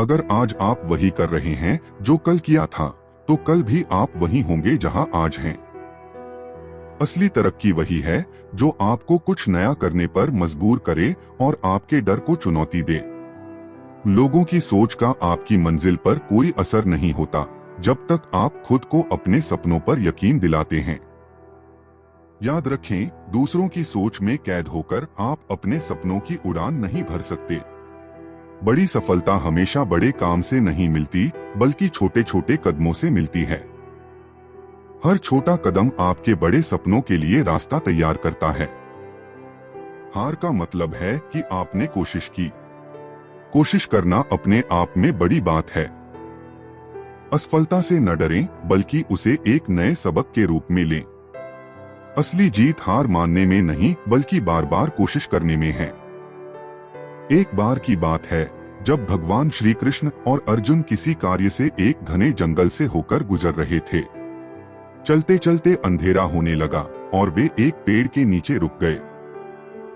अगर आज आप वही कर रहे हैं जो कल किया था, तो कल भी आप वही होंगे जहां आज हैं। असली तरक्की वही है जो आपको कुछ नया करने पर मजबूर करे और आपके डर को चुनौती दे। लोगों की सोच का आपकी मंजिल पर कोई असर नहीं होता जब तक आप खुद को अपने सपनों पर यकीन दिलाते हैं। याद रखें, दूसरों की सोच में कैद होकर आप अपने सपनों की उड़ान नहीं भर सकते। बड़ी सफलता हमेशा बड़े काम से नहीं मिलती, बल्कि छोटे छोटे कदमों से मिलती है। हर छोटा कदम आपके बड़े सपनों के लिए रास्ता तैयार करता है। हार का मतलब है कि आपने कोशिश की। कोशिश करना अपने आप में बड़ी बात है। असफलता से न डरें, बल्कि उसे एक नए सबक के रूप में लें। असली जीत हार मानने में नहीं, बल्कि बार बार कोशिश करने में है। एक बार की बात है जब भगवान श्री कृष्ण और अर्जुन किसी कार्य से एक घने जंगल से होकर गुजर रहे थे। चलते चलते अंधेरा होने लगा और वे एक पेड़ के नीचे रुक गए।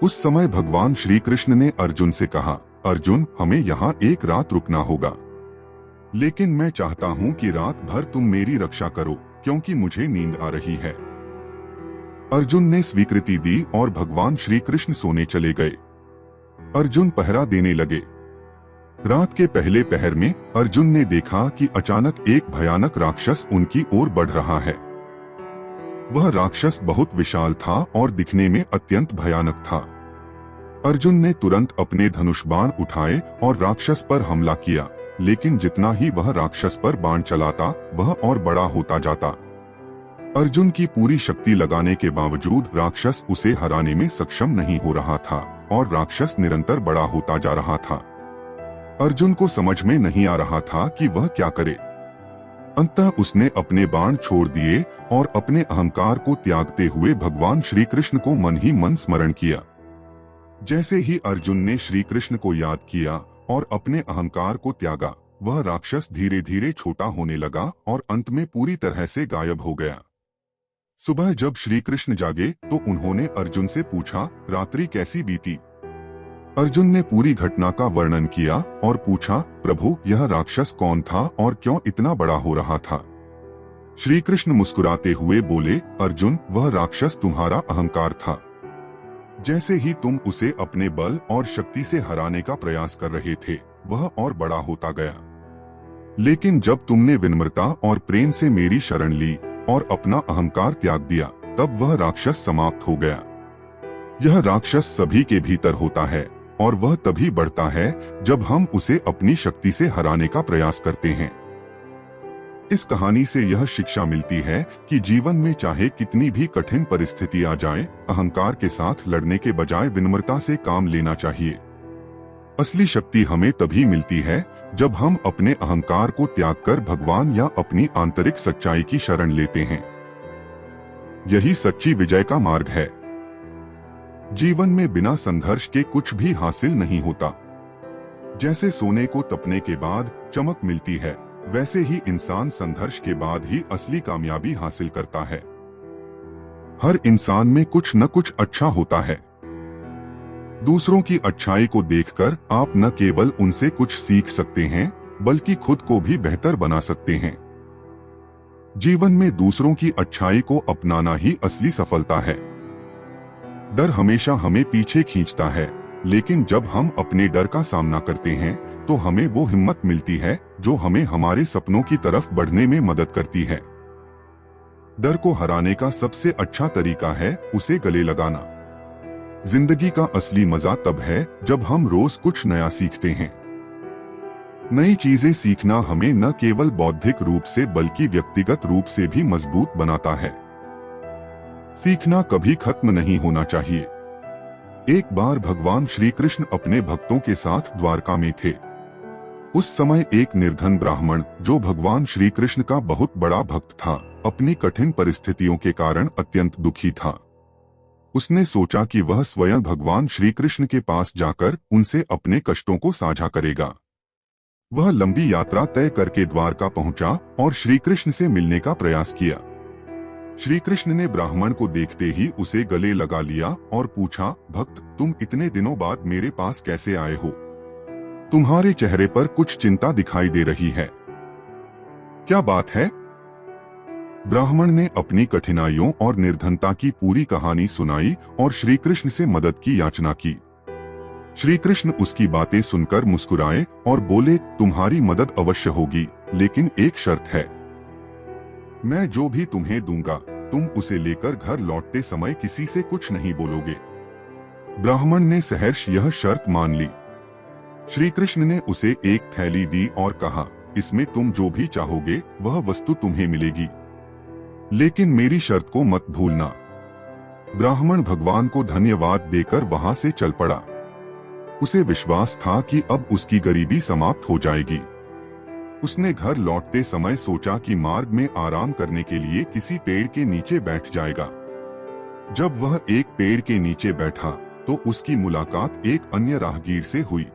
उस समय भगवान श्री कृष्ण ने अर्जुन से कहा, अर्जुन, हमें यहाँ एक रात रुकना होगा, लेकिन मैं चाहता हूँ कि रात भर तुम मेरी रक्षा करो, क्योंकि मुझे नींद आ रही है। अर्जुन ने स्वीकृति दी और भगवान श्री कृष्ण सोने चले गए। अर्जुन पहरा देने लगे। रात के पहले पहर में अर्जुन ने देखा कि अचानक एक भयानक राक्षस उनकी ओर बढ़ रहा है। वह राक्षस बहुत विशाल था और दिखने में अत्यंत भयानक था। अर्जुन ने तुरंत अपने धनुष बाण उठाए और राक्षस पर हमला किया, लेकिन जितना ही वह राक्षस पर बाण चलाता, वह और बड़ा होता जाता। अर्जुन की पूरी शक्ति लगाने के बावजूद राक्षस उसे हराने में सक्षम नहीं हो रहा था और राक्षस निरंतर बड़ा होता जा रहा था। अर्जुन को समझ में नहीं आ रहा था कि वह क्या करे। अंततः उसने अपने बाण छोड़ दिए और अपने अहंकार को त्यागते हुए भगवान श्री कृष्ण को मन ही मन स्मरण किया। जैसे ही अर्जुन ने श्री कृष्ण को याद किया और अपने अहंकार को त्यागा, वह राक्षस धीरे धीरे छोटा होने लगा और अंत में पूरी तरह से गायब हो गया। सुबह जब श्री कृष्ण जागे तो उन्होंने अर्जुन से पूछा, रात्रि कैसी बीती? अर्जुन ने पूरी घटना का वर्णन किया और पूछा, प्रभु, यह राक्षस कौन था और क्यों इतना बड़ा हो रहा था? श्री कृष्ण मुस्कुराते हुए बोले, अर्जुन, वह राक्षस तुम्हारा अहंकार था। जैसे ही तुम उसे अपने बल और शक्ति से हराने का प्रयास कर रहे थे, वह और बड़ा होता गया। लेकिन जब तुमने विनम्रता और प्रेम से मेरी शरण ली और अपना अहंकार त्याग दिया, तब वह राक्षस समाप्त हो गया। यह राक्षस सभी के भीतर होता है और वह तभी बढ़ता है जब हम उसे अपनी शक्ति से हराने का प्रयास करते हैं। इस कहानी से यह शिक्षा मिलती है कि जीवन में चाहे कितनी भी कठिन परिस्थिति आ जाए, अहंकार के साथ लड़ने के बजाय विनम्रता से काम लेना चाहिए। असली शक्ति हमें तभी मिलती है जब हम अपने अहंकार को त्याग कर भगवान या अपनी आंतरिक सच्चाई की शरण लेते हैं। यही सच्ची विजय का मार्ग है। जीवन में बिना संघर्ष के कुछ भी हासिल नहीं होता। जैसे सोने को तपने के बाद चमक मिलती है, वैसे ही इंसान संघर्ष के बाद ही असली कामयाबी हासिल करता है। हर इंसान में कुछ न कुछ अच्छा होता है। दूसरों की अच्छाई को देखकर आप न केवल उनसे कुछ सीख सकते हैं, बल्कि खुद को भी बेहतर बना सकते हैं। जीवन में दूसरों की अच्छाई को अपनाना ही असली सफलता है। डर हमेशा हमें पीछे खींचता है, लेकिन जब हम अपने डर का सामना करते हैं, तो हमें वो हिम्मत मिलती है जो हमें हमारे सपनों की तरफ बढ़ने में मदद करती है। डर को हराने का सबसे अच्छा तरीका है उसे गले लगाना। जिंदगी का असली मजा तब है जब हम रोज कुछ नया सीखते हैं। नई चीजें सीखना हमें न केवल बौद्धिक रूप से बल्कि व्यक्तिगत रूप से भी मजबूत बनाता है। सीखना कभी खत्म नहीं होना चाहिए। एक बार भगवान श्री कृष्ण अपने भक्तों के साथ द्वारका में थे। उस समय एक निर्धन ब्राह्मण, जो भगवान श्री कृष्ण का बहुत बड़ा भक्त था, अपनी कठिन परिस्थितियों के कारण अत्यंत दुखी था। उसने सोचा कि वह स्वयं भगवान श्री कृष्ण के पास जाकर उनसे अपने कष्टों को साझा करेगा। वह लंबी यात्रा तय करके द्वारका पहुंचा और श्री कृष्ण से मिलने का प्रयास किया। श्री कृष्ण ने ब्राह्मण को देखते ही उसे गले लगा लिया और पूछा, भक्त, तुम इतने दिनों बाद मेरे पास कैसे आए हो? तुम्हारे चेहरे पर कुछ चिंता दिखाई दे रही है। क्या बात है? ब्राह्मण ने अपनी कठिनाइयों और निर्धनता की पूरी कहानी सुनाई और श्री कृष्ण से मदद की याचना की। श्री कृष्ण उसकी बातें सुनकर मुस्कुराए और बोले, तुम्हारी मदद अवश्य होगी, लेकिन एक शर्त है। मैं जो भी तुम्हें दूंगा, तुम उसे लेकर घर लौटते समय किसी से कुछ नहीं बोलोगे। ब्राह्मण ने सहर्ष यह शर्त मान ली। श्री कृष्ण ने उसे एक थैली दी और कहा, इसमें तुम जो भी चाहोगे वह वस्तु तुम्हें मिलेगी, लेकिन मेरी शर्त को मत भूलना। ब्राह्मण भगवान को धन्यवाद देकर वहां से चल पड़ा। उसे विश्वास था कि अब उसकी गरीबी समाप्त हो जाएगी। उसने घर लौटते समय सोचा कि मार्ग में आराम करने के लिए किसी पेड़ के नीचे बैठ जाएगा। जब वह एक पेड़ के नीचे बैठा तो उसकी मुलाकात एक अन्य राहगीर से हुई।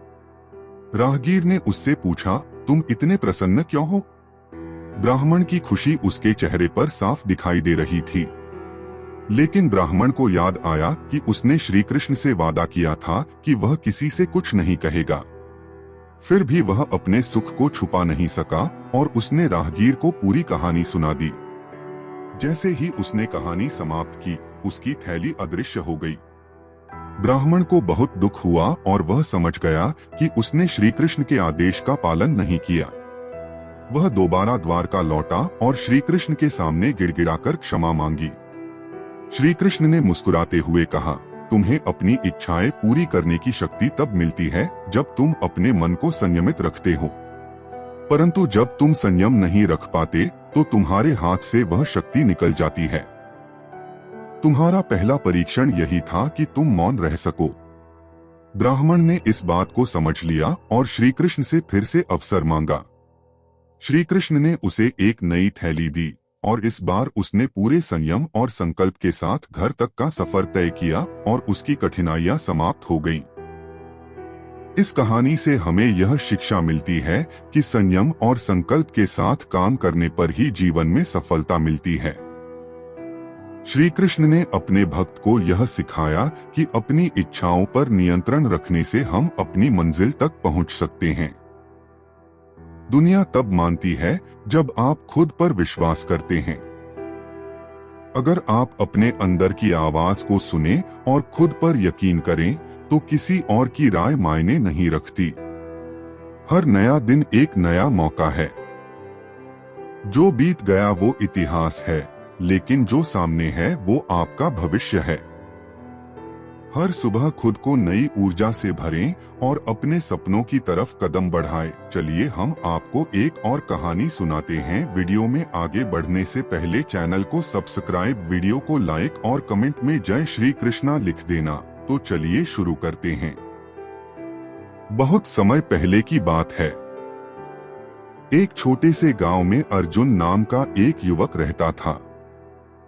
राहगीर ने उससे पूछा, तुम इतने प्रसन्न क्यों हो? ब्राह्मण की खुशी उसके चेहरे पर साफ दिखाई दे रही थी, लेकिन ब्राह्मण को याद आया कि उसने श्री कृष्ण से वादा किया था कि वह किसी से कुछ नहीं कहेगा। फिर भी वह अपने सुख को छुपा नहीं सका और उसने राहगीर को पूरी कहानी सुना दी। जैसे ही उसने कहानी समाप्त की, उसकी थैली अदृश्य हो गई। ब्राह्मण को बहुत दुख हुआ और वह समझ गया कि उसने श्री कृष्ण के आदेश का पालन नहीं किया। वह दोबारा द्वारका लौटा और श्री कृष्ण के सामने गिड़गिड़ाकर क्षमा मांगी। श्री कृष्ण ने मुस्कुराते हुए कहा, तुम्हें अपनी इच्छाएं पूरी करने की शक्ति तब मिलती है जब तुम अपने मन को संयमित रखते हो, परंतु जब तुम संयम नहीं रख पाते तो तुम्हारे हाथ से वह शक्ति निकल जाती है। तुम्हारा पहला परीक्षण यही था कि तुम मौन रह सको। ब्राह्मण ने इस बात को समझ लिया और श्री कृष्ण से फिर से अवसर मांगा। श्री कृष्ण ने उसे एक नई थैली दी और इस बार उसने पूरे संयम और संकल्प के साथ घर तक का सफर तय किया और उसकी कठिनाइयां समाप्त हो गईं। इस कहानी से हमें यह शिक्षा मिलती है कि संयम और संकल्प के साथ काम करने पर ही जीवन में सफलता मिलती है। श्री कृष्ण ने अपने भक्त को यह सिखाया कि अपनी इच्छाओं पर नियंत्रण रखने से हम अपनी मंजिल तक पहुंच सकते हैं। दुनिया तब मानती है जब आप खुद पर विश्वास करते हैं। अगर आप अपने अंदर की आवाज को सुने और खुद पर यकीन करें तो किसी और की राय मायने नहीं रखती। हर नया दिन एक नया मौका है। जो बीत गया वो इतिहास है, लेकिन जो सामने है वो आपका भविष्य है। हर सुबह खुद को नई ऊर्जा से भरें और अपने सपनों की तरफ कदम बढ़ाएं। चलिए हम आपको एक और कहानी सुनाते हैं। वीडियो में आगे बढ़ने से पहले चैनल को सब्सक्राइब, वीडियो को लाइक और कमेंट में जय श्री कृष्णा लिख देना। तो चलिए शुरू करते हैं। बहुत समय पहले की बात है। एक छोटे से गांव में अर्जुन नाम का एक युवक रहता था।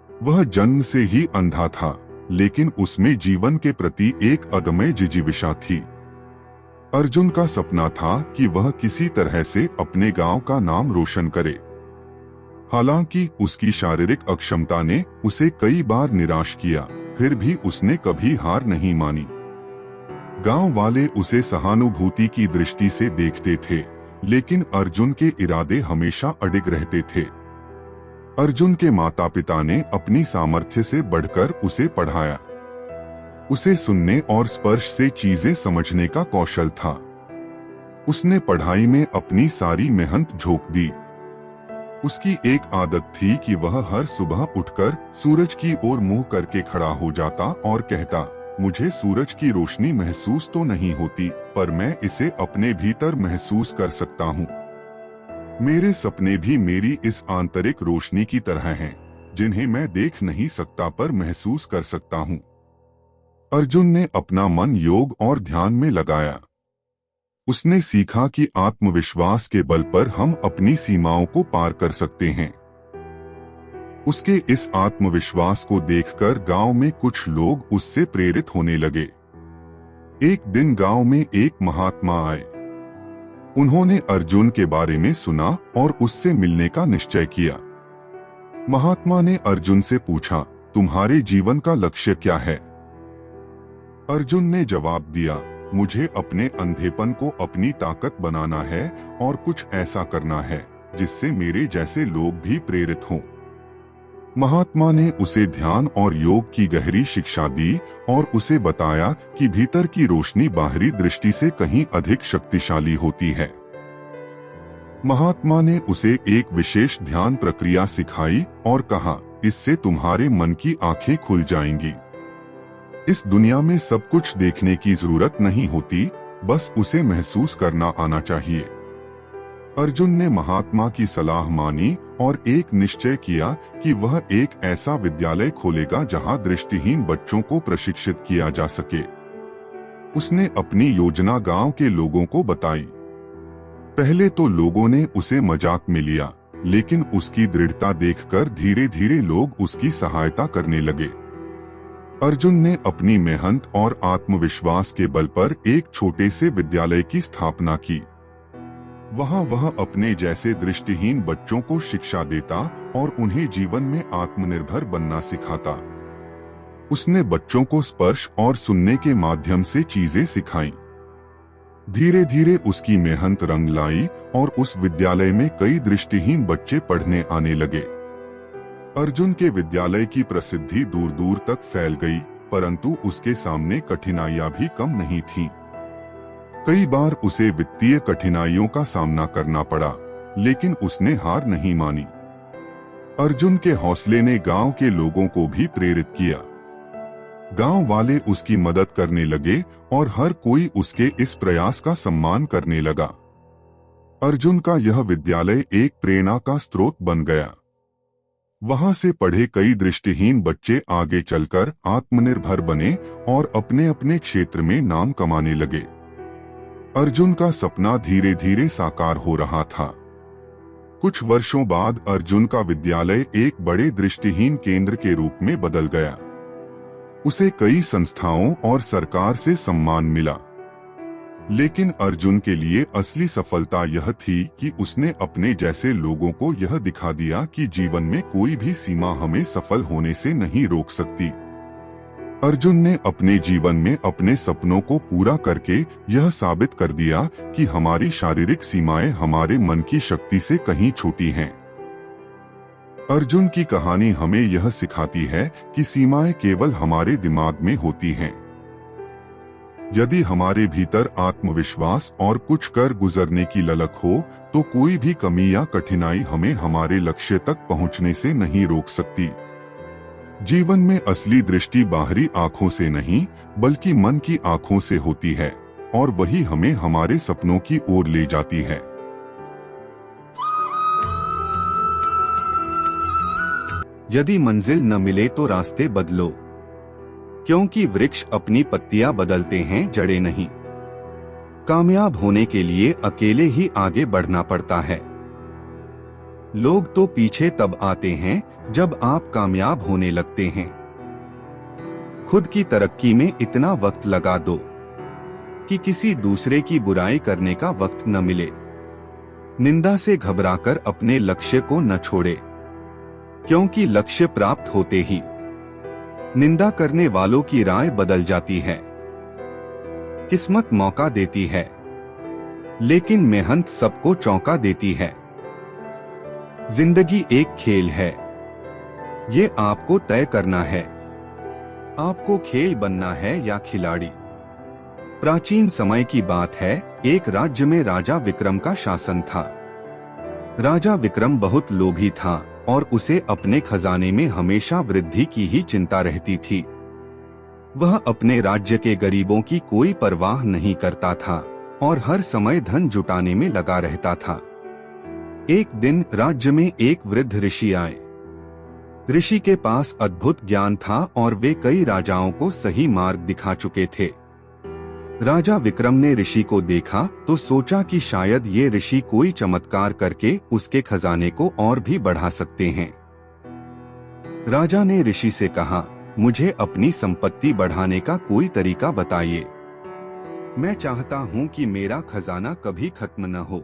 वह जन्म से ही अंधा था, लेकिन उसमें जीवन के प्रति एक अदम्य जिजीविषा थी। अर्जुन का सपना था कि वह किसी तरह से अपने गांव का नाम रोशन करे। हालांकि उसकी शारीरिक अक्षमता ने उसे कई बार निराश किया, फिर भी उसने कभी हार नहीं मानी। गांव वाले उसे सहानुभूति की दृष्टि से देखते थे, लेकिन अर्जुन के इरादे हमेशा अडिग रहते थे। अर्जुन के माता पिता ने अपनी सामर्थ्य से बढ़कर उसे पढ़ाया। उसे सुनने और स्पर्श से चीजें समझने का कौशल था। उसने पढ़ाई में अपनी सारी मेहनत झोंक दी। उसकी एक आदत थी कि वह हर सुबह उठकर सूरज की ओर मुंह करके खड़ा हो जाता और कहता, मुझे सूरज की रोशनी महसूस तो नहीं होती, पर मैं इसे अपने भीतर महसूस कर सकता हूँ। मेरे सपने भी मेरी इस आंतरिक रोशनी की तरह हैं, जिन्हें मैं देख नहीं सकता पर महसूस कर सकता हूँ। अर्जुन ने अपना मन योग और ध्यान में लगाया। उसने सीखा कि आत्मविश्वास के बल पर हम अपनी सीमाओं को पार कर सकते हैं। उसके इस आत्मविश्वास को देखकर गांव में कुछ लोग उससे प्रेरित होने लगे। एक दिन गांव में एक महात्मा आए। उन्होंने अर्जुन के बारे में सुना और उससे मिलने का निश्चय किया। महात्मा ने अर्जुन से पूछा, तुम्हारे जीवन का लक्ष्य क्या है? अर्जुन ने जवाब दिया, मुझे अपने अंधेपन को अपनी ताकत बनाना है और कुछ ऐसा करना है जिससे मेरे जैसे लोग भी प्रेरित हों। महात्मा ने उसे ध्यान और योग की गहरी शिक्षा दी और उसे बताया कि भीतर की रोशनी बाहरी दृष्टि से कहीं अधिक शक्तिशाली होती है। महात्मा ने उसे एक विशेष ध्यान प्रक्रिया सिखाई और कहा, इससे तुम्हारे मन की आंखें खुल जाएंगी। इस दुनिया में सब कुछ देखने की जरूरत नहीं होती, बस उसे महसूस करना आना चाहिए। अर्जुन ने महात्मा की सलाह मानी और एक निश्चय किया कि वह एक ऐसा विद्यालय खोलेगा जहां दृष्टिहीन बच्चों को प्रशिक्षित किया जा सके। उसने अपनी योजना गांव के लोगों को बताई। पहले तो लोगों ने उसे मजाक में लिया, लेकिन उसकी दृढ़ता देखकर धीरे धीरे लोग उसकी सहायता करने लगे। अर्जुन ने अपनी मेहनत और आत्मविश्वास के बल पर एक छोटे से विद्यालय की स्थापना की। वहां वह अपने जैसे दृष्टिहीन बच्चों को शिक्षा देता और उन्हें जीवन में आत्मनिर्भर बनना सिखाता। उसने बच्चों को स्पर्श और सुनने के माध्यम से चीजें सिखाईं। धीरे धीरे उसकी मेहनत रंग लाई और उस विद्यालय में कई दृष्टिहीन बच्चे पढ़ने आने लगे। अर्जुन के विद्यालय की प्रसिद्धि दूर दूर तक फैल गई, परंतु उसके सामने कठिनाइयां भी कम नहीं थीं। कई बार उसे वित्तीय कठिनाइयों का सामना करना पड़ा, लेकिन उसने हार नहीं मानी। अर्जुन के हौसले ने गांव के लोगों को भी प्रेरित किया। गांव वाले उसकी मदद करने लगे और हर कोई उसके इस प्रयास का सम्मान करने लगा। अर्जुन का यह विद्यालय एक प्रेरणा का स्रोत बन गया। वहां से पढ़े कई दृष्टिहीन बच्चे आगे चलकर आत्मनिर्भर बने और अपने अपने क्षेत्र में नाम कमाने लगे। अर्जुन का सपना धीरे धीरे साकार हो रहा था। कुछ वर्षों बाद अर्जुन का विद्यालय एक बड़े दृष्टिहीन केंद्र के रूप में बदल गया। उसे कई संस्थाओं और सरकार से सम्मान मिला। लेकिन अर्जुन के लिए असली सफलता यह थी कि उसने अपने जैसे लोगों को यह दिखा दिया कि जीवन में कोई भी सीमा हमें सफल होने से नहीं रोक सकती। अर्जुन ने अपने जीवन में अपने सपनों को पूरा करके यह साबित कर दिया कि हमारी शारीरिक सीमाएं हमारे मन की शक्ति से कहीं छोटी हैं। अर्जुन की कहानी हमें यह सिखाती है कि सीमाएं केवल हमारे दिमाग में होती हैं। यदि हमारे भीतर आत्मविश्वास और कुछ कर गुजरने की ललक हो, तो कोई भी कमी या कठिनाई हमें हमारे लक्ष्य तक पहुंचने से नहीं रोक सकती। जीवन में असली दृष्टि बाहरी आंखों से नहीं, बल्कि मन की आंखों से होती है और वही हमें हमारे सपनों की ओर ले जाती है। यदि मंजिल न मिले तो रास्ते बदलो, क्योंकि वृक्ष अपनी पत्तियां बदलते हैं, जड़ें नहीं। कामयाब होने के लिए अकेले ही आगे बढ़ना पड़ता है। लोग तो पीछे तब आते हैं जब आप कामयाब होने लगते हैं। खुद की तरक्की में इतना वक्त लगा दो कि किसी दूसरे की बुराई करने का वक्त न मिले। निंदा से घबराकर अपने लक्ष्य को न छोड़े, क्योंकि लक्ष्य प्राप्त होते ही निंदा करने वालों की राय बदल जाती है। किस्मत मौका देती है, लेकिन मेहनत सबको चौंका देती है। जिंदगी एक खेल है, ये आपको तय करना है। आपको खेल बनना है या खिलाड़ी। प्राचीन समय की बात है, एक राज्य में राजा विक्रम का शासन था। राजा विक्रम बहुत लोभी था और उसे अपने खजाने में हमेशा वृद्धि की ही चिंता रहती थी। वह अपने राज्य के गरीबों की कोई परवाह नहीं करता था और हर समय धन जुटाने में लगा रहता था। एक दिन राज्य में एक वृद्ध ऋषि आए। ऋषि के पास अद्भुत ज्ञान था और वे कई राजाओं को सही मार्ग दिखा चुके थे। राजा विक्रम ने ऋषि को देखा तो सोचा कि शायद ये ऋषि कोई चमत्कार करके उसके खजाने को और भी बढ़ा सकते हैं। राजा ने ऋषि से कहा, मुझे अपनी संपत्ति बढ़ाने का कोई तरीका बताइए। मैं चाहता हूँ कि मेरा खजाना कभी खत्म न हो।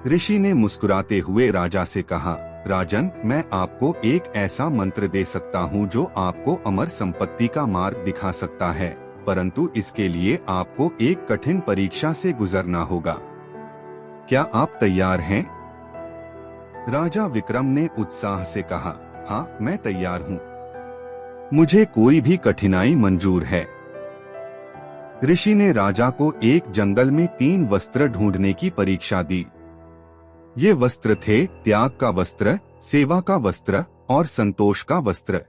ऋषि ने मुस्कुराते हुए राजा से कहा, राजन, मैं आपको एक ऐसा मंत्र दे सकता हूँ जो आपको अमर संपत्ति का मार्ग दिखा सकता है, परंतु इसके लिए आपको एक कठिन परीक्षा से गुजरना होगा। क्या आप तैयार हैं? राजा विक्रम ने उत्साह से कहा, हाँ, मैं तैयार हूँ। मुझे कोई भी कठिनाई मंजूर है। ऋषि ने राजा को एक जंगल में 3 वस्त्र ढूंढने की परीक्षा दी। ये वस्त्र थे त्याग का वस्त्र, सेवा का वस्त्र और संतोष का वस्त्र।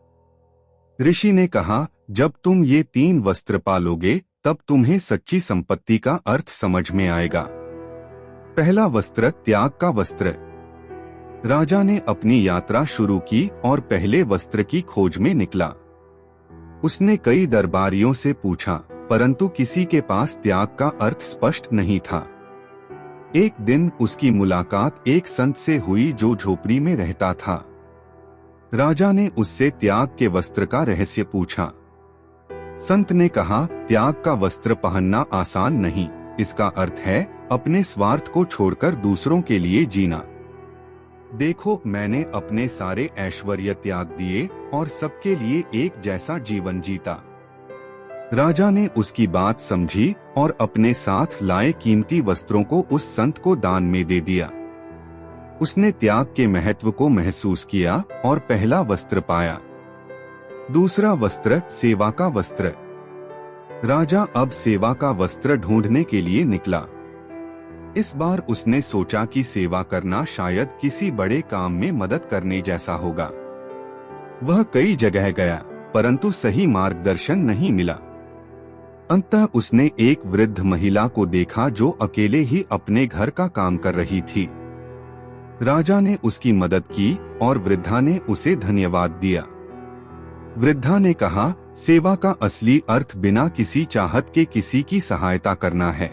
ऋषि ने कहा, जब तुम ये 3 वस्त्र पालोगे तब तुम्हें सच्ची संपत्ति का अर्थ समझ में आएगा। पहला वस्त्र त्याग का वस्त्र। राजा ने अपनी यात्रा शुरू की और पहले वस्त्र की खोज में निकला। उसने कई दरबारियों से पूछा, परंतु किसी के पास त्याग का अर्थ स्पष्ट नहीं था। एक दिन उसकी मुलाकात एक संत से हुई जो झोपड़ी में रहता था। राजा ने उससे त्याग के वस्त्र का रहस्य पूछा। संत ने कहा, त्याग का वस्त्र पहनना आसान नहीं, इसका अर्थ है अपने स्वार्थ को छोड़कर दूसरों के लिए जीना। देखो, मैंने अपने सारे ऐश्वर्य त्याग दिए और सबके लिए एक जैसा जीवन जीता। राजा ने उसकी बात समझी और अपने साथ लाए कीमती वस्त्रों को उस संत को दान में दे दिया। उसने त्याग के महत्व को महसूस किया और पहला वस्त्र पाया। दूसरा वस्त्र सेवा का वस्त्र। राजा अब सेवा का वस्त्र ढूंढने के लिए निकला। इस बार उसने सोचा कि सेवा करना शायद किसी बड़े काम में मदद करने जैसा होगा। वह कई जगह गया, परंतु सही मार्गदर्शन नहीं मिला। अंततः उसने एक वृद्ध महिला को देखा जो अकेले ही अपने घर का काम कर रही थी। राजा ने उसकी मदद की और वृद्धा ने उसे धन्यवाद दिया। वृद्धा ने कहा, सेवा का असली अर्थ बिना किसी चाहत के किसी की सहायता करना है।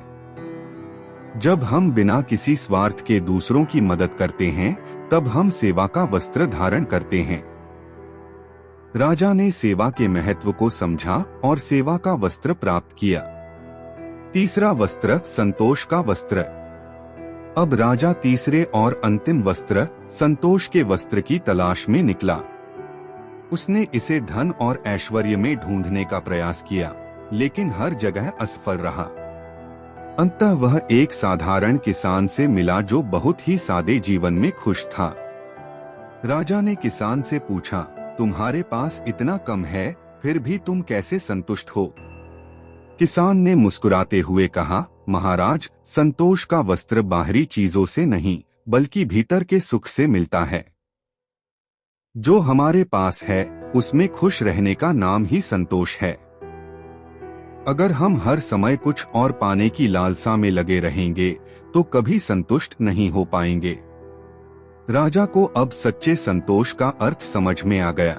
जब हम बिना किसी स्वार्थ के दूसरों की मदद करते हैं, तब हम सेवा का वस्त्र धारण करते हैं। राजा ने सेवा के महत्व को समझा और सेवा का वस्त्र प्राप्त किया। तीसरा वस्त्र संतोष का वस्त्र। अब राजा तीसरे और अंतिम वस्त्र संतोष के वस्त्र की तलाश में निकला। उसने इसे धन और ऐश्वर्य में ढूंढने का प्रयास किया, लेकिन हर जगह असफल रहा। अंततः वह एक साधारण किसान से मिला जो बहुत ही सादे जीवन में खुश था। राजा ने किसान से पूछा, तुम्हारे पास इतना कम है, फिर भी तुम कैसे संतुष्ट हो? किसान ने मुस्कुराते हुए कहा, महाराज, संतोष का वस्त्र बाहरी चीजों से नहीं, बल्कि भीतर के सुख से मिलता है। जो हमारे पास है, उसमें खुश रहने का नाम ही संतोष है। अगर हम हर समय कुछ और पाने की लालसा में लगे रहेंगे, तो कभी संतुष्ट नहीं हो पाएंगे। राजा को अब सच्चे संतोष का अर्थ समझ में आ गया।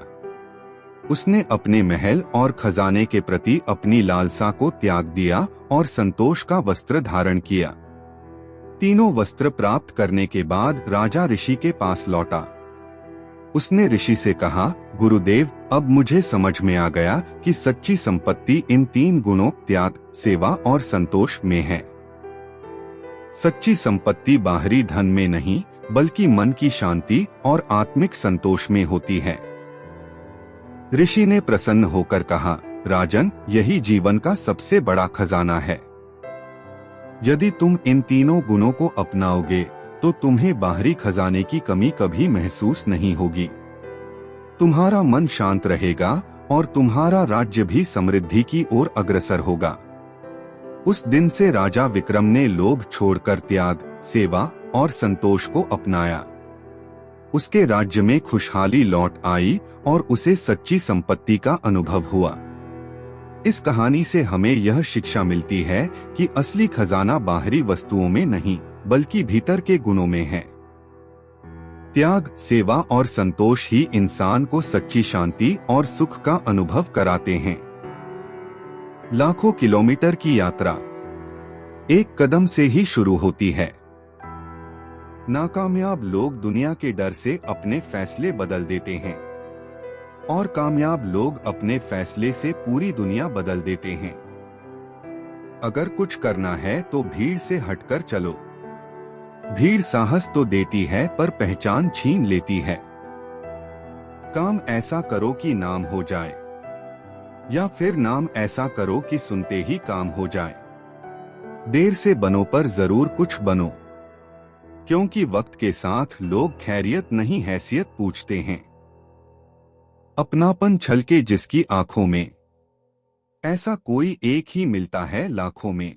उसने अपने महल और खजाने के प्रति अपनी लालसा को त्याग दिया और संतोष का वस्त्र धारण किया। तीनों वस्त्र प्राप्त करने के बाद राजा ऋषि के पास लौटा। उसने ऋषि से कहा, गुरुदेव, अब मुझे समझ में आ गया कि सच्ची संपत्ति इन 3 गुणों त्याग, सेवा और संतोष में है। सच्ची संपत्ति बाहरी धन में नहीं, बल्कि मन की शांति और आत्मिक संतोष में होती है। ऋषि ने प्रसन्न होकर कहा, राजन, यही जीवन का सबसे बड़ा खजाना है। यदि तुम इन तीनों गुणों को अपनाओगे, तो तुम्हें बाहरी खजाने की कमी कभी महसूस नहीं होगी। तुम्हारा मन शांत रहेगा और तुम्हारा राज्य भी समृद्धि की ओर अग्रसर होगा। उस दिन से राजा विक्रम ने लोभ छोड़कर त्याग, सेवा और संतोष को अपनाया। उसके राज्य में खुशहाली लौट आई और उसे सच्ची संपत्ति का अनुभव हुआ। इस कहानी से हमें यह शिक्षा मिलती है कि असली खजाना बाहरी वस्तुओं में नहीं, बल्कि भीतर के गुणों में है। त्याग, सेवा और संतोष ही इंसान को सच्ची शांति और सुख का अनुभव कराते हैं। लाखों किलोमीटर की यात्रा एक कदम से ही शुरू होती है। नाकामयाब लोग दुनिया के डर से अपने फैसले बदल देते हैं और कामयाब लोग अपने फैसले से पूरी दुनिया बदल देते हैं। अगर कुछ करना है तो भीड़ से हटकर चलो। भीड़ साहस तो देती है पर पहचान छीन लेती है। काम ऐसा करो कि नाम हो जाए। या फिर नाम ऐसा करो कि सुनते ही काम हो जाए। देर से बनो पर जरूर कुछ बनो, क्योंकि वक्त के साथ लोग खैरियत नहीं हैसियत पूछते हैं। अपनापन छलके जिसकी आंखों में, ऐसा कोई एक ही मिलता है लाखों में।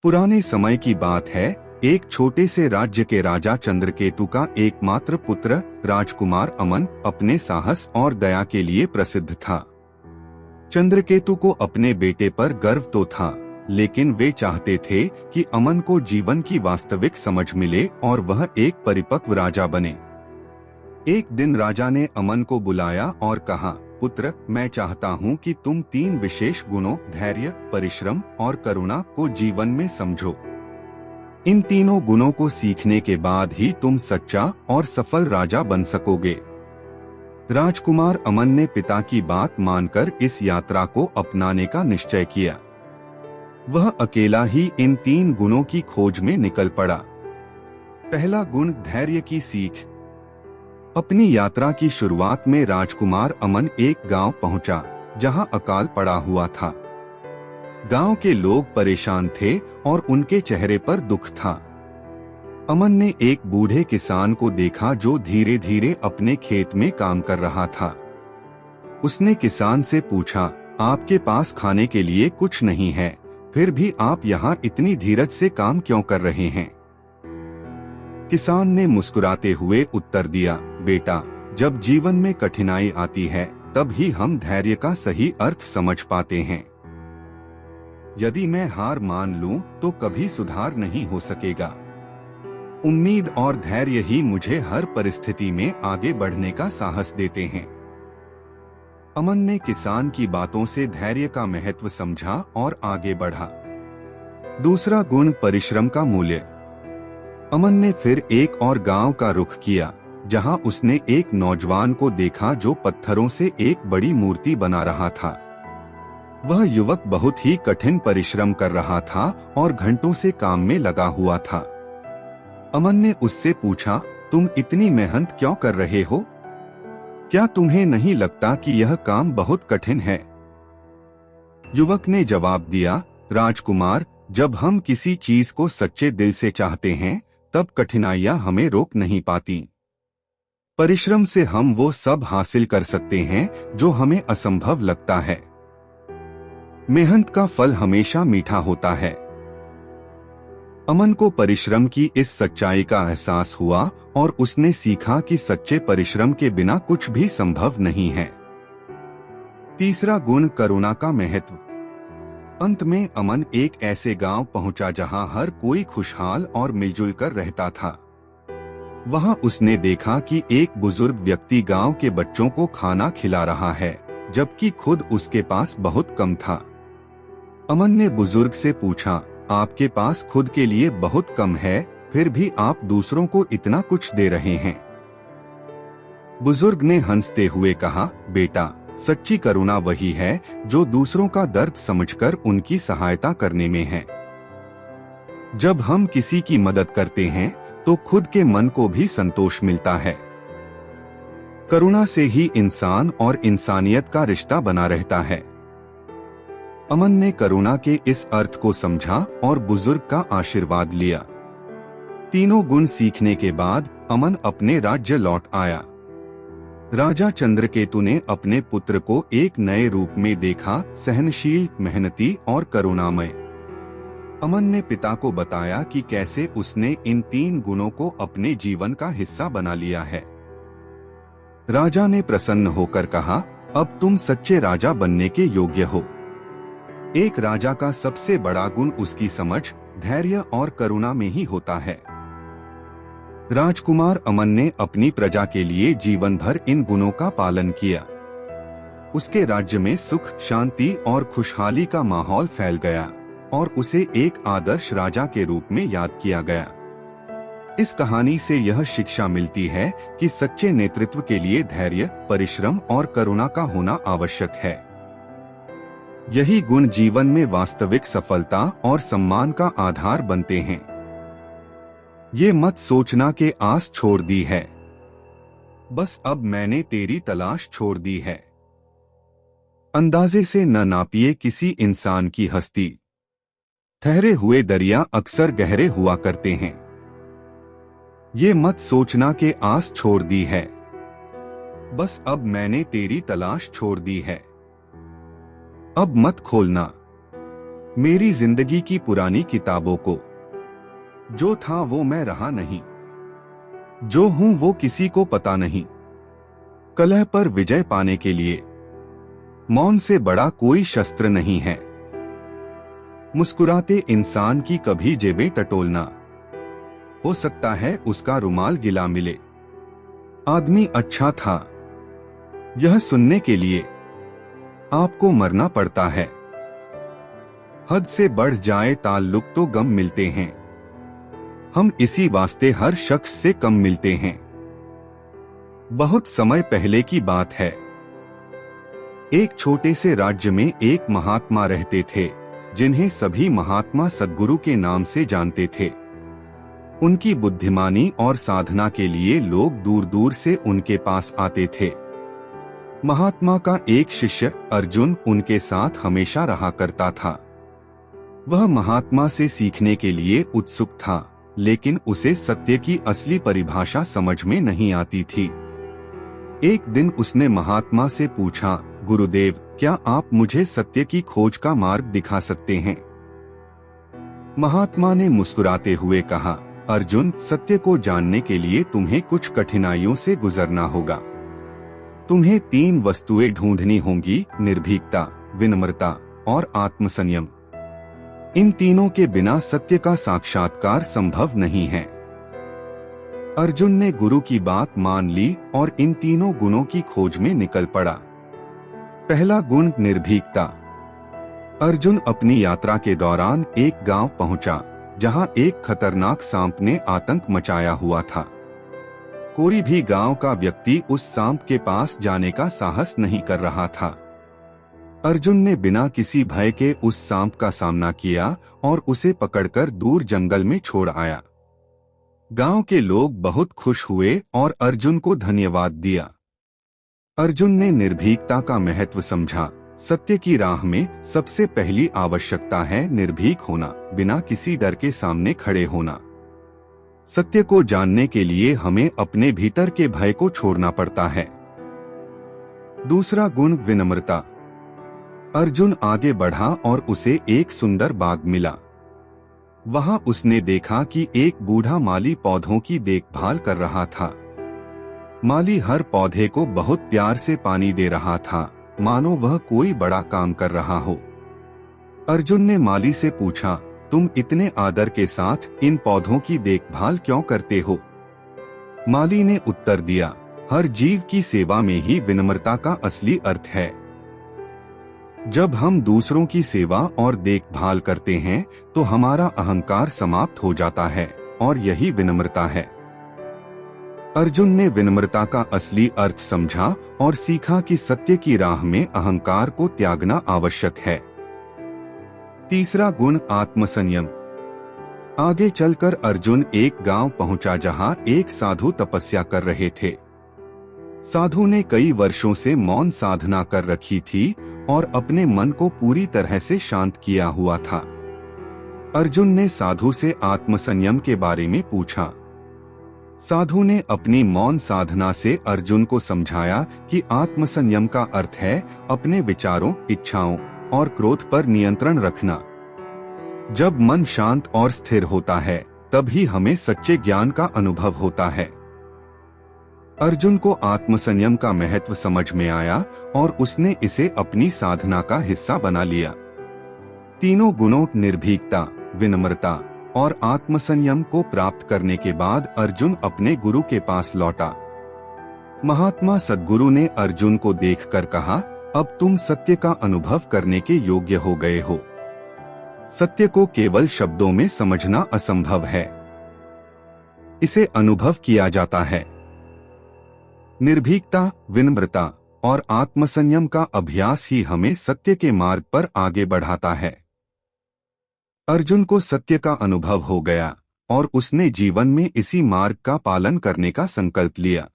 पुराने समय की बात है, एक छोटे से राज्य के राजा चंद्रकेतु का एकमात्र पुत्र राजकुमार अमन अपने साहस और दया के लिए प्रसिद्ध था। चंद्रकेतु को अपने बेटे पर गर्व तो था, लेकिन वे चाहते थे कि अमन को जीवन की वास्तविक समझ मिले और वह एक परिपक्व राजा बने। एक दिन राजा ने अमन को बुलाया और कहा, पुत्र, मैं चाहता हूँ कि तुम 3 विशेष गुणों धैर्य, परिश्रम और करुणा को जीवन में समझो। इन तीनों गुणों को सीखने के बाद ही तुम सच्चा और सफल राजा बन सकोगे। राजकुमार अमन ने पिता की बात मानकर इस यात्रा को अपनाने का निश्चय किया। वह अकेला ही इन 3 गुणों की खोज में निकल पड़ा। पहला गुण, धैर्य की सीख। अपनी यात्रा की शुरुआत में राजकुमार अमन एक गांव पहुंचा, जहां अकाल पड़ा हुआ था। गांव के लोग परेशान थे और उनके चेहरे पर दुख था। अमन ने एक बूढ़े किसान को देखा जो धीरे धीरे अपने खेत में काम कर रहा था। उसने किसान से पूछा, आपके पास खाने के लिए कुछ नहीं है, फिर भी आप यहाँ इतनी धीरज से काम क्यों कर रहे हैं? किसान ने मुस्कुराते हुए उत्तर दिया, बेटा, जब जीवन में कठिनाई आती है तब ही हम धैर्य का सही अर्थ समझ पाते हैं। यदि मैं हार मान लूं तो कभी सुधार नहीं हो सकेगा। उम्मीद और धैर्य ही मुझे हर परिस्थिति में आगे बढ़ने का साहस देते हैं। अमन ने किसान की बातों से धैर्य का महत्व समझा और आगे बढ़ा। दूसरा गुण, परिश्रम का मूल्य। अमन ने फिर एक और गांव का रुख किया, जहां उसने एक नौजवान को देखा जो पत्थरों से एक बड़ी मूर्ति बना रहा था। वह युवक बहुत ही कठिन परिश्रम कर रहा था और घंटों से काम में लगा हुआ था। अमन ने उससे पूछा, तुम इतनी मेहनत क्यों कर रहे हो? क्या तुम्हें नहीं लगता कि यह काम बहुत कठिन है? युवक ने जवाब दिया, राजकुमार, जब हम किसी चीज को सच्चे दिल से चाहते हैं तब कठिनाइयां हमें रोक नहीं पाती। परिश्रम से हम वो सब हासिल कर सकते हैं जो हमें असंभव लगता है। मेहनत का फल हमेशा मीठा होता है। अमन को परिश्रम की इस सच्चाई का एहसास हुआ और उसने सीखा कि सच्चे परिश्रम के बिना कुछ भी संभव नहीं है। तीसरा गुण, करुणा का महत्व। अंत में अमन एक ऐसे गांव पहुंचा जहां हर कोई खुशहाल और मिलजुल कर रहता था। वहां उसने देखा कि एक बुजुर्ग व्यक्ति गांव के बच्चों को खाना खिला रहा है, जबकि खुद उसके पास बहुत कम था। अमन ने बुजुर्ग से पूछा, आपके पास खुद के लिए बहुत कम है, फिर भी आप दूसरों को इतना कुछ दे रहे हैं। बुजुर्ग ने हंसते हुए कहा, बेटा, सच्ची करुणा वही है जो दूसरों का दर्द समझकर उनकी सहायता करने में है। जब हम किसी की मदद करते हैं तो खुद के मन को भी संतोष मिलता है। करुणा से ही इंसान और इंसानियत का रिश्ता बना रहता है। अमन ने करुणा के इस अर्थ को समझा और बुजुर्ग का आशीर्वाद लिया। तीनों गुण सीखने के बाद अमन अपने राज्य लौट आया। राजा चंद्रकेतु ने अपने पुत्र को एक नए रूप में देखा, सहनशील, मेहनती और करुणामय। अमन ने पिता को बताया कि कैसे उसने इन 3 गुणों को अपने जीवन का हिस्सा बना लिया है। राजा ने प्रसन्न होकर कहा, अब तुम सच्चे राजा बनने के योग्य हो। एक राजा का सबसे बड़ा गुण उसकी समझ, धैर्य और करुणा में ही होता है। राजकुमार अमन ने अपनी प्रजा के लिए जीवन भर इन गुणों का पालन किया। उसके राज्य में सुख, शांति और खुशहाली का माहौल फैल गया और उसे एक आदर्श राजा के रूप में याद किया गया। इस कहानी से यह शिक्षा मिलती है कि सच्चे नेतृत्व के लिए धैर्य, परिश्रम और करुणा का होना आवश्यक है। यही गुण जीवन में वास्तविक सफलता और सम्मान का आधार बनते हैं। ये मत सोचना कि आस छोड़ दी है, बस अब मैंने तेरी तलाश छोड़ दी है। अंदाजे से न नापिए किसी इंसान की हस्ती। ठहरे हुए दरिया अक्सर गहरे हुआ करते हैं। ये मत सोचना कि आस छोड़ दी है, बस अब मैंने तेरी तलाश छोड़ दी है। अब मत खोलना मेरी जिंदगी की पुरानी किताबों को। जो था वो मैं रहा नहीं, जो हूं वो किसी को पता नहीं। कलह पर विजय पाने के लिए मौन से बड़ा कोई शस्त्र नहीं है। मुस्कुराते इंसान की कभी जेबें टटोलना, हो सकता है उसका रुमाल गिला मिले। आदमी अच्छा था, यह सुनने के लिए आपको मरना पड़ता है। हद से बढ़ जाए ताल्लुक तो गम मिलते हैं, हम इसी वास्ते हर शख्स से कम मिलते हैं। बहुत समय पहले की बात है, एक छोटे से राज्य में एक महात्मा रहते थे, जिन्हें सभी महात्मा सद्गुरु के नाम से जानते थे। उनकी बुद्धिमानी और साधना के लिए लोग दूर दूर से उनके पास आते थे। महात्मा का एक शिष्य अर्जुन उनके साथ हमेशा रहा करता था। वह महात्मा से सीखने के लिए उत्सुक था, लेकिन उसे सत्य की असली परिभाषा समझ में नहीं आती थी। एक दिन उसने महात्मा से पूछा, गुरुदेव, क्या आप मुझे सत्य की खोज का मार्ग दिखा सकते हैं? महात्मा ने मुस्कुराते हुए कहा, अर्जुन, सत्य को जानने के लिए तुम्हें कुछ कठिनाइयों से गुजरना होगा। तुम्हें 3 वस्तुएं ढूंढनी होंगी, निर्भीकता, विनम्रता और आत्मसंयम। इन तीनों के बिना सत्य का साक्षात्कार संभव नहीं है। अर्जुन ने गुरु की बात मान ली और इन तीनों गुणों की खोज में निकल पड़ा। पहला गुण निर्भीकता। अर्जुन अपनी यात्रा के दौरान एक गांव पहुंचा, जहां एक खतरनाक सांप ने आतंक मचाया हुआ था। कोई भी गांव का व्यक्ति उस सांप के पास जाने का साहस नहीं कर रहा था। अर्जुन ने बिना किसी भय के उस सांप का सामना किया और उसे पकड़कर दूर जंगल में छोड़ आया। गांव के लोग बहुत खुश हुए और अर्जुन को धन्यवाद दिया। अर्जुन ने निर्भीकता का महत्व समझा। सत्य की राह में सबसे पहली आवश्यकता है निर्भीक होना, बिना किसी डर के सामने खड़े होना। सत्य को जानने के लिए हमें अपने भीतर के भय को छोड़ना पड़ता है। दूसरा गुण विनम्रता। अर्जुन आगे बढ़ा और उसे एक सुंदर बाग मिला। वहां उसने देखा कि एक बूढ़ा माली पौधों की देखभाल कर रहा था। माली हर पौधे को बहुत प्यार से पानी दे रहा था, मानो वह कोई बड़ा काम कर रहा हो। अर्जुन ने माली से पूछा, तुम इतने आदर के साथ इन पौधों की देखभाल क्यों करते हो? माली ने उत्तर दिया, हर जीव की सेवा में ही विनम्रता का असली अर्थ है। जब हम दूसरों की सेवा और देखभाल करते हैं तो हमारा अहंकार समाप्त हो जाता है, और यही विनम्रता है। अर्जुन ने विनम्रता का असली अर्थ समझा और सीखा कि सत्य की राह में अहंकार को त्यागना आवश्यक है। तीसरा गुण आत्मसंयम। आगे चलकर अर्जुन एक गांव पहुंचा जहां एक साधु तपस्या कर रहे थे। साधु ने कई वर्षों से मौन साधना कर रखी थी और अपने मन को पूरी तरह से शांत किया हुआ था। अर्जुन ने साधु से आत्मसंयम के बारे में पूछा। साधु ने अपनी मौन साधना से अर्जुन को समझाया कि आत्मसंयम का अर्थ है अपने विचारों, इच्छाओं और क्रोध पर नियंत्रण रखना। जब मन शांत और स्थिर होता है, तभी हमें सच्चे ज्ञान का अनुभव होता है। अर्जुन को आत्मसंयम का महत्व समझ में आया और उसने इसे अपनी साधना का हिस्सा बना लिया। तीनों गुणों निर्भीकता, विनम्रता और आत्मसंयम को प्राप्त करने के बाद अर्जुन अपने गुरु के पास लौटा। महात्मा सद्गुरु ने अर्जुन को देखकर कहा, अब तुम सत्य का अनुभव करने के योग्य हो गए हो। सत्य को केवल शब्दों में समझना असंभव है, इसे अनुभव किया जाता है। निर्भीकता, विनम्रता और आत्मसंयम का अभ्यास ही हमें सत्य के मार्ग पर आगे बढ़ाता है। अर्जुन को सत्य का अनुभव हो गया और उसने जीवन में इसी मार्ग का पालन करने का संकल्प लिया।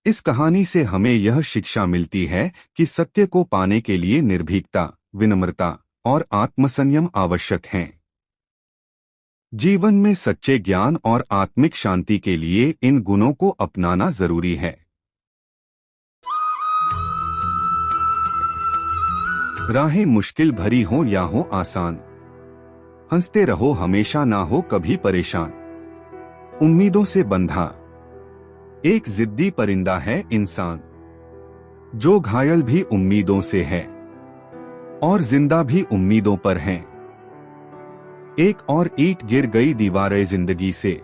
इस कहानी से हमें यह शिक्षा मिलती है कि सत्य को पाने के लिए निर्भीकता, विनम्रता और आत्मसंयम आवश्यक हैं। जीवन में सच्चे ज्ञान और आत्मिक शांति के लिए इन गुणों को अपनाना जरूरी है। राहें मुश्किल भरी हो या हो आसान, हंसते रहो हमेशा, ना हो कभी परेशान। उम्मीदों से बंधा एक जिद्दी परिंदा है इंसान, जो घायल भी उम्मीदों से है और जिंदा भी उम्मीदों पर है। एक और ईंट गिर गई दीवारें जिंदगी से,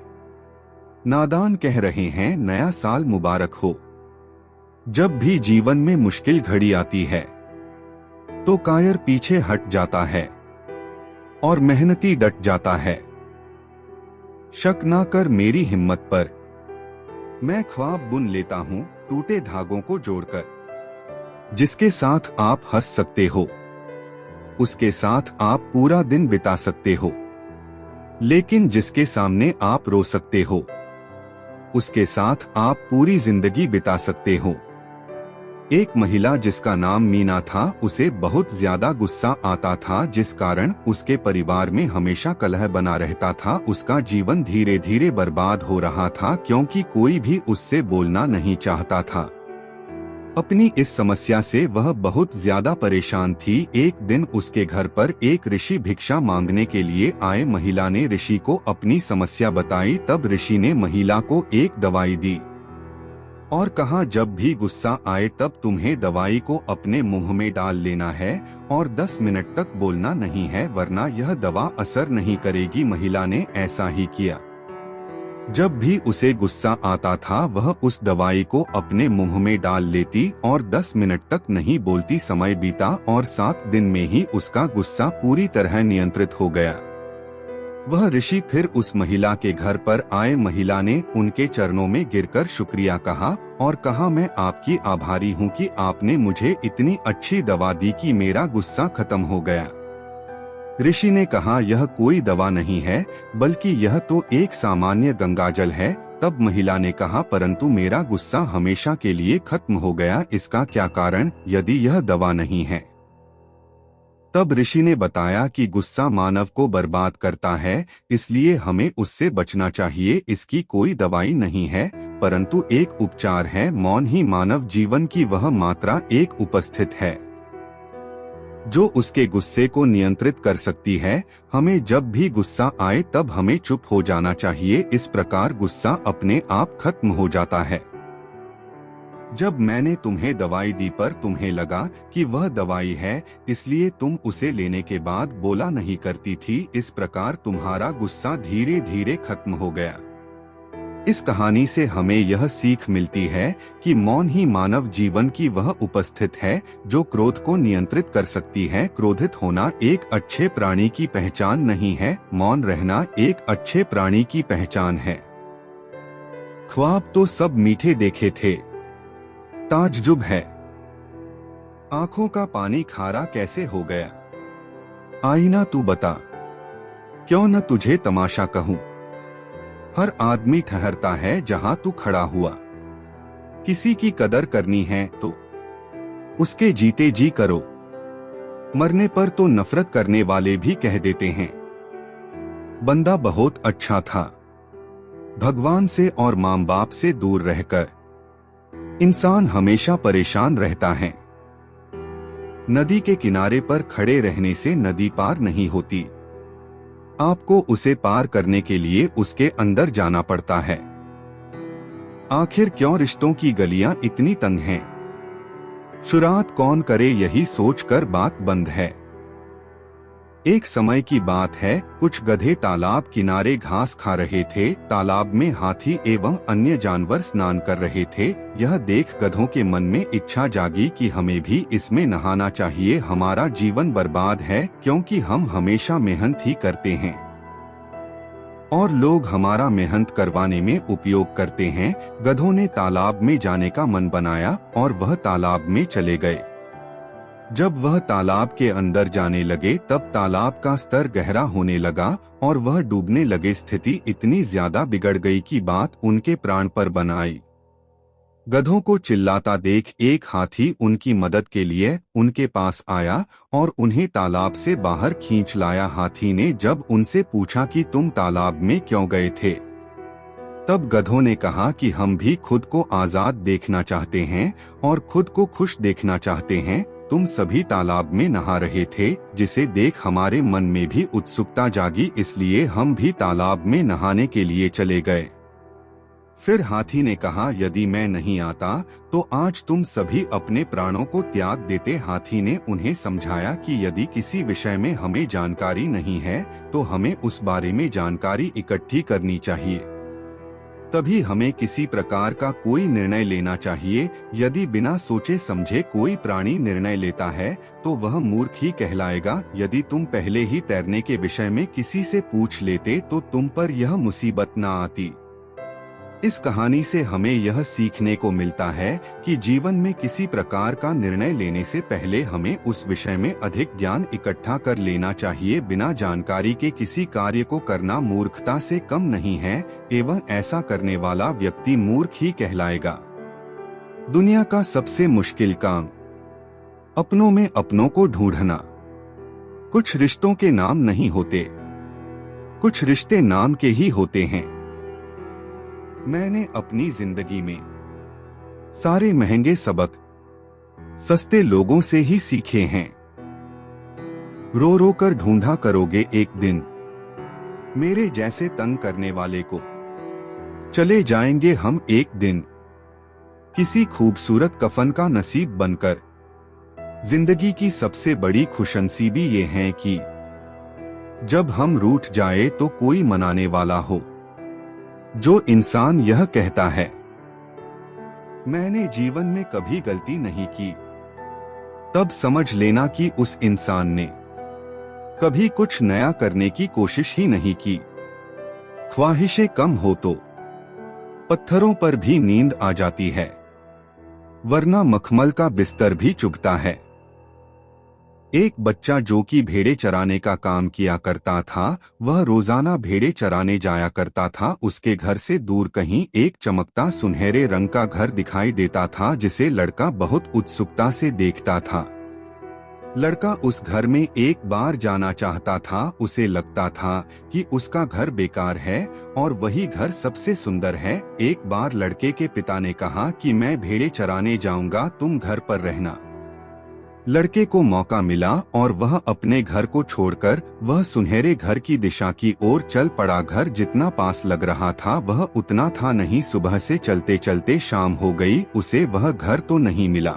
नादान कह रहे हैं नया साल मुबारक हो। जब भी जीवन में मुश्किल घड़ी आती है तो कायर पीछे हट जाता है और मेहनती डट जाता है। शक ना कर मेरी हिम्मत पर, मैं ख्वाब बुन लेता हूं टूटे धागों को जोड़कर। जिसके साथ आप हंस सकते हो उसके साथ आप पूरा दिन बिता सकते हो, लेकिन जिसके सामने आप रो सकते हो उसके साथ आप पूरी जिंदगी बिता सकते हो। एक महिला जिसका नाम मीना था, उसे बहुत ज्यादा गुस्सा आता था, जिस कारण उसके परिवार में हमेशा कलह बना रहता था। उसका जीवन धीरे धीरे बर्बाद हो रहा था क्योंकि कोई भी उससे बोलना नहीं चाहता था। अपनी इस समस्या से वह बहुत ज्यादा परेशान थी। एक दिन उसके घर पर एक ऋषि भिक्षा मांगने के लिए आए। महिला ने ऋषि को अपनी समस्या बताई। तब ऋषि ने महिला को एक दवाई दी और कहा, जब भी गुस्सा आए तब तुम्हें दवाई को अपने मुंह में डाल लेना है और 10 मिनट तक बोलना नहीं है, वरना यह दवा असर नहीं करेगी। महिला ने ऐसा ही किया। जब भी उसे गुस्सा आता था वह उस दवाई को अपने मुंह में डाल लेती और 10 मिनट तक नहीं बोलती। समय बीता और 7 दिन में ही उसका गुस्सा पूरी तरह नियंत्रित हो गया। वह ऋषि फिर उस महिला के घर पर आए। महिला ने उनके चरणों में गिरकर शुक्रिया कहा और कहा, मैं आपकी आभारी हूँ कि आपने मुझे इतनी अच्छी दवा दी कि मेरा गुस्सा खत्म हो गया। ऋषि ने कहा, यह कोई दवा नहीं है बल्कि यह तो एक सामान्य गंगाजल है। तब महिला ने कहा, परंतु मेरा गुस्सा हमेशा के लिए खत्म हो गया, इसका क्या कारण यदि यह दवा नहीं है? तब ऋषि ने बताया कि गुस्सा मानव को बर्बाद करता है, इसलिए हमें उससे बचना चाहिए। इसकी कोई दवाई नहीं है परंतु एक उपचार है। मौन ही मानव जीवन की वह मात्रा एक उपस्थित है जो उसके गुस्से को नियंत्रित कर सकती है। हमें जब भी गुस्सा आए तब हमें चुप हो जाना चाहिए। इस प्रकार गुस्सा अपने आप खत्म हो जाता है। जब मैंने तुम्हें दवाई दी पर तुम्हें लगा कि वह दवाई है, इसलिए तुम उसे लेने के बाद बोला नहीं करती थी। इस प्रकार तुम्हारा गुस्सा धीरे धीरे खत्म हो गया। इस कहानी से हमें यह सीख मिलती है कि मौन ही मानव जीवन की वह उपस्थित है जो क्रोध को नियंत्रित कर सकती है। क्रोधित होना एक अच्छे प्राणी की पहचान नहीं है, मौन रहना एक अच्छे प्राणी की पहचान है। ख्वाब तो सब मीठे देखे थे, ताज्जुब है आंखों का पानी खारा कैसे हो गया। आईना तू बता, क्यों न तुझे तमाशा कहूं। हर आदमी ठहरता है जहां तू खड़ा हुआ। किसी की कदर करनी है तो उसके जीते जी करो, मरने पर तो नफरत करने वाले भी कह देते हैं बंदा बहुत अच्छा था। भगवान से और माँ बाप से दूर रहकर इंसान हमेशा परेशान रहता है। नदी के किनारे पर खड़े रहने से नदी पार नहीं होती, आपको उसे पार करने के लिए उसके अंदर जाना पड़ता है। आखिर क्यों रिश्तों की गलियां इतनी तंग हैं? शुरुआत कौन करे यही सोचकर बात बंद है। एक समय की बात है, कुछ गधे तालाब किनारे घास खा रहे थे। तालाब में हाथी एवं अन्य जानवर स्नान कर रहे थे। यह देख गधों के मन में इच्छा जागी कि हमें भी इसमें नहाना चाहिए। हमारा जीवन बर्बाद है क्योंकि हम हमेशा मेहनत ही करते हैं और लोग हमारा मेहनत करवाने में उपयोग करते हैं। गधों ने तालाब में जाने का मन बनाया और वह तालाब में चले गए। जब वह तालाब के अंदर जाने लगे तब तालाब का स्तर गहरा होने लगा और वह डूबने लगे। स्थिति इतनी ज्यादा बिगड़ गई कि बात उनके प्राण पर बन आई। गधों को चिल्लाता देख एक हाथी उनकी मदद के लिए उनके पास आया और उन्हें तालाब से बाहर खींच लाया। हाथी ने जब उनसे पूछा कि तुम तालाब में क्यों गए थे, तब गधों ने कहा कि हम भी खुद को आजाद देखना चाहते हैं और खुद को खुश देखना चाहते हैं। तुम सभी तालाब में नहा रहे थे, जिसे देख हमारे मन में भी उत्सुकता जागी, इसलिए हम भी तालाब में नहाने के लिए चले गए। फिर हाथी ने कहा, यदि मैं नहीं आता तो आज तुम सभी अपने प्राणों को त्याग देते। हाथी ने उन्हें समझाया कि यदि किसी विषय में हमें जानकारी नहीं है तो हमें उस बारे में जानकारी इकट्ठी करनी चाहिए, तभी हमें किसी प्रकार का कोई निर्णय लेना चाहिए। यदि बिना सोचे समझे कोई प्राणी निर्णय लेता है तो वह मूर्ख ही कहलाएगा। यदि तुम पहले ही तैरने के विषय में किसी से पूछ लेते तो तुम पर यह मुसीबत न आती। इस कहानी से हमें यह सीखने को मिलता है कि जीवन में किसी प्रकार का निर्णय लेने से पहले हमें उस विषय में अधिक ज्ञान इकट्ठा कर लेना चाहिए। बिना जानकारी के किसी कार्य को करना मूर्खता से कम नहीं है, एवं ऐसा करने वाला व्यक्ति मूर्ख ही कहलाएगा। दुनिया का सबसे मुश्किल काम, अपनों में अपनों को ढूंढना। कुछ रिश्तों के नाम नहीं होते, कुछ रिश्ते नाम के ही होते हैं। मैंने अपनी जिंदगी में सारे महंगे सबक सस्ते लोगों से ही सीखे हैं। रो रो कर ढूंढा करोगे एक दिन मेरे जैसे तंग करने वाले को, चले जाएंगे हम एक दिन किसी खूबसूरत कफन का नसीब बनकर। जिंदगी की सबसे बड़ी खुशनसीबी ये है कि जब हम रूठ जाए तो कोई मनाने वाला हो। जो इंसान यह कहता है मैंने जीवन में कभी गलती नहीं की, तब समझ लेना कि उस इंसान ने कभी कुछ नया करने की कोशिश ही नहीं की। ख्वाहिशें कम हो तो पत्थरों पर भी नींद आ जाती है, वरना मखमल का बिस्तर भी चुभता है। एक बच्चा जो कि भेड़े चराने का काम किया करता था, वह रोजाना भेड़े चराने जाया करता था। उसके घर से दूर कहीं एक चमकता सुनहरे रंग का घर दिखाई देता था, जिसे लड़का बहुत उत्सुकता से देखता था। लड़का उस घर में एक बार जाना चाहता था। उसे लगता था कि उसका घर बेकार है और वही घर सबसे सुंदर है। एक बार लड़के के पिता ने कहा कि मैं भेड़े चराने जाऊंगा, तुम घर पर रहना। लड़के को मौका मिला और वह अपने घर को छोड़कर वह सुनहरे घर की दिशा की ओर चल पड़ा। घर जितना पास लग रहा था वह उतना था नहीं। सुबह से चलते चलते शाम हो गई, उसे वह घर तो नहीं मिला,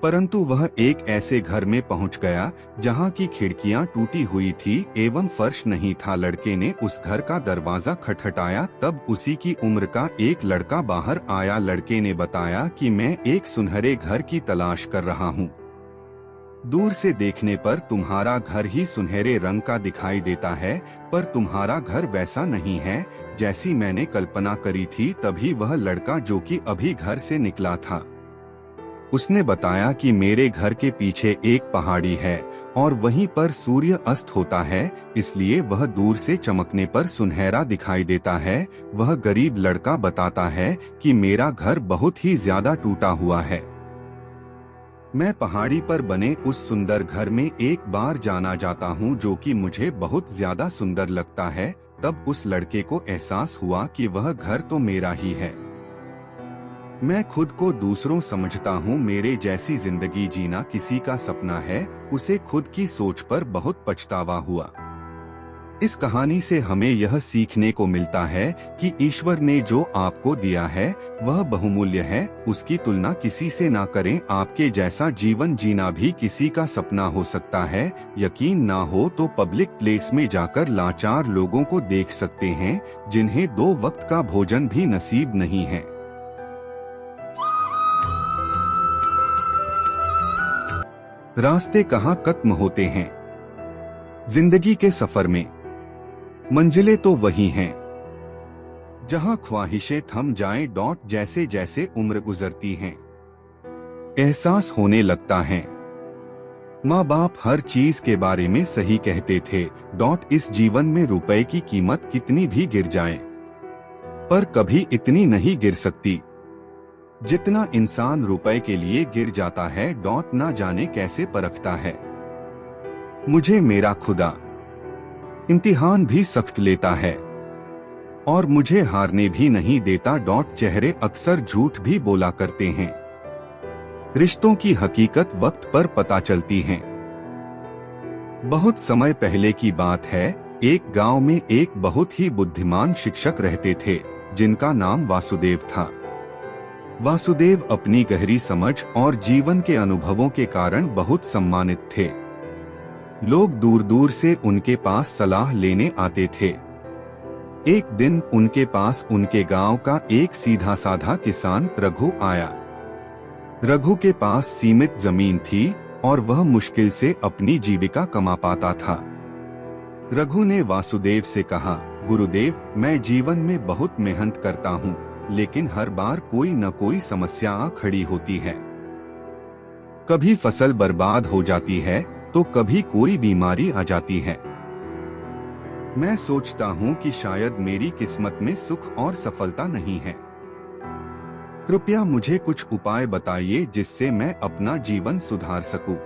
परंतु वह एक ऐसे घर में पहुंच गया जहां की खिड़कियां टूटी हुई थी एवं फर्श नहीं था। लड़के ने उस घर का दरवाजा खटखटाया, तब उसी की उम्र का एक लड़का बाहर आया। लड़के ने बताया कि मैं एक सुनहरे घर की तलाश कर रहा हूँ। दूर से देखने पर तुम्हारा घर ही सुनहरे रंग का दिखाई देता है, पर तुम्हारा घर वैसा नहीं है जैसी मैंने कल्पना करी थी। तभी वह लड़का जो कि अभी घर से निकला था, उसने बताया कि मेरे घर के पीछे एक पहाड़ी है और वहीं पर सूर्य अस्त होता है, इसलिए वह दूर से चमकने पर सुनहरा दिखाई देता है। वह गरीब लड़का बताता है कि मेरा घर बहुत ही ज्यादा टूटा हुआ है। मैं पहाड़ी पर बने उस सुंदर घर में एक बार जाना चाहता हूँ, जो कि मुझे बहुत ज्यादा सुंदर लगता है। तब उस लड़के को एहसास हुआ कि वह घर तो मेरा ही है। मैं खुद को दूसरों समझता हूँ, मेरे जैसी जिंदगी जीना किसी का सपना है। उसे खुद की सोच पर बहुत पछतावा हुआ। इस कहानी से हमें यह सीखने को मिलता है कि ईश्वर ने जो आपको दिया है वह बहुमूल्य है, उसकी तुलना किसी से ना करें। आपके जैसा जीवन जीना भी किसी का सपना हो सकता है। यकीन ना हो तो पब्लिक प्लेस में जाकर लाचार लोगों को देख सकते हैं, जिन्हें 2 वक्त का भोजन भी नसीब नहीं है। रास्ते कहाँ खत्म होते हैं जिंदगी के सफर में, मंजिलें तो वही हैं जहां ख्वाहिशें थम जाएं। जैसे जैसे उम्र गुजरती हैं एहसास होने लगता है। माँ बाप हर चीज के बारे में सही कहते थे। इस जीवन में रुपए की कीमत कितनी भी गिर जाए पर कभी इतनी नहीं गिर सकती जितना इंसान रुपए के लिए गिर जाता है, डॉट ना जाने कैसे परखता है। मुझे मेरा खुदा इम्तिहान भी सख्त लेता है और मुझे हारने भी नहीं देता। डॉट चेहरे अक्सर झूठ भी बोला करते हैं। रिश्तों की हकीकत वक्त पर पता चलती है। बहुत समय पहले की बात है, एक गांव में एक बहुत ही बुद्धिमान शिक्षक रहते थे जिनका नाम वासुदेव था। वासुदेव अपनी गहरी समझ और जीवन के अनुभवों के कारण बहुत सम्मानित थे। लोग दूर दूर से उनके पास सलाह लेने आते थे। एक दिन उनके पास उनके गांव का एक सीधा साधा किसान रघु आया। रघु के पास सीमित जमीन थी और वह मुश्किल से अपनी जीविका कमा पाता था। रघु ने वासुदेव से कहा, गुरुदेव, मैं जीवन में बहुत मेहनत करता हूँ, लेकिन हर बार कोई न कोई समस्या आ खड़ी होती है। कभी फसल बर्बाद हो जाती है तो कभी कोई बीमारी आ जाती है। मैं सोचता हूँ कि शायद मेरी किस्मत में सुख और सफलता नहीं है। कृपया मुझे कुछ उपाय बताइए जिससे मैं अपना जीवन सुधार सकूं।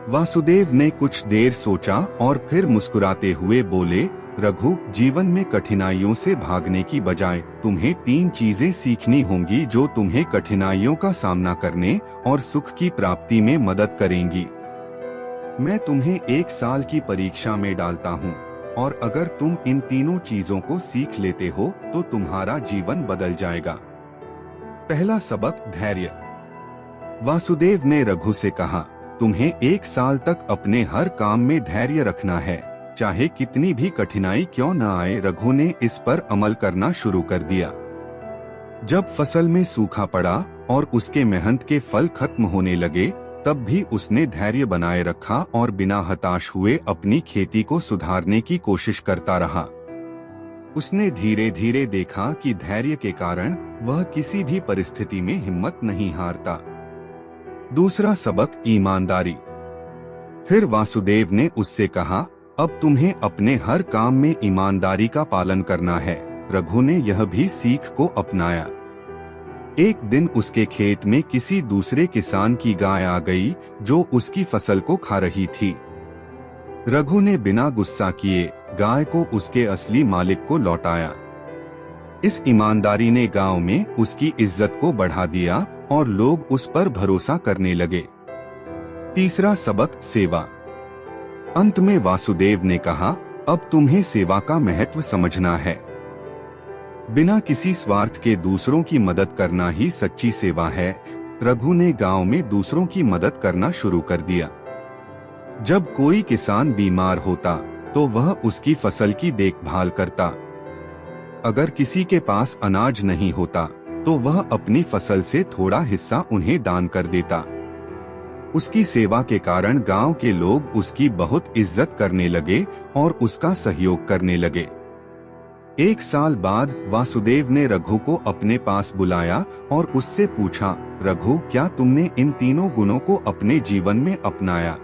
वासुदेव ने कुछ देर सोचा और फिर मुस्कुराते हुए बोले, रघु, जीवन में कठिनाइयों से भागने की बजाय तुम्हें 3 चीजें सीखनी होंगी जो तुम्हें कठिनाइयों का सामना करने और सुख की प्राप्ति में मदद करेंगी। मैं तुम्हें 1 साल की परीक्षा में डालता हूँ और अगर तुम इन तीनों चीजों को सीख लेते हो तो तुम्हारा जीवन बदल जाएगा। पहला सबक, धैर्य। वासुदेव ने रघु से कहा, तुम्हें 1 साल तक अपने हर काम में धैर्य रखना है, चाहे कितनी भी कठिनाई क्यों न आए। रघु ने इस पर अमल करना शुरू कर दिया। जब फसल में सूखा पड़ा और उसके मेहनत के फल खत्म होने लगे, तब भी उसने धैर्य बनाए रखा और बिना हताश हुए अपनी खेती को सुधारने की कोशिश करता रहा। उसने धीरे धीरे देखा कि धैर्य के कारण वह किसी भी परिस्थिति में हिम्मत नहीं हारता। दूसरा सबक, ईमानदारी। फिर वासुदेव ने उससे कहा, अब तुम्हें अपने हर काम में ईमानदारी का पालन करना है। रघु ने यह भी सीख को अपनाया। एक दिन उसके खेत में किसी दूसरे किसान की गाय आ गई जो उसकी फसल को खा रही थी। रघु ने बिना गुस्सा किए गाय को उसके असली मालिक को लौटाया। इस ईमानदारी ने गांव में उसकी इज्जत को बढ़ा दिया और लोग उस पर भरोसा करने लगे। तीसरा सबक, सेवा। अंत में वासुदेव ने कहा, अब तुम्हें सेवा का महत्व समझना है। बिना किसी स्वार्थ के दूसरों की मदद करना ही सच्ची सेवा है। रघु ने गांव में दूसरों की मदद करना शुरू कर दिया। जब कोई किसान बीमार होता तो वह उसकी फसल की देखभाल करता। अगर किसी के पास अनाज नहीं होता तो वह अपनी फसल से थोड़ा हिस्सा उन्हें दान कर देता। उसकी सेवा के कारण गांव के लोग उसकी बहुत इज्जत करने लगे और उसका सहयोग करने लगे। 1 साल बाद वासुदेव ने रघु को अपने पास बुलाया और उससे पूछा, रघु, क्या तुमने इन तीनों गुणों को अपने जीवन में अपनाया?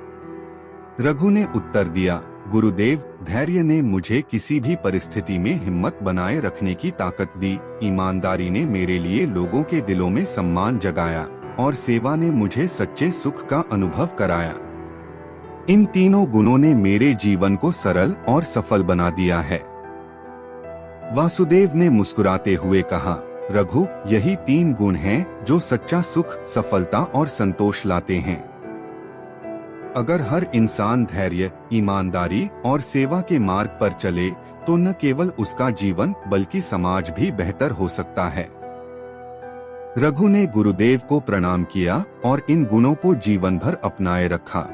रघु ने उत्तर दिया, गुरुदेव, धैर्य ने मुझे किसी भी परिस्थिति में हिम्मत बनाए रखने की ताकत दी, ईमानदारी ने मेरे लिए लोगों के दिलों में सम्मान जगाया और सेवा ने मुझे सच्चे सुख का अनुभव कराया। इन तीनों गुणों ने मेरे जीवन को सरल और सफल बना दिया है। वासुदेव ने मुस्कुराते हुए कहा, रघु, यही 3 गुण हैं जो सच्चा सुख, सफलता और संतोष लाते हैं। अगर हर इंसान धैर्य, ईमानदारी और सेवा के मार्ग पर चले तो न केवल उसका जीवन बल्कि समाज भी बेहतर हो सकता है। रघु ने गुरुदेव को प्रणाम किया और इन गुणों को जीवन भर अपनाए रखा।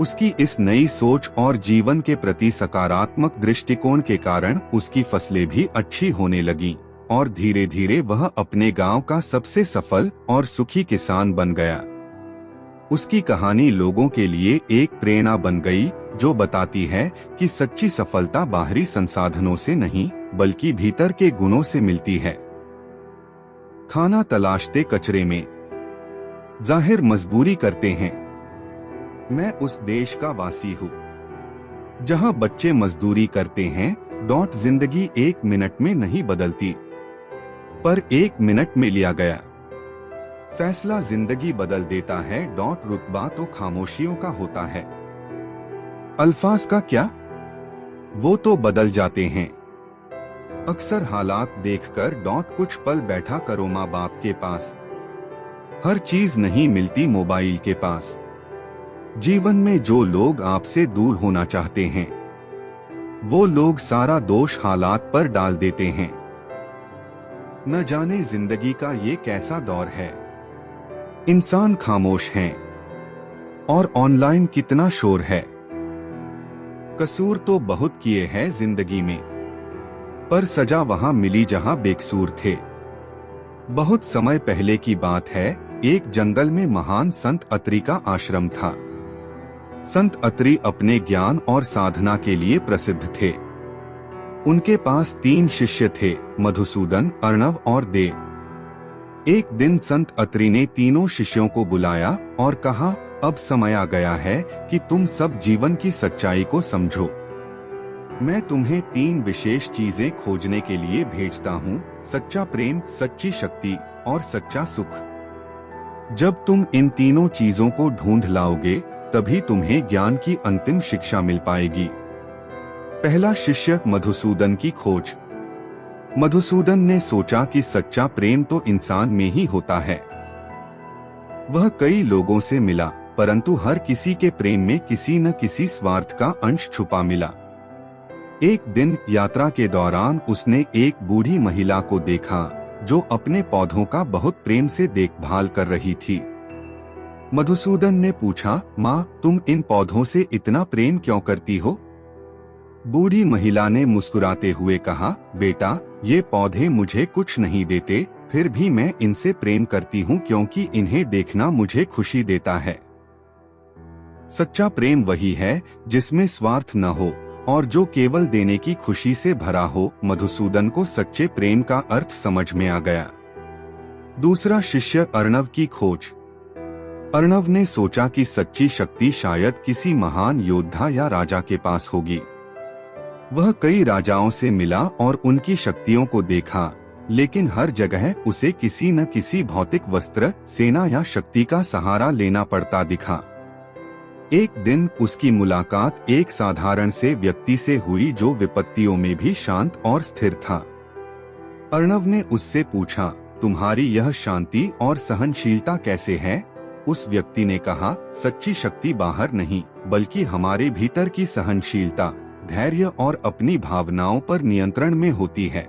उसकी इस नई सोच और जीवन के प्रति सकारात्मक दृष्टिकोण के कारण उसकी फसलें भी अच्छी होने लगीं और धीरे धीरे वह अपने गांव का सबसे सफल और सुखी किसान बन गया। उसकी कहानी लोगों के लिए एक प्रेरणा बन गई जो बताती है कि सच्ची सफलता बाहरी संसाधनों से नहीं बल्कि भीतर के गुणों से मिलती है। खाना तलाशते कचरे में, जाहिर मजबूरी करते हैं। मैं उस देश का वासी हूँ जहाँ बच्चे मजदूरी करते हैं। जिंदगी 1 मिनट में नहीं बदलती, पर 1 मिनट में लिया गया फैसला जिंदगी बदल देता है। रुतबा तो खामोशियों का होता है। अल्फाज का क्या, वो तो बदल जाते हैं। अक्सर हालात देखकर कुछ पल बैठा करो माँ बाप के पास। हर चीज नहीं मिलती मोबाइल के पास। जीवन में जो लोग आपसे दूर होना चाहते हैं, वो लोग सारा दोष हालात पर डाल देते हैं। न जाने जिंदगी का ये कैसा दौर है। इंसान खामोश हैं और ऑनलाइन कितना शोर है। कसूर तो बहुत किए हैं जिंदगी में, पर सजा वहां मिली जहां बेकसूर थे। बहुत समय पहले की बात है, एक जंगल में महान संत अत्रि का आश्रम था। संत अत्रि अपने ज्ञान और साधना के लिए प्रसिद्ध थे। उनके पास 3 शिष्य थे, मधुसूदन, अर्णव और देव। एक दिन संत अत्रि ने तीनों शिष्यों को बुलाया और कहा, अब समय आ गया है कि तुम सब जीवन की सच्चाई को समझो। मैं तुम्हें 3 विशेष चीजें खोजने के लिए भेजता हूँ, सच्चा प्रेम, सच्ची शक्ति और सच्चा सुख। जब तुम इन तीनों चीजों को ढूंढ लाओगे, तभी तुम्हें ज्ञान की अंतिम शिक्षा मिल पाएगी। पहला शिष्य मधुसूदन की खोज। मधुसूदन ने सोचा कि सच्चा प्रेम तो इंसान में ही होता है। वह कई लोगों से मिला, परंतु हर किसी के प्रेम में किसी न किसी स्वार्थ का अंश छुपा मिला। एक दिन यात्रा के दौरान उसने एक बूढ़ी महिला को देखा, जो अपने पौधों का बहुत प्रेम से देखभाल कर रही थी। मधुसूदन ने पूछा, माँ, तुम इन पौधों से इतना प्रेम क्यों करती हो? बूढ़ी महिला ने मुस्कुराते हुए कहा, बेटा, ये पौधे मुझे कुछ नहीं देते, फिर भी मैं इनसे प्रेम करती हूँ क्योंकि इन्हें देखना मुझे खुशी देता है। सच्चा प्रेम वही है जिसमें स्वार्थ न हो और जो केवल देने की खुशी से भरा हो। मधुसूदन को सच्चे प्रेम का अर्थ समझ में आ गया। दूसरा शिष्य अर्णव की खोज। अर्णव ने सोचा कि सच्ची शक्ति शायद किसी महान योद्धा या राजा के पास होगी। वह कई राजाओं से मिला और उनकी शक्तियों को देखा, लेकिन हर जगह उसे किसी न किसी भौतिक वस्त्र, सेना या शक्ति का सहारा लेना पड़ता दिखा। एक दिन उसकी मुलाकात एक साधारण से व्यक्ति से हुई जो विपत्तियों में भी शांत और स्थिर था। अर्णव ने उससे पूछा, तुम्हारी यह शांति और सहनशीलता कैसे है? उस व्यक्ति ने कहा, सच्ची शक्ति बाहर नहीं, बल्कि हमारे भीतर की सहनशीलता, धैर्य और अपनी भावनाओं पर नियंत्रण में होती है।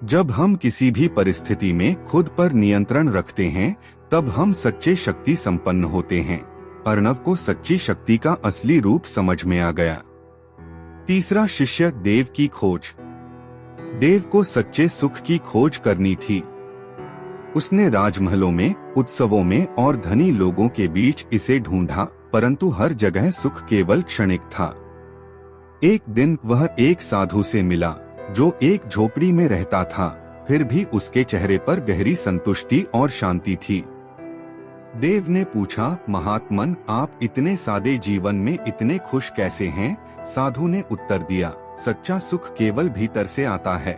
जब हम किसी भी परिस्थिति में खुद पर नियंत्रण रखते हैं, तब हम सच्चे शक्ति संपन्न होते हैं। अर्णव को सच्ची शक्ति का असली रूप समझ में आ गया। तीसरा शिष्य देव की खोज। देव को सच्चे सुख की खोज करनी थी। उसने राजमहलों में, उत्सवों में और धनी लोगों के बीच इसे ढूंढा, परंतु हर जगह सुख केवल क्षणिक था। एक दिन वह एक साधु से मिला, जो एक झोपड़ी में रहता था, फिर भी उसके चेहरे पर गहरी संतुष्टि और शांति थी। देव ने पूछा, महात्मन, आप इतने सादे जीवन में इतने खुश कैसे हैं? साधु ने उत्तर दिया, सच्चा सुख केवल भीतर से आता है।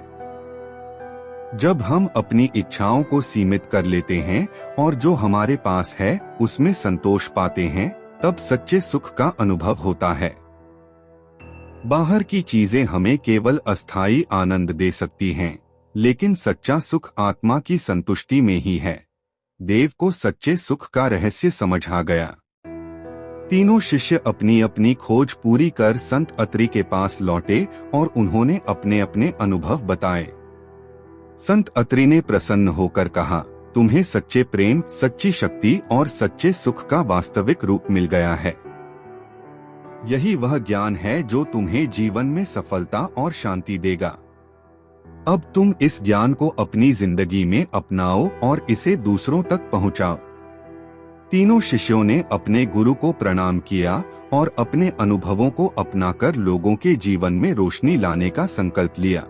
जब हम अपनी इच्छाओं को सीमित कर लेते हैं और जो हमारे पास है उसमें संतोष पाते हैं, तब सच्चे सुख का अनुभव होता है। बाहर की चीजें हमें केवल अस्थायी आनंद दे सकती हैं, लेकिन सच्चा सुख आत्मा की संतुष्टि में ही है। देव को सच्चे सुख का रहस्य समझ आ गया। तीनों शिष्य अपनी अपनी खोज पूरी कर संत अत्रि के पास लौटे और उन्होंने अपने अपने अनुभव बताए। संत अत्रि ने प्रसन्न होकर कहा, तुम्हें सच्चे प्रेम, सच्ची शक्ति और सच्चे सुख का वास्तविक रूप मिल गया है। यही वह ज्ञान है जो तुम्हें जीवन में सफलता और शांति देगा। अब तुम इस ज्ञान को अपनी जिंदगी में अपनाओ और इसे दूसरों तक पहुंचाओ। तीनों शिष्यों ने अपने गुरु को प्रणाम किया और अपने अनुभवों को अपनाकर लोगों के जीवन में रोशनी लाने का संकल्प लिया।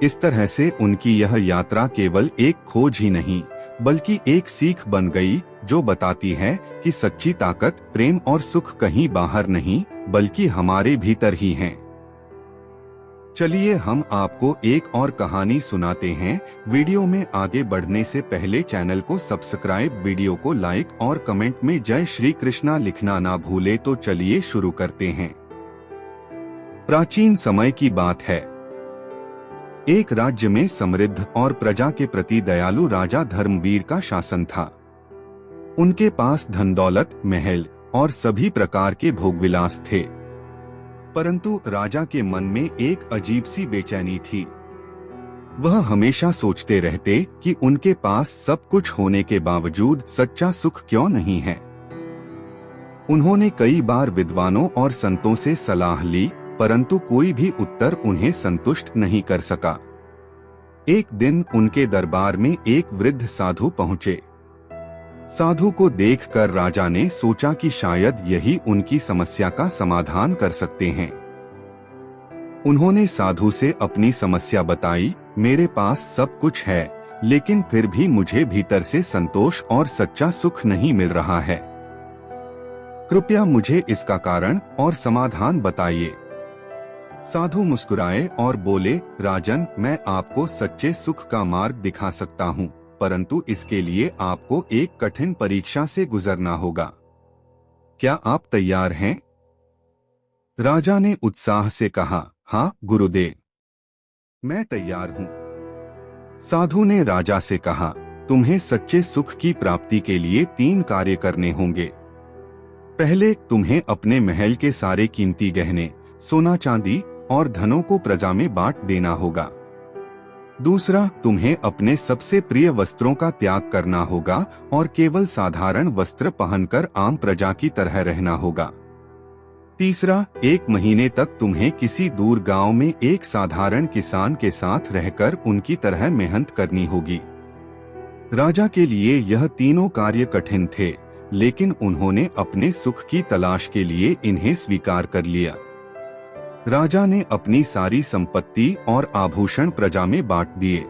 इस तरह से उनकी यह यात्रा केवल एक खोज ही नहीं, बल्कि एक सीख बन गई, जो बताती है कि सच्ची ताकत, प्रेम और सुख कहीं बाहर नहीं, बल्कि हमारे भीतर ही हैं। चलिए हम आपको एक और कहानी सुनाते हैं। वीडियो में आगे बढ़ने से पहले चैनल को सब्सक्राइब, वीडियो को लाइक और कमेंट में जय श्री कृष्णा लिखना ना भूले। तो चलिए शुरू करते हैं। प्राचीन समय की बात है। एक राज्य में समृद्ध और प्रजा के प्रति दयालु राजा धर्मवीर का शासन था। उनके पास धन दौलत, महल और सभी प्रकार के भोगविलास थे। परंतु राजा के मन में एक अजीब सी बेचैनी थी। वह हमेशा सोचते रहते कि उनके पास सब कुछ होने के बावजूद सच्चा सुख क्यों नहीं है। उन्होंने कई बार विद्वानों और संतों से सलाह ली, परंतु कोई भी उत्तर उन्हें संतुष्ट नहीं कर सका। एक दिन उनके दरबार में एक वृद्ध साधु पहुंचे। साधु को देखकर राजा ने सोचा कि शायद यही उनकी समस्या का समाधान कर सकते हैं। उन्होंने साधु से अपनी समस्या बताई। मेरे पास सब कुछ है, लेकिन फिर भी मुझे भीतर से संतोष और सच्चा सुख नहीं मिल रहा है। कृपया मुझे इसका कारण और समाधान बताइए। साधु मुस्कुराए और बोले, राजन, मैं आपको सच्चे सुख का मार्ग दिखा सकता हूँ, परंतु इसके लिए आपको एक कठिन परीक्षा से गुजरना होगा। क्या आप तैयार हैं? राजा ने उत्साह से कहा, हाँ गुरुदेव, मैं तैयार हूँ। साधु ने राजा से कहा, तुम्हें सच्चे सुख की प्राप्ति के लिए 3 कार्य करने होंगे। पहले, तुम्हें अपने महल के सारे कीमती गहने, सोना चांदी और धनों को प्रजा में बांट देना होगा। दूसरा, तुम्हें अपने सबसे प्रिय वस्त्रों का त्याग करना होगा और केवल साधारण वस्त्र पहनकर आम प्रजा की तरह रहना होगा। तीसरा, 1 महीने तक तुम्हें किसी दूर गांव में एक साधारण किसान के साथ रहकर उनकी तरह मेहनत करनी होगी। राजा के लिए यह तीनों कार्य कठिन थे, लेकिन उन्होंने अपने सुख की तलाश के लिए इन्हें स्वीकार कर लिया। राजा ने अपनी सारी संपत्ति और आभूषण प्रजा में बांट दिए।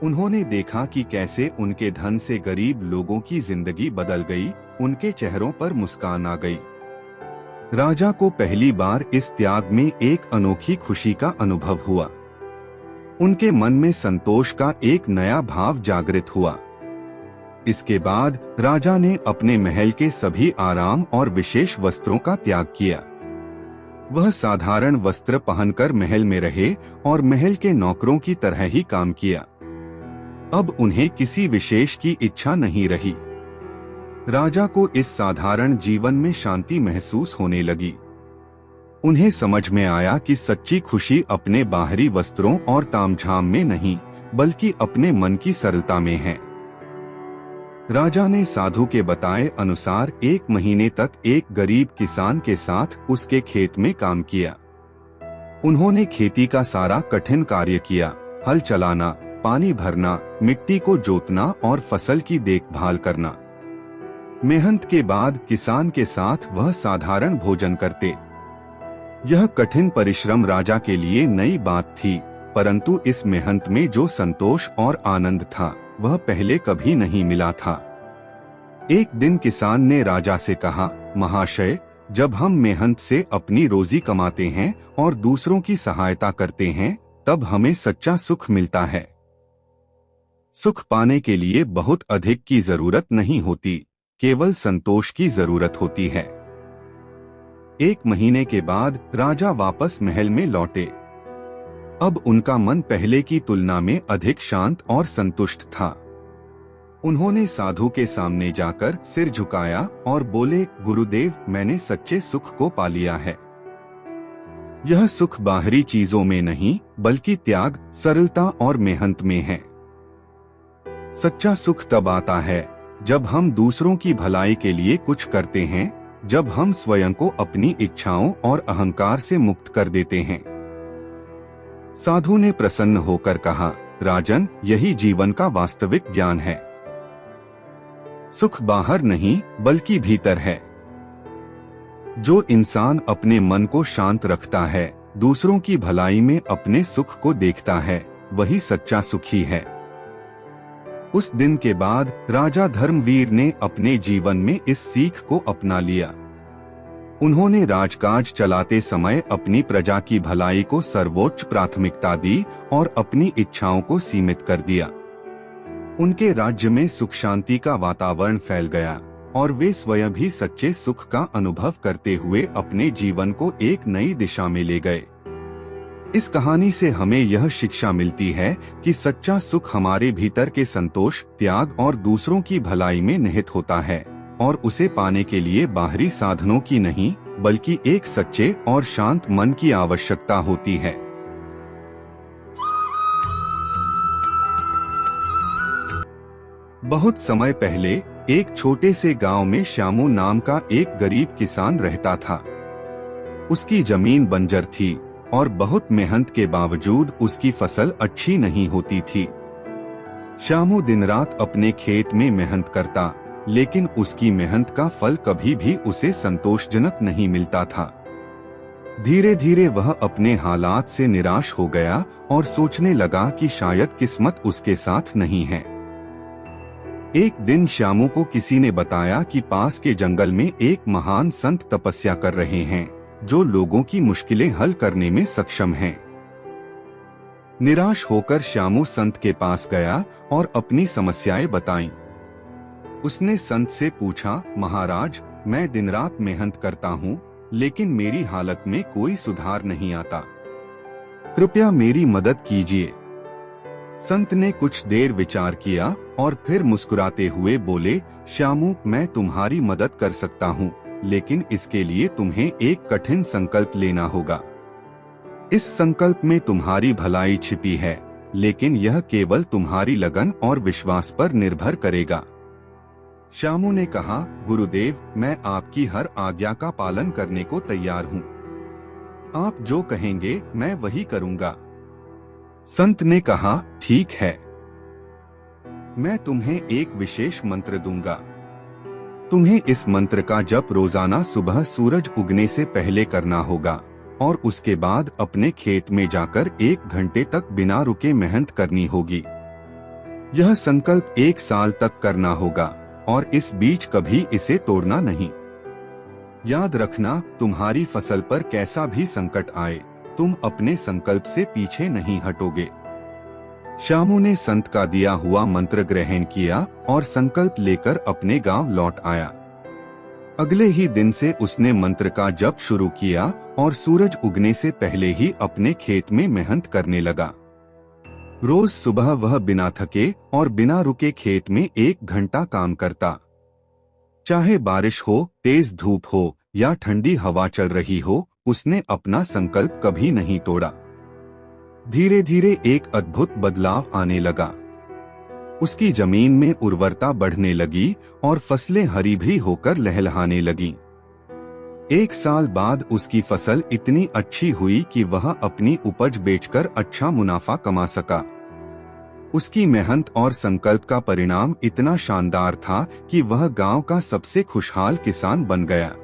उन्होंने देखा कि कैसे उनके धन से गरीब लोगों की जिंदगी बदल गई, उनके चेहरों पर मुस्कान आ गई। राजा को पहली बार इस त्याग में एक अनोखी खुशी का अनुभव हुआ। उनके मन में संतोष का एक नया भाव जागृत हुआ। इसके बाद राजा ने अपने महल के सभी आराम और विशेष वस्त्रों का त्याग किया। वह साधारण वस्त्र पहनकर महल में रहे और महल के नौकरों की तरह ही काम किया। अब उन्हें किसी विशेष की इच्छा नहीं रही। राजा को इस साधारण जीवन में शांति महसूस होने लगी। उन्हें समझ में आया कि सच्ची खुशी अपने बाहरी वस्त्रों और तामझाम में नहीं, बल्कि अपने मन की सरलता में है। राजा ने साधु के बताए अनुसार 1 महीने तक एक गरीब किसान के साथ उसके खेत में काम किया। उन्होंने खेती का सारा कठिन कार्य किया, हल चलाना, पानी भरना, मिट्टी को जोतना और फसल की देखभाल करना। मेहनत के बाद किसान के साथ वह साधारण भोजन करते। यह कठिन परिश्रम राजा के लिए नई बात थी, परंतु इस मेहनत में जो संतोष और आनंद था, वह पहले कभी नहीं मिला था। एक दिन किसान ने राजा से कहा, महाशय, जब हम मेहनत से अपनी रोजी कमाते हैं और दूसरों की सहायता करते हैं, तब हमें सच्चा सुख मिलता है। सुख पाने के लिए बहुत अधिक की जरूरत नहीं होती, केवल संतोष की जरूरत होती है। 1 महीने के बाद राजा वापस महल में लौटे। अब उनका मन पहले की तुलना में अधिक शांत और संतुष्ट था। उन्होंने साधु के सामने जाकर सिर झुकाया और बोले, गुरुदेव, मैंने सच्चे सुख को पा लिया है। यह सुख बाहरी चीजों में नहीं, बल्कि त्याग, सरलता और मेहनत में है। सच्चा सुख तब आता है जब हम दूसरों की भलाई के लिए कुछ करते हैं, जब हम स्वयं को अपनी इच्छाओं और अहंकार से मुक्त कर देते हैं। साधु ने प्रसन्न होकर कहा, राजन, यही जीवन का वास्तविक ज्ञान है। सुख बाहर नहीं, बल्कि भीतर है। जो इंसान अपने मन को शांत रखता है, दूसरों की भलाई में अपने सुख को देखता है, वही सच्चा सुखी है। उस दिन के बाद राजा धर्मवीर ने अपने जीवन में इस सीख को अपना लिया। उन्होंने राजकाज चलाते समय अपनी प्रजा की भलाई को सर्वोच्च प्राथमिकता दी और अपनी इच्छाओं को सीमित कर दिया। उनके राज्य में सुख शांति का वातावरण फैल गया और वे स्वयं भी सच्चे सुख का अनुभव करते हुए अपने जीवन को एक नई दिशा में ले गए। इस कहानी से हमें यह शिक्षा मिलती है कि सच्चा सुख हमारे भीतर के संतोष, त्याग और दूसरों की भलाई में निहित होता है और उसे पाने के लिए बाहरी साधनों की नहीं बल्कि एक सच्चे और शांत मन की आवश्यकता होती है। बहुत समय पहले एक छोटे से गांव में श्यामू नाम का एक गरीब किसान रहता था। उसकी जमीन बंजर थी और बहुत मेहनत के बावजूद उसकी फसल अच्छी नहीं होती थी। श्यामू दिन रात अपने खेत में मेहनत करता, लेकिन उसकी मेहनत का फल कभी भी उसे संतोषजनक नहीं मिलता था। धीरे धीरे वह अपने हालात से निराश हो गया और सोचने लगा कि शायद किस्मत उसके साथ नहीं है। एक दिन श्यामू को किसी ने बताया कि पास के जंगल में एक महान संत तपस्या कर रहे हैं, जो लोगों की मुश्किलें हल करने में सक्षम हैं। निराश होकर श्यामू संत के पास गया और अपनी समस्याएं बताईं। उसने संत से पूछा, महाराज, मैं दिन रात मेहनत करता हूँ, लेकिन मेरी हालत में कोई सुधार नहीं आता। कृपया मेरी मदद कीजिए। संत ने कुछ देर विचार किया और फिर मुस्कुराते हुए बोले, श्यामू, मैं तुम्हारी मदद कर सकता हूँ, लेकिन इसके लिए तुम्हें एक कठिन संकल्प लेना होगा। इस संकल्प में तुम्हारी भलाई छिपी है, लेकिन यह केवल तुम्हारी लगन और विश्वास पर निर्भर करेगा। श्यामू ने कहा, गुरुदेव, मैं आपकी हर आज्ञा का पालन करने को तैयार हूँ। आप जो कहेंगे मैं वही करूँगा। संत ने कहा, ठीक है, मैं तुम्हें एक विशेष मंत्र दूंगा। तुम्हें इस मंत्र का जप रोजाना सुबह सूरज उगने से पहले करना होगा और उसके बाद अपने खेत में जाकर 1 घंटे तक बिना रुके मेहनत करनी होगी। यह संकल्प 1 साल तक करना होगा और इस बीच कभी इसे तोड़ना नहीं। याद रखना, तुम्हारी फसल पर कैसा भी संकट आए, तुम अपने संकल्प से पीछे नहीं हटोगे। श्यामू ने संत का दिया हुआ मंत्र ग्रहण किया और संकल्प लेकर अपने गांव लौट आया। अगले ही दिन से उसने मंत्र का जप शुरू किया और सूरज उगने से पहले ही अपने खेत में मेहनत करने लगा। रोज सुबह वह बिना थके और बिना रुके खेत में 1 घंटा काम करता। चाहे बारिश हो, तेज धूप हो या ठंडी हवा चल रही हो, उसने अपना संकल्प कभी नहीं तोड़ा। धीरे धीरे एक अद्भुत बदलाव आने लगा। उसकी जमीन में उर्वरता बढ़ने लगी और फसलें हरी भी होकर लहलहाने लगीं। 1 साल बाद उसकी फसल इतनी अच्छी हुई कि वह अपनी उपज बेचकर अच्छा मुनाफा कमा सका। उसकी मेहनत और संकल्प का परिणाम इतना शानदार था कि वह गांव का सबसे खुशहाल किसान बन गया।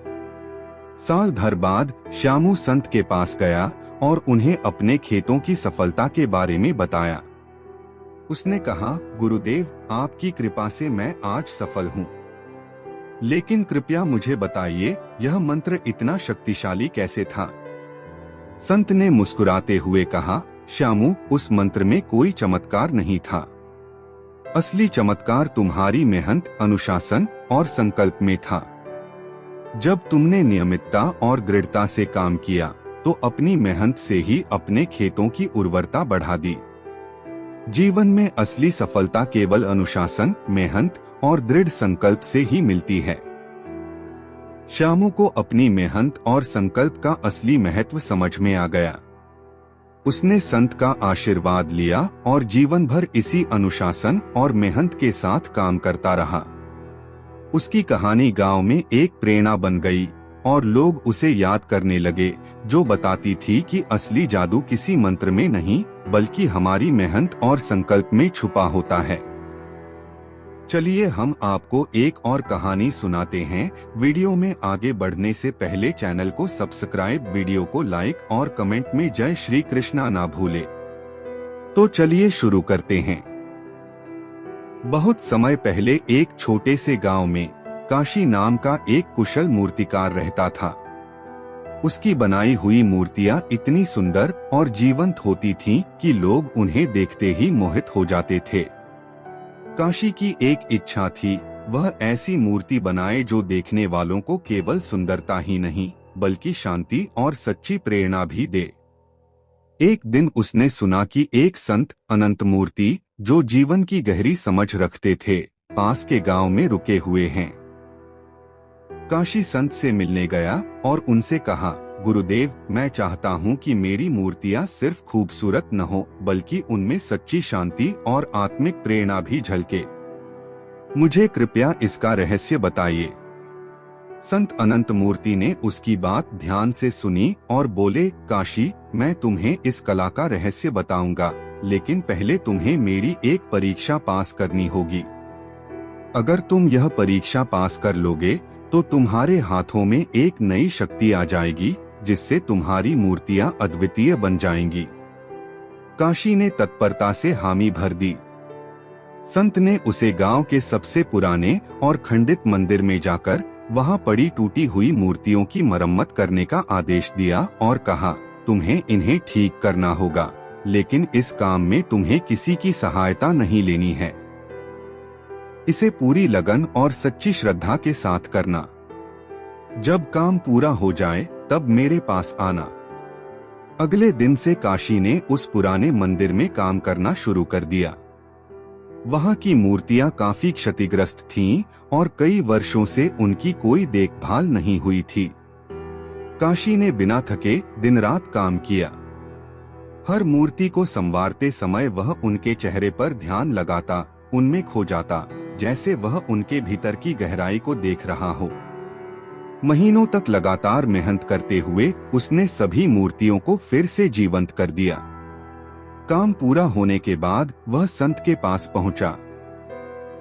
साल भर बाद श्यामू संत के पास गया और उन्हें अपने खेतों की सफलता के बारे में बताया। उसने कहा, गुरुदेव, आपकी कृपा से मैं आज सफल हूँ, लेकिन कृपया मुझे बताइए, यह मंत्र इतना शक्तिशाली कैसे था? संत ने मुस्कुराते हुए कहा, श्यामू, उस मंत्र में कोई चमत्कार नहीं था। असली चमत्कार तुम्हारी मेहनत, अनुशासन और संकल्प में था। जब तुमने नियमितता और दृढ़ता से काम किया, तो अपनी मेहनत से ही अपने खेतों की उर्वरता बढ़ा दी। जीवन में असली सफलता केवल अनुशासन, मेहनत और दृढ़ संकल्प से ही मिलती है। श्यामू को अपनी मेहनत और संकल्प का असली महत्व समझ में आ गया। उसने संत का आशीर्वाद लिया और जीवन भर इसी अनुशासन और मेहनत के साथ काम करता रहा। उसकी कहानी गांव में एक प्रेरणा बन गई और लोग उसे याद करने लगे, जो बताती थी कि असली जादू किसी मंत्र में नहीं बल्कि हमारी मेहनत और संकल्प में छुपा होता है। चलिए हम आपको एक और कहानी सुनाते हैं। वीडियो में आगे बढ़ने से पहले चैनल को सब्सक्राइब, वीडियो को लाइक और कमेंट में जय श्री कृष्णा ना भूले। तो चलिए शुरू करते हैं। बहुत समय पहले एक छोटे से गांव में काशी नाम का एक कुशल मूर्तिकार रहता था। उसकी बनाई हुई मूर्तियां इतनी सुंदर और जीवंत होती थीं कि लोग उन्हें देखते ही मोहित हो जाते थे। काशी की एक इच्छा थी, वह ऐसी मूर्ति बनाए जो देखने वालों को केवल सुंदरता ही नहीं बल्कि शांति और सच्ची प्रेरणा भी दे। एक दिन उसने सुना कि एक संत अनंत मूर्ति, जो जीवन की गहरी समझ रखते थे, पास के गांव में रुके हुए हैं। काशी संत से मिलने गया और उनसे कहा, गुरुदेव, मैं चाहता हूं कि मेरी मूर्तियां सिर्फ खूबसूरत न हो बल्कि उनमें सच्ची शांति और आत्मिक प्रेरणा भी झलके। मुझे कृपया इसका रहस्य बताइए। संत अनंत मूर्ति ने उसकी बात ध्यान से सुनी और बोले, काशी, मैं तुम्हें इस कला का रहस्य बताऊंगा, लेकिन पहले तुम्हें मेरी एक परीक्षा पास करनी होगी। अगर तुम यह परीक्षा पास कर लोगे तो तुम्हारे हाथों में एक नई शक्ति आ जाएगी, जिससे तुम्हारी मूर्तियां अद्वितीय बन जाएंगी। काशी ने तत्परता से हामी भर दी। संत ने उसे गांव के सबसे पुराने और खंडित मंदिर में जाकर वहां पड़ी टूटी हुई मूर्तियों की मरम्मत करने का आदेश दिया और कहा, तुम्हें इन्हें ठीक करना होगा, लेकिन इस काम में तुम्हें किसी की सहायता नहीं लेनी है। इसे पूरी लगन और सच्ची श्रद्धा के साथ करना। जब काम पूरा हो जाए तब मेरे पास आना। अगले दिन से काशी ने उस पुराने मंदिर में काम करना शुरू कर दिया। वहां की मूर्तियां काफी क्षतिग्रस्त थीं और कई वर्षों से उनकी कोई देखभाल नहीं हुई थी। काशी ने बिना थके दिन रात काम किया। हर मूर्ति को संवारते समय वह उनके चेहरे पर ध्यान लगाता, उनमें खो जाता, जैसे वह उनके भीतर की गहराई को देख रहा हो। महीनों तक लगातार मेहनत करते हुए उसने सभी मूर्तियों को फिर से जीवंत कर दिया। काम पूरा होने के बाद वह संत के पास पहुंचा।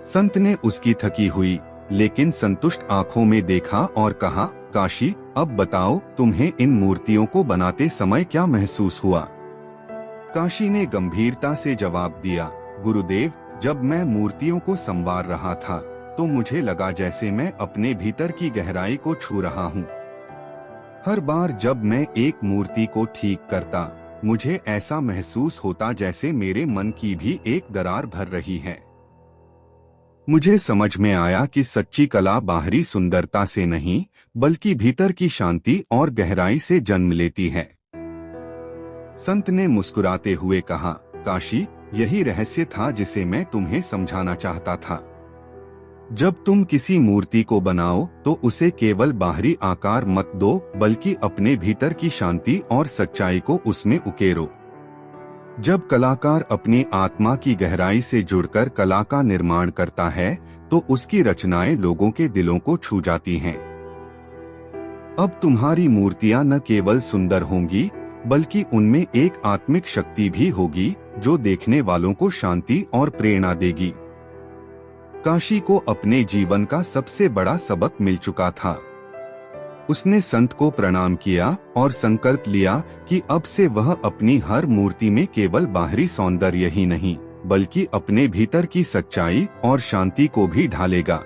संत ने उसकी थकी हुई लेकिन संतुष्ट आंखों में देखा और कहा, काशी, अब बताओ, तुम्हें इन मूर्तियों को बनाते समय क्या महसूस हुआ? काशी ने गंभीरता से जवाब दिया, गुरुदेव, जब मैं मूर्तियों को संवार रहा था तो मुझे लगा जैसे मैं अपने भीतर की गहराई को छू रहा हूँ। हर बार जब मैं एक मूर्ति को ठीक करता, मुझे ऐसा महसूस होता जैसे मेरे मन की भी एक दरार भर रही है। मुझे समझ में आया कि सच्ची कला बाहरी सुंदरता से नहीं बल्कि भीतर की शांति और गहराई से जन्म लेती है। संत ने मुस्कुराते हुए कहा, काशी, यही रहस्य था जिसे मैं तुम्हें समझाना चाहता था। जब तुम किसी मूर्ति को बनाओ तो उसे केवल बाहरी आकार मत दो बल्कि अपने भीतर की शांति और सच्चाई को उसमें उकेरो। जब कलाकार अपनी आत्मा की गहराई से जुड़कर कला का निर्माण करता है तो उसकी रचनाएं लोगों के दिलों को छू जाती हैं। अब तुम्हारी मूर्तियां न केवल सुंदर होंगी बल्कि उनमें एक आत्मिक शक्ति भी होगी जो देखने वालों को शांति और प्रेरणा देगी। काशी को अपने जीवन का सबसे बड़ा सबक मिल चुका था। उसने संत को प्रणाम किया और संकल्प लिया कि अब से वह अपनी हर मूर्ति में केवल बाहरी सौंदर्य ही नहीं बल्कि अपने भीतर की सच्चाई और शांति को भी ढालेगा।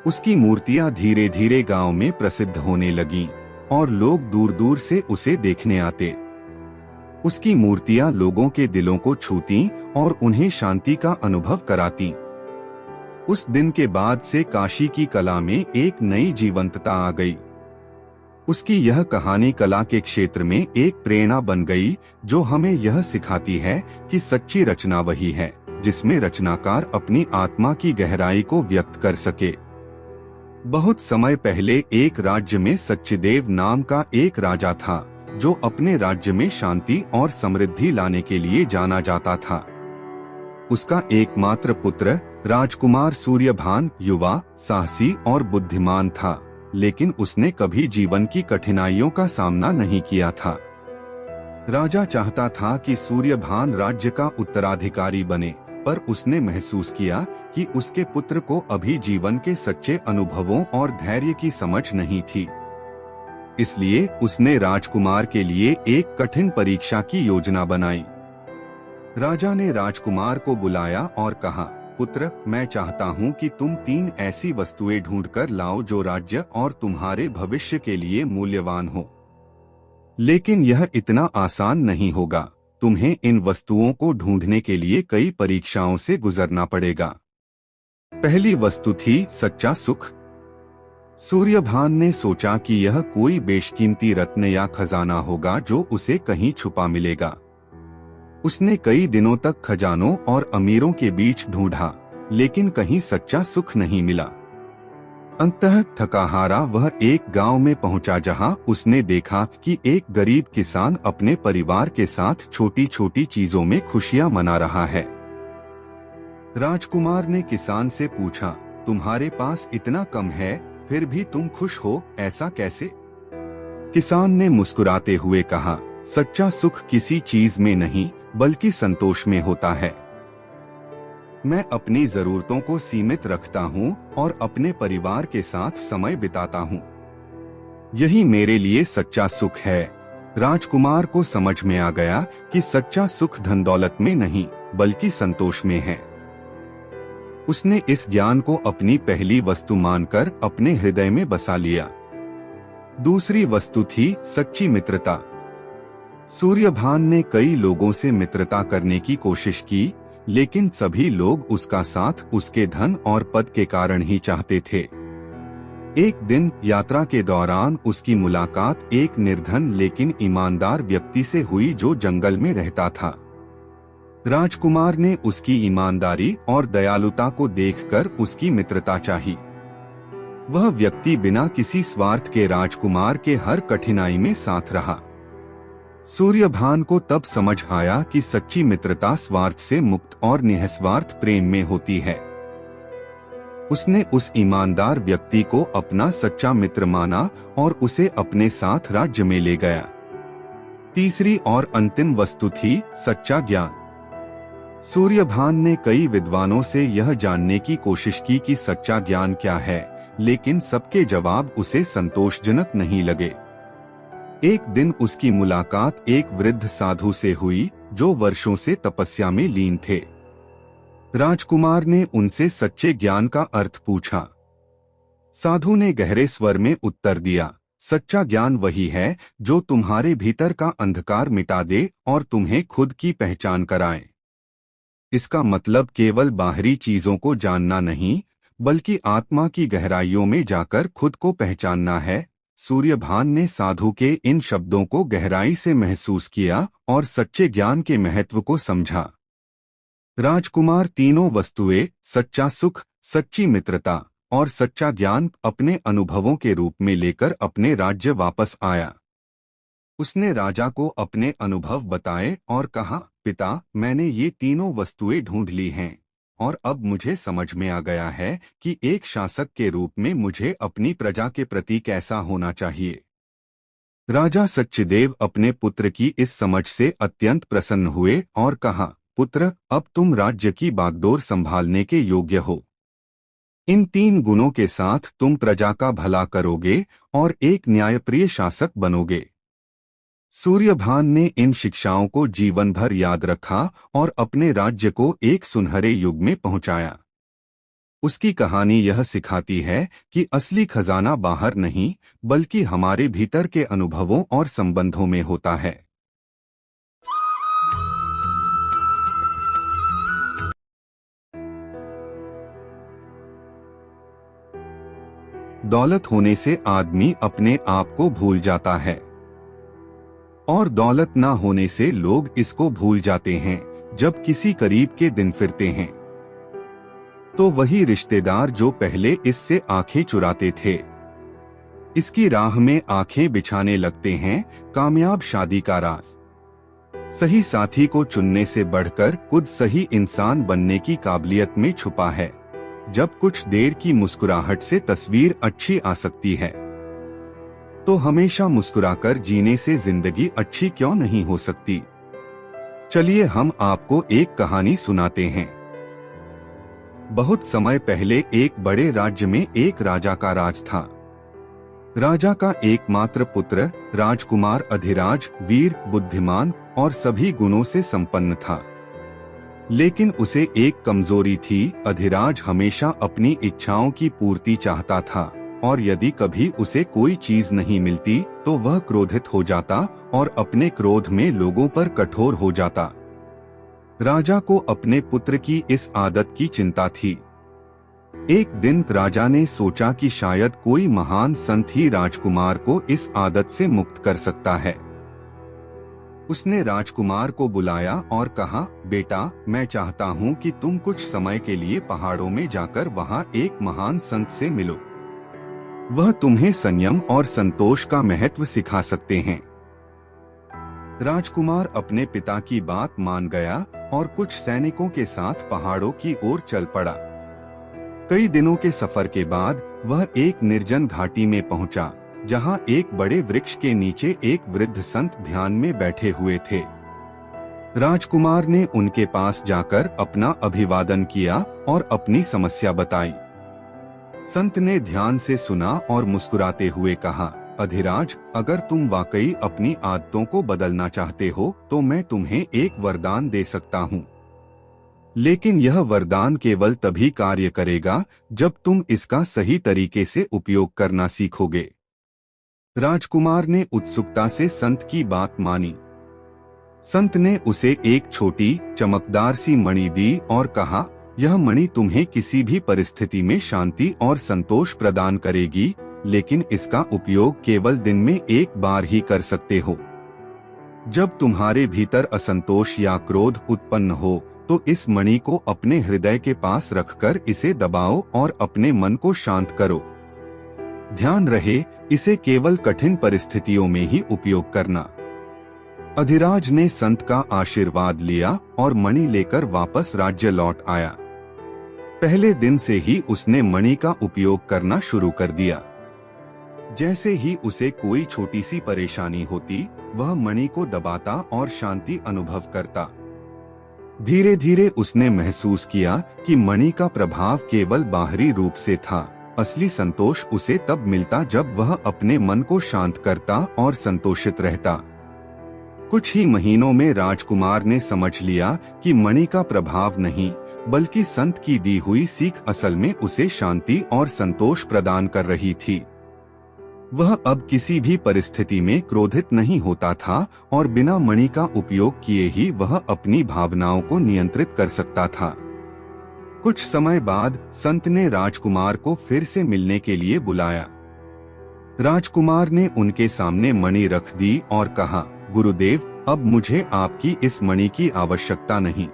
उसकी मूर्तियां धीरे धीरे गांव में प्रसिद्ध होने लगीं और लोग दूर दूर से उसे देखने आते। उसकी मूर्तियां लोगों के दिलों को छूती और उन्हें शांति का अनुभव कराती। उस दिन के बाद से काशी की कला में एक नई जीवंतता आ गई। उसकी यह कहानी कला के क्षेत्र में एक प्रेरणा बन गई जो हमें यह सिखाती है कि सच्ची रचना वही है जिसमें रचनाकार अपनी आत्मा की गहराई को व्यक्त कर सके। बहुत समय पहले एक राज्य में सच्चिदेव नाम का एक राजा था जो अपने राज्य में शांति और समृद्धि लाने के लिए जाना जाता था। उसका एकमात्र पुत्र राजकुमार सूर्यभान युवा, साहसी और बुद्धिमान था, लेकिन उसने कभी जीवन की कठिनाइयों का सामना नहीं किया था। राजा चाहता था कि सूर्यभान राज्य का उत्तराधिकारी बने, पर उसने महसूस किया कि उसके पुत्र को अभी जीवन के सच्चे अनुभवों और धैर्य की समझ नहीं थी। इसलिए उसने राजकुमार के लिए एक कठिन परीक्षा की योजना बनाई। राजा ने राजकुमार को बुलाया और कहा, पुत्र, मैं चाहता हूँ कि तुम 3 ऐसी वस्तुएं ढूंढकर लाओ जो राज्य और तुम्हारे भविष्य के लिए मूल्यवान हो। लेकिन यह इतना आसान नहीं होगा। तुम्हें इन वस्तुओं को ढूंढने के लिए कई परीक्षाओं से गुजरना पड़ेगा। पहली वस्तु थी सच्चा सुख। सूर्यभान ने सोचा कि यह कोई बेशकीमती रत्न या खजाना होगा जो उसे कहीं छुपा मिलेगा। उसने कई दिनों तक खजानों और अमीरों के बीच ढूंढा, लेकिन कहीं सच्चा सुख नहीं मिला। अंततः थकाहारा वह एक गांव में पहुंचा, जहां उसने देखा कि एक गरीब किसान अपने परिवार के साथ छोटी छोटी चीजों में खुशियां मना रहा है। राजकुमार ने किसान से पूछा, तुम्हारे पास इतना कम है, फिर भी तुम खुश हो, ऐसा कैसे? किसान ने मुस्कुराते हुए कहा, सच्चा सुख किसी चीज में नहीं बल्कि संतोष में होता है। मैं अपनी जरूरतों को सीमित रखता हूँ और अपने परिवार के साथ समय बिताता हूँ। यही मेरे लिए सच्चा सुख है। राजकुमार को समझ में आ गया कि सच्चा सुख धन दौलत में नहीं बल्कि संतोष में है। उसने इस ज्ञान को अपनी पहली वस्तु मानकर अपने हृदय में बसा लिया। दूसरी वस्तु थी सच्ची मित्रता। सूर्यभान ने कई लोगों से मित्रता करने की कोशिश की, लेकिन सभी लोग उसका साथ उसके धन और पद के कारण ही चाहते थे। एक दिन यात्रा के दौरान उसकी मुलाकात एक निर्धन लेकिन ईमानदार व्यक्ति से हुई जो जंगल में रहता था। राजकुमार ने उसकी ईमानदारी और दयालुता को देखकर उसकी मित्रता चाही। वह व्यक्ति बिना किसी स्वार्थ के राजकुमार के हर कठिनाई में साथ रहा। सूर्यभान को तब समझ आया कि सच्ची मित्रता स्वार्थ से मुक्त और निस्वार्थ प्रेम में होती है। उसने उस ईमानदार व्यक्ति को अपना सच्चा मित्र माना और उसे अपने साथ राज्य में ले गया। तीसरी और अंतिम वस्तु थी सच्चा ज्ञान। सूर्यभान ने कई विद्वानों से यह जानने की कोशिश की कि सच्चा ज्ञान क्या है, लेकिन सबके जवाब उसे संतोषजनक नहीं लगे। एक दिन उसकी मुलाकात एक वृद्ध साधु से हुई जो वर्षों से तपस्या में लीन थे। राजकुमार ने उनसे सच्चे ज्ञान का अर्थ पूछा। साधु ने गहरे स्वर में उत्तर दिया, सच्चा ज्ञान वही है जो तुम्हारे भीतर का अंधकार मिटा दे और तुम्हें खुद की पहचान कराए। इसका मतलब केवल बाहरी चीजों को जानना नहीं, बल्कि आत्मा की गहराइयों में जाकर खुद को पहचानना है। सूर्यभान ने साधु के इन शब्दों को गहराई से महसूस किया और सच्चे ज्ञान के महत्व को समझा। राजकुमार तीनों वस्तुएं, सच्चा सुख, सच्ची मित्रता और सच्चा ज्ञान, अपने अनुभवों के रूप में लेकर अपने राज्य वापस आया। उसने राजा को अपने अनुभव बताए और कहा, पिता, मैंने ये तीनों वस्तुएं ढूंढ ली हैं और अब मुझे समझ में आ गया है कि एक शासक के रूप में मुझे अपनी प्रजा के प्रति कैसा होना चाहिए। राजा सच्चिदेव अपने पुत्र की इस समझ से अत्यंत प्रसन्न हुए और कहा, पुत्र, अब तुम राज्य की बागडोर संभालने के योग्य हो। इन 3 गुणों के साथ तुम प्रजा का भला करोगे और एक न्यायप्रिय शासक बनोगे। सूर्यभान ने इन शिक्षाओं को जीवन भर याद रखा और अपने राज्य को एक सुनहरे युग में पहुंचाया। उसकी कहानी यह सिखाती है कि असली खजाना बाहर नहीं बल्कि हमारे भीतर के अनुभवों और संबंधों में होता है। दौलत होने से आदमी अपने आप को भूल जाता है और दौलत ना होने से लोग इसको भूल जाते हैं। जब किसी करीब के दिन फिरते हैं तो वही रिश्तेदार जो पहले इससे आंखें चुराते थे, इसकी राह में आंखें बिछाने लगते हैं। कामयाब शादी का राज सही साथी को चुनने से बढ़कर खुद सही इंसान बनने की काबिलियत में छुपा है। जब कुछ देर की मुस्कुराहट से तस्वीर अच्छी आ सकती है, तो हमेशा मुस्कुराकर जीने से जिंदगी अच्छी क्यों नहीं हो सकती। चलिए हम आपको एक कहानी सुनाते हैं। बहुत समय पहले एक बड़े राज्य में एक राजा का राज था। राजा का एकमात्र पुत्र राजकुमार अधिराज वीर, बुद्धिमान और सभी गुणों से संपन्न था। लेकिन उसे एक कमजोरी थी। अधिराज हमेशा अपनी इच्छाओं की पूर्ति चाहता था और यदि कभी उसे कोई चीज नहीं मिलती तो वह क्रोधित हो जाता और अपने क्रोध में लोगों पर कठोर हो जाता। राजा को अपने पुत्र की इस आदत की चिंता थी। एक दिन राजा ने सोचा कि शायद कोई महान संत ही राजकुमार को इस आदत से मुक्त कर सकता है। उसने राजकुमार को बुलाया और कहा, बेटा, मैं चाहता हूँ कि तुम कुछ समय के लिए पहाड़ों में जाकर वहाँ एक महान संत से मिलो। वह तुम्हें संयम और संतोष का महत्व सिखा सकते हैं। राजकुमार अपने पिता की बात मान गया और कुछ सैनिकों के साथ पहाड़ों की ओर चल पड़ा। कई दिनों के सफर के बाद वह एक निर्जन घाटी में पहुंचा, जहां एक बड़े वृक्ष के नीचे एक वृद्ध संत ध्यान में बैठे हुए थे। राजकुमार ने उनके पास जाकर अपना अभिवादन किया और अपनी समस्या बताई। संत ने ध्यान से सुना और मुस्कुराते हुए कहा, अधिराज, अगर तुम वाकई अपनी आदतों को बदलना चाहते हो तो मैं तुम्हें एक वरदान दे सकता हूँ। लेकिन यह वरदान केवल तभी कार्य करेगा जब तुम इसका सही तरीके से उपयोग करना सीखोगे। राजकुमार ने उत्सुकता से संत की बात मानी। संत ने उसे एक छोटी चमकदार सी मणि दी और कहा, यह मणि तुम्हें किसी भी परिस्थिति में शांति और संतोष प्रदान करेगी, लेकिन इसका उपयोग केवल दिन में एक बार ही कर सकते हो। जब तुम्हारे भीतर असंतोष या क्रोध उत्पन्न हो तो इस मणि को अपने हृदय के पास रखकर इसे दबाओ और अपने मन को शांत करो। ध्यान रहे, इसे केवल कठिन परिस्थितियों में ही उपयोग करना। अधिराज ने संत का आशीर्वाद लिया और मणि लेकर वापस राज्य लौट आया। पहले दिन से ही उसने मणि का उपयोग करना शुरू कर दिया। जैसे ही उसे कोई छोटी सी परेशानी होती, वह मणि को दबाता और शांति अनुभव करता। धीरे धीरे उसने महसूस किया कि मणि का प्रभाव केवल बाहरी रूप से था। असली संतोष उसे तब मिलता जब वह अपने मन को शांत करता और संतोषित रहता। कुछ ही महीनों में राजकुमार ने समझ लिया कि मणि का प्रभाव नहीं, बल्कि संत की दी हुई सीख असल में उसे शांति और संतोष प्रदान कर रही थी। वह अब किसी भी परिस्थिति में क्रोधित नहीं होता था और बिना मणि का उपयोग किए ही वह अपनी भावनाओं को नियंत्रित कर सकता था। कुछ समय बाद संत ने राजकुमार को फिर से मिलने के लिए बुलाया। राजकुमार ने उनके सामने मणि रख दी और कहा, गुरुदेव, अब मुझे आपकी इस मणि की आवश्यकता नहीं।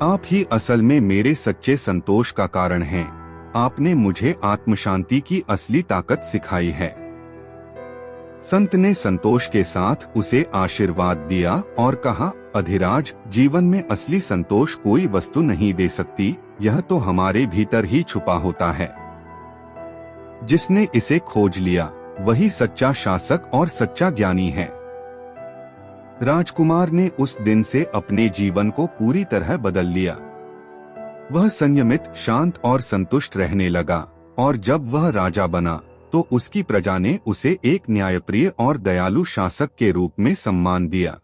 आप ही असल में मेरे सच्चे संतोष का कारण हैं। आपने मुझे आत्मशांति की असली ताकत सिखाई है। संत ने संतोष के साथ उसे आशीर्वाद दिया और कहा, अधिराज, जीवन में असली संतोष कोई वस्तु नहीं दे सकती, यह तो हमारे भीतर ही छुपा होता है। जिसने इसे खोज लिया वही सच्चा शासक और सच्चा ज्ञानी है। राजकुमार ने उस दिन से अपने जीवन को पूरी तरह बदल लिया। वह संयमित, शांत और संतुष्ट रहने लगा और जब वह राजा बना तो उसकी प्रजा ने उसे एक न्यायप्रिय और दयालु शासक के रूप में सम्मान दिया।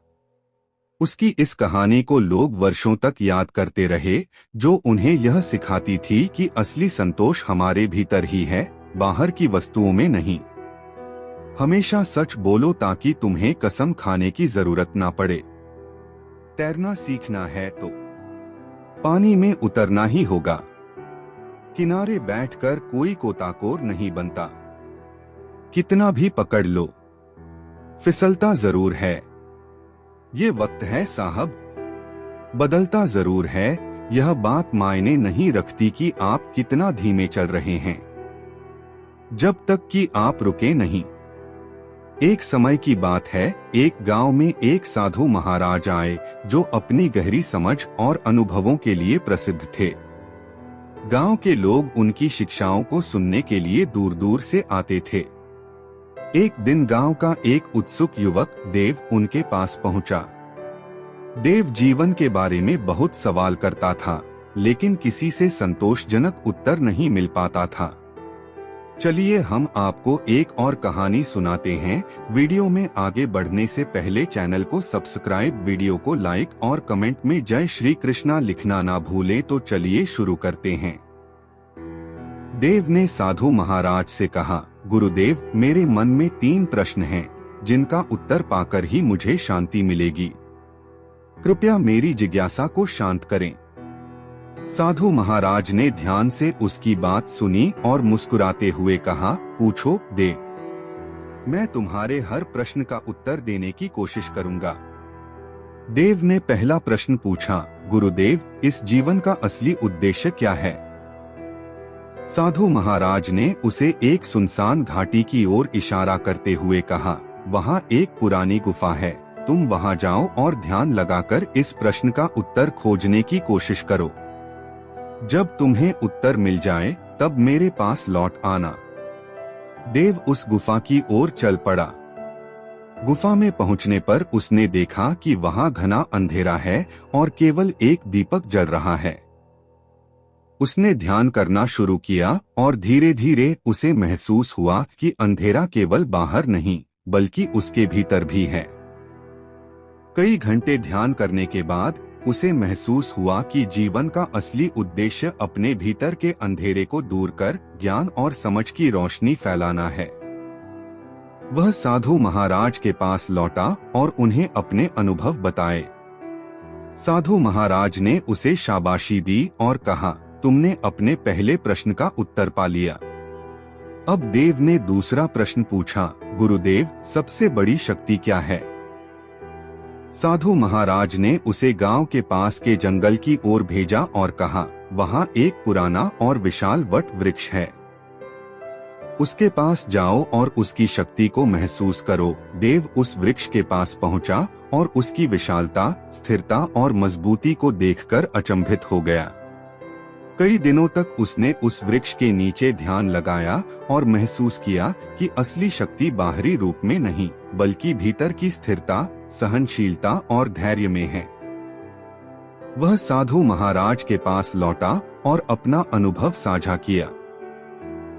उसकी इस कहानी को लोग वर्षों तक याद करते रहे, जो उन्हें यह सिखाती थी कि असली संतोष हमारे भीतर ही है, बाहर की वस्तुओं में नहीं। हमेशा सच बोलो ताकि तुम्हें कसम खाने की जरूरत ना पड़े। तैरना सीखना है तो पानी में उतरना ही होगा। किनारे बैठकर कोई गोताखोर नहीं बनता। कितना भी पकड़ लो, फिसलता जरूर है। ये वक्त है साहब, बदलता जरूर है। यह बात मायने नहीं रखती कि आप कितना धीमे चल रहे हैं, जब तक कि आप रुके नहीं। एक समय की बात है, एक गांव में एक साधु महाराज आए जो अपनी गहरी समझ और अनुभवों के लिए प्रसिद्ध थे। गांव के लोग उनकी शिक्षाओं को सुनने के लिए दूर दूर से आते थे। एक दिन गांव का एक उत्सुक युवक देव उनके पास पहुंचा। देव जीवन के बारे में बहुत सवाल करता था, लेकिन किसी से संतोषजनक उत्तर नहीं मिल पाता था। चलिए हम आपको एक और कहानी सुनाते हैं। वीडियो में आगे बढ़ने से पहले चैनल को सब्सक्राइब, वीडियो को लाइक और कमेंट में जय श्री कृष्णा लिखना ना भूलें। तो चलिए शुरू करते हैं। देव ने साधु महाराज से कहा, गुरुदेव, मेरे मन में 3 प्रश्न हैं, जिनका उत्तर पाकर ही मुझे शांति मिलेगी। कृपया मेरी जिज्ञासा को शांत करें। साधु महाराज ने ध्यान से उसकी बात सुनी और मुस्कुराते हुए कहा, पूछो देव, मैं तुम्हारे हर प्रश्न का उत्तर देने की कोशिश करूंगा। देव ने पहला प्रश्न पूछा, गुरुदेव, इस जीवन का असली उद्देश्य क्या है? साधु महाराज ने उसे एक सुनसान घाटी की ओर इशारा करते हुए कहा, वहाँ एक पुरानी गुफा है, तुम वहाँ जाओ और ध्यान लगाकर इस प्रश्न का उत्तर खोजने की कोशिश करो। जब तुम्हें उत्तर मिल जाए तब मेरे पास लौट आना। देव उस गुफा की ओर चल पड़ा। गुफा में पहुंचने पर उसने देखा कि वहां घना अंधेरा है और केवल एक दीपक जल रहा है। उसने ध्यान करना शुरू किया और धीरे धीरे उसे महसूस हुआ कि अंधेरा केवल बाहर नहीं बल्कि उसके भीतर भी है। कई घंटे ध्यान करने के बाद उसे महसूस हुआ कि जीवन का असली उद्देश्य अपने भीतर के अंधेरे को दूर कर ज्ञान और समझ की रोशनी फैलाना है। वह साधु महाराज के पास लौटा और उन्हें अपने अनुभव बताए। साधु महाराज ने उसे शाबाशी दी और कहा, तुमने अपने पहले प्रश्न का उत्तर पा लिया। अब देव ने दूसरा प्रश्न पूछा, गुरुदेव, सबसे बड़ी शक्ति क्या है? साधु महाराज ने उसे गांव के पास के जंगल की ओर भेजा और कहा, वहां एक पुराना और विशाल वट वृक्ष है, उसके पास जाओ और उसकी शक्ति को महसूस करो। देव उस वृक्ष के पास पहुंचा और उसकी विशालता, स्थिरता और मजबूती को देखकर अचंभित हो गया। कई दिनों तक उसने उस वृक्ष के नीचे ध्यान लगाया और महसूस किया कि असली शक्ति बाहरी रूप में नहीं बल्कि भीतर की स्थिरता, सहनशीलता और धैर्य में है। वह साधु महाराज के पास लौटा और अपना अनुभव साझा किया।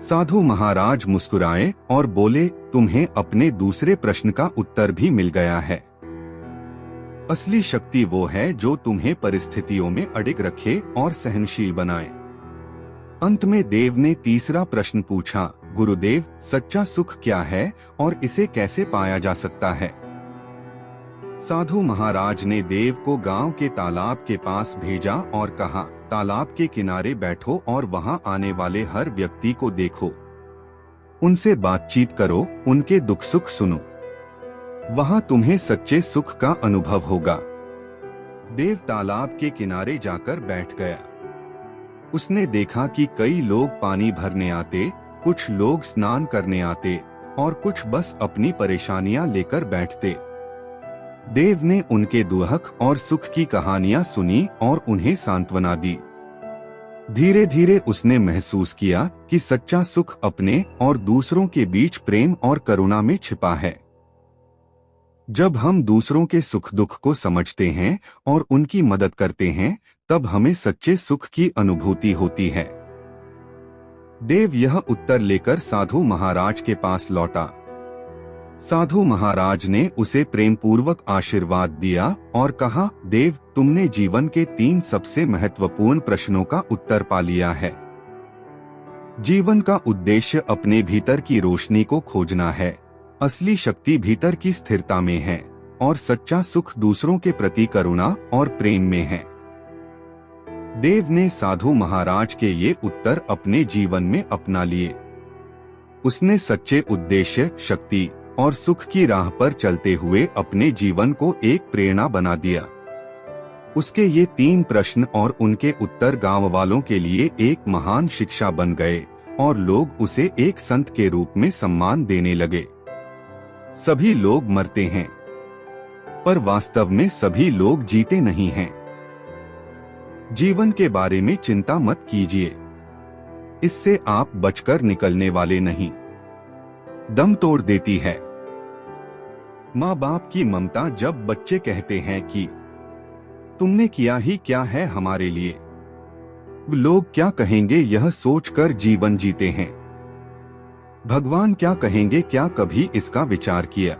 साधु महाराज मुस्कुराए और बोले, तुम्हें अपने दूसरे प्रश्न का उत्तर भी मिल गया है। असली शक्ति वो है जो तुम्हें परिस्थितियों में अडिग रखे और सहनशील बनाए। अंत में देव ने तीसरा प्रश्न पूछा, गुरुदेव, सच्चा सुख क्या है और इसे कैसे पाया जा सकता है? साधु महाराज ने देव को गांव के तालाब के पास भेजा और कहा, तालाब के किनारे बैठो और वहां आने वाले हर व्यक्ति को देखो, उनसे बातचीत करो, उनके दुख सुख सुनो, वहां तुम्हें सच्चे सुख का अनुभव होगा। देव तालाब के किनारे जाकर बैठ गया। उसने देखा कि कई लोग पानी भरने आते, कुछ लोग स्नान करने आते और कुछ बस अपनी परेशानियां लेकर बैठते। देव ने उनके दुख और सुख की कहानियां सुनी और उन्हें सांत्वना दी। धीरे धीरे उसने महसूस किया कि सच्चा सुख अपने और दूसरों के बीच प्रेम और करुणा में छिपा है। जब हम दूसरों के सुख दुख को समझते हैं और उनकी मदद करते हैं, तब हमें सच्चे सुख की अनुभूति होती है। देव यह उत्तर लेकर साधु महाराज के पास लौटा। साधु महाराज ने उसे प्रेम पूर्वक आशीर्वाद दिया और कहा, देव, तुमने जीवन के 3 सबसे महत्वपूर्ण प्रश्नों का उत्तर पा लिया है। जीवन का उद्देश्य अपने भीतर की रोशनी को खोजना है, असली शक्ति भीतर की स्थिरता में है और सच्चा सुख दूसरों के प्रति करुणा और प्रेम में है। देव ने साधु महाराज के ये उत्तर अपने जीवन में अपना लिए। उसने सच्चे उद्देश्य, शक्ति और सुख की राह पर चलते हुए अपने जीवन को एक प्रेरणा बना दिया। उसके ये 3 प्रश्न और उनके उत्तर गांव वालों के लिए एक महान शिक्षा बन गए और लोग उसे एक संत के रूप में सम्मान देने लगे। सभी लोग मरते हैं, पर वास्तव में सभी लोग जीते नहीं हैं। जीवन के बारे में चिंता मत कीजिए, इससे आप बचकर निकलने वाले नहीं, दम तोड़ देती है। माँ बाप की ममता जब बच्चे कहते हैं कि तुमने किया ही क्या है हमारे लिए, लोग क्या कहेंगे यह सोचकर जीवन जीते हैं। भगवान क्या कहेंगे, क्या कभी इसका विचार किया?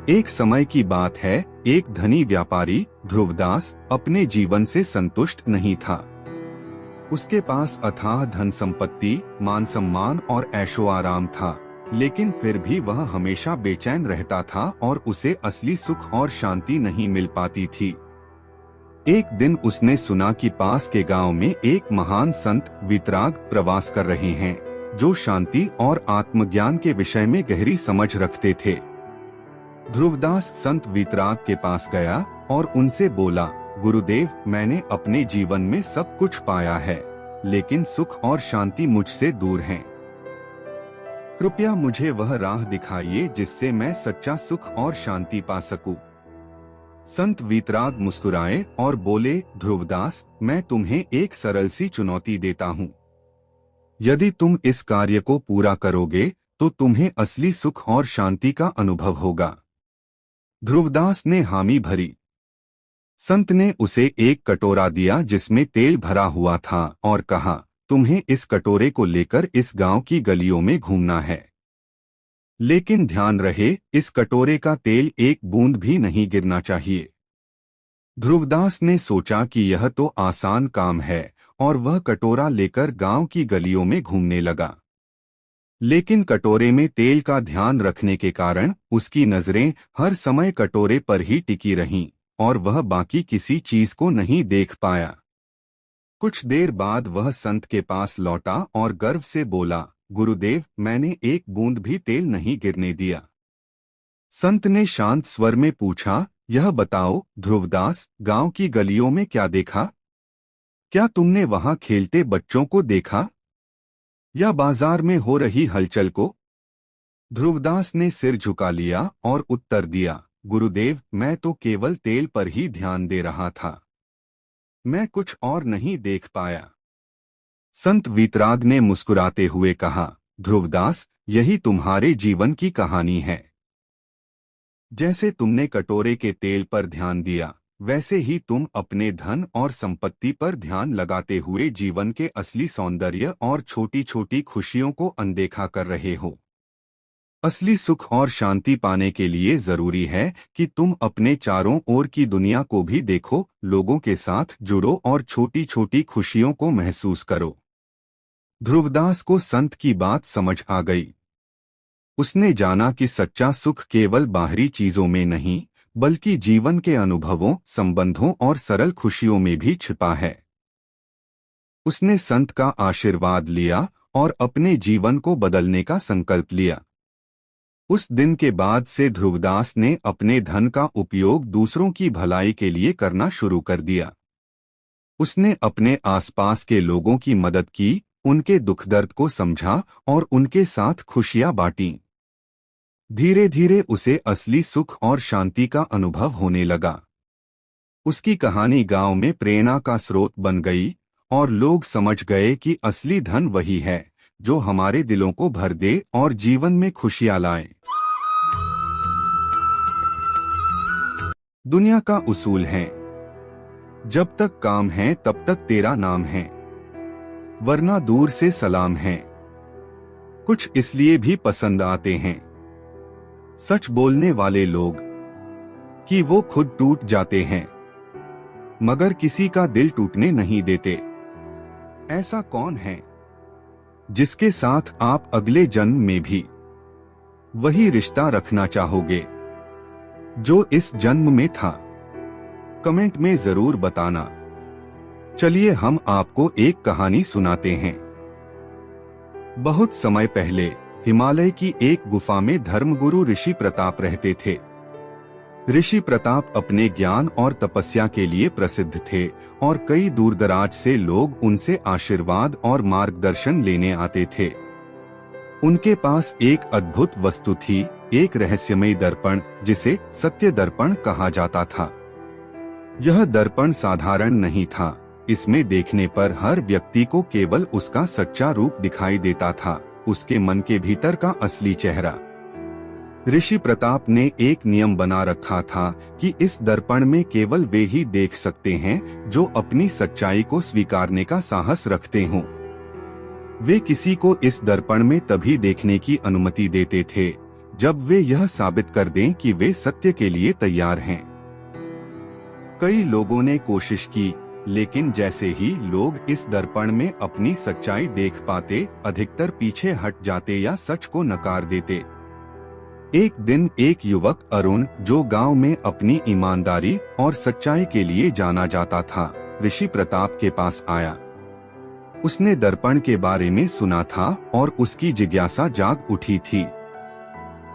एक समय की बात है, एक धनी व्यापारी ध्रुवदास अपने जीवन से संतुष्ट नहीं था। उसके पास अथाह धन संपत्ति, मान सम्मान और ऐशो आराम था, लेकिन फिर भी वह हमेशा बेचैन रहता था और उसे असली सुख और शांति नहीं मिल पाती थी। एक दिन उसने सुना कि पास के गांव में एक महान संत वीतराग प्रवास कर रहे हैं, जो शांति और आत्मज्ञान के विषय में गहरी समझ रखते थे। ध्रुवदास संत वीतराग के पास गया और उनसे बोला, गुरुदेव, मैंने अपने जीवन में सब कुछ पाया है, लेकिन सुख और शांति मुझसे दूर हैं। कृपया मुझे वह राह दिखाइए जिससे मैं सच्चा सुख और शांति पा सकूं। संत वीतराग मुस्कुराए और बोले, ध्रुवदास, मैं तुम्हें एक सरल सी चुनौती देता हूँ। यदि तुम इस कार्य को पूरा करोगे तो तुम्हें असली सुख और शांति का अनुभव होगा। ध्रुवदास ने हामी भरी। संत ने उसे एक कटोरा दिया जिसमें तेल भरा हुआ था और कहा, तुम्हें इस कटोरे को लेकर इस गांव की गलियों में घूमना है, लेकिन ध्यान रहे, इस कटोरे का तेल एक बूंद भी नहीं गिरना चाहिए। ध्रुवदास ने सोचा कि यह तो आसान काम है और वह कटोरा लेकर गांव की गलियों में घूमने लगा। लेकिन कटोरे में तेल का ध्यान रखने के कारण उसकी नजरें हर समय कटोरे पर ही टिकी रहीं और वह बाकी किसी चीज को नहीं देख पाया। कुछ देर बाद वह संत के पास लौटा और गर्व से बोला, गुरुदेव, मैंने एक बूंद भी तेल नहीं गिरने दिया। संत ने शांत स्वर में पूछा, यह बताओ ध्रुवदास, गांव की गलियों में क्या देखा? क्या तुमने वहां खेलते बच्चों को देखा या बाजार में हो रही हलचल को? ध्रुवदास ने सिर झुका लिया और उत्तर दिया, गुरुदेव, मैं तो केवल तेल पर ही ध्यान दे रहा था, मैं कुछ और नहीं देख पाया। संत वीतराग ने मुस्कुराते हुए कहा, ध्रुवदास, यही तुम्हारे जीवन की कहानी है। जैसे तुमने कटोरे के तेल पर ध्यान दिया, वैसे ही तुम अपने धन और संपत्ति पर ध्यान लगाते हुए जीवन के असली सौंदर्य और छोटी छोटी खुशियों को अनदेखा कर रहे हो। असली सुख और शांति पाने के लिए जरूरी है कि तुम अपने चारों ओर की दुनिया को भी देखो, लोगों के साथ जुड़ो और छोटी छोटी खुशियों को महसूस करो। ध्रुवदास को संत की बात समझ आ गई। उसने जाना कि सच्चा सुख केवल बाहरी चीजों में नहीं, बल्कि जीवन के अनुभवों, संबंधों और सरल खुशियों में भी छिपा है। उसने संत का आशीर्वाद लिया और अपने जीवन को बदलने का संकल्प लिया। उस दिन के बाद से ध्रुवदास ने अपने धन का उपयोग दूसरों की भलाई के लिए करना शुरू कर दिया। उसने अपने आसपास के लोगों की मदद की, उनके दुख दर्द को समझा और उनके साथ खुशियां बांटी। धीरे धीरे उसे असली सुख और शांति का अनुभव होने लगा। उसकी कहानी गांव में प्रेरणा का स्रोत बन गई और लोग समझ गए कि असली धन वही है जो हमारे दिलों को भर दे और जीवन में खुशियां लाए। दुनिया का उसूल है, जब तक काम है तब तक तेरा नाम है, वरना दूर से सलाम है। कुछ इसलिए भी पसंद आते हैं सच बोलने वाले लोग कि वो खुद टूट जाते हैं मगर किसी का दिल टूटने नहीं देते। ऐसा कौन है जिसके साथ आप अगले जन्म में भी वही रिश्ता रखना चाहोगे जो इस जन्म में था? कमेंट में जरूर बताना। चलिए हम आपको एक कहानी सुनाते हैं। बहुत समय पहले हिमालय की एक गुफा में धर्मगुरु ऋषि प्रताप रहते थे। ऋषि प्रताप अपने ज्ञान और तपस्या के लिए प्रसिद्ध थे और कई दूरदराज से लोग उनसे आशीर्वाद और मार्गदर्शन लेने आते थे। उनके पास एक अद्भुत वस्तु थी, एक रहस्यमय दर्पण जिसे सत्य दर्पण कहा जाता था। यह दर्पण साधारण नहीं था, इसमें देखने पर हर व्यक्ति को केवल उसका सच्चा रूप दिखाई देता था, उसके मन के भीतर का असली चेहरा। ऋषि प्रताप ने एक नियम बना रखा था कि इस दर्पण में केवल वे ही देख सकते हैं जो अपनी सच्चाई को स्वीकारने का साहस रखते हों। वे किसी को इस दर्पण में तभी देखने की अनुमति देते थे जब वे यह साबित कर दें कि वे सत्य के लिए तैयार हैं। कई लोगों ने कोशिश की, लेकिन जैसे ही लोग इस दर्पण में अपनी सच्चाई देख पाते, अधिकतर पीछे हट जाते या सच को नकार देते। एक दिन एक युवक अरुण, जो गांव में अपनी ईमानदारी और सच्चाई के लिए जाना जाता था, ऋषि प्रताप के पास आया। उसने दर्पण के बारे में सुना था और उसकी जिज्ञासा जाग उठी थी।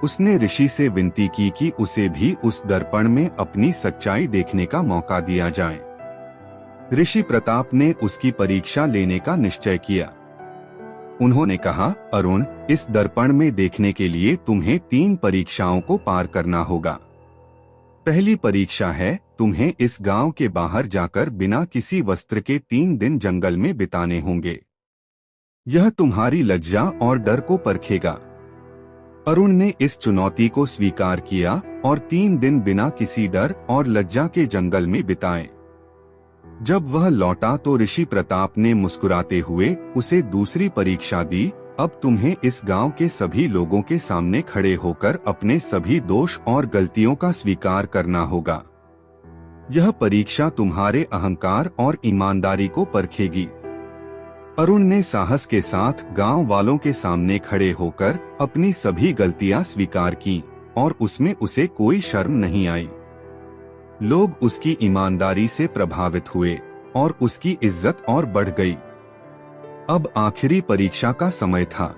उसने ऋषि से विनती की कि उसे भी उस दर्पण में अपनी सच्चाई देखने का मौका दिया जाए। ऋषि प्रताप ने उसकी परीक्षा लेने का निश्चय किया। उन्होंने कहा, अरुण, इस दर्पण में देखने के लिए तुम्हें 3 परीक्षाओं को पार करना होगा। पहली परीक्षा है, तुम्हें इस गांव के बाहर जाकर बिना किसी वस्त्र के 3 दिन जंगल में बिताने होंगे। यह तुम्हारी लज्जा और डर को परखेगा। अरुण ने इस चुनौती को स्वीकार किया और 3 दिन बिना किसी डर और लज्जा के जंगल में बिताए। जब वह लौटा तो ऋषि प्रताप ने मुस्कुराते हुए उसे दूसरी परीक्षा दी। अब तुम्हें इस गांव के सभी लोगों के सामने खड़े होकर अपने सभी दोष और गलतियों का स्वीकार करना होगा। यह परीक्षा तुम्हारे अहंकार और ईमानदारी को परखेगी। अरुण ने साहस के साथ गांव वालों के सामने खड़े होकर अपनी सभी गलतियां स्वीकार की और उसमें उसे कोई शर्म नहीं आई। लोग उसकी ईमानदारी से प्रभावित हुए और उसकी इज्जत और बढ़ गई। अब आखिरी परीक्षा का समय था।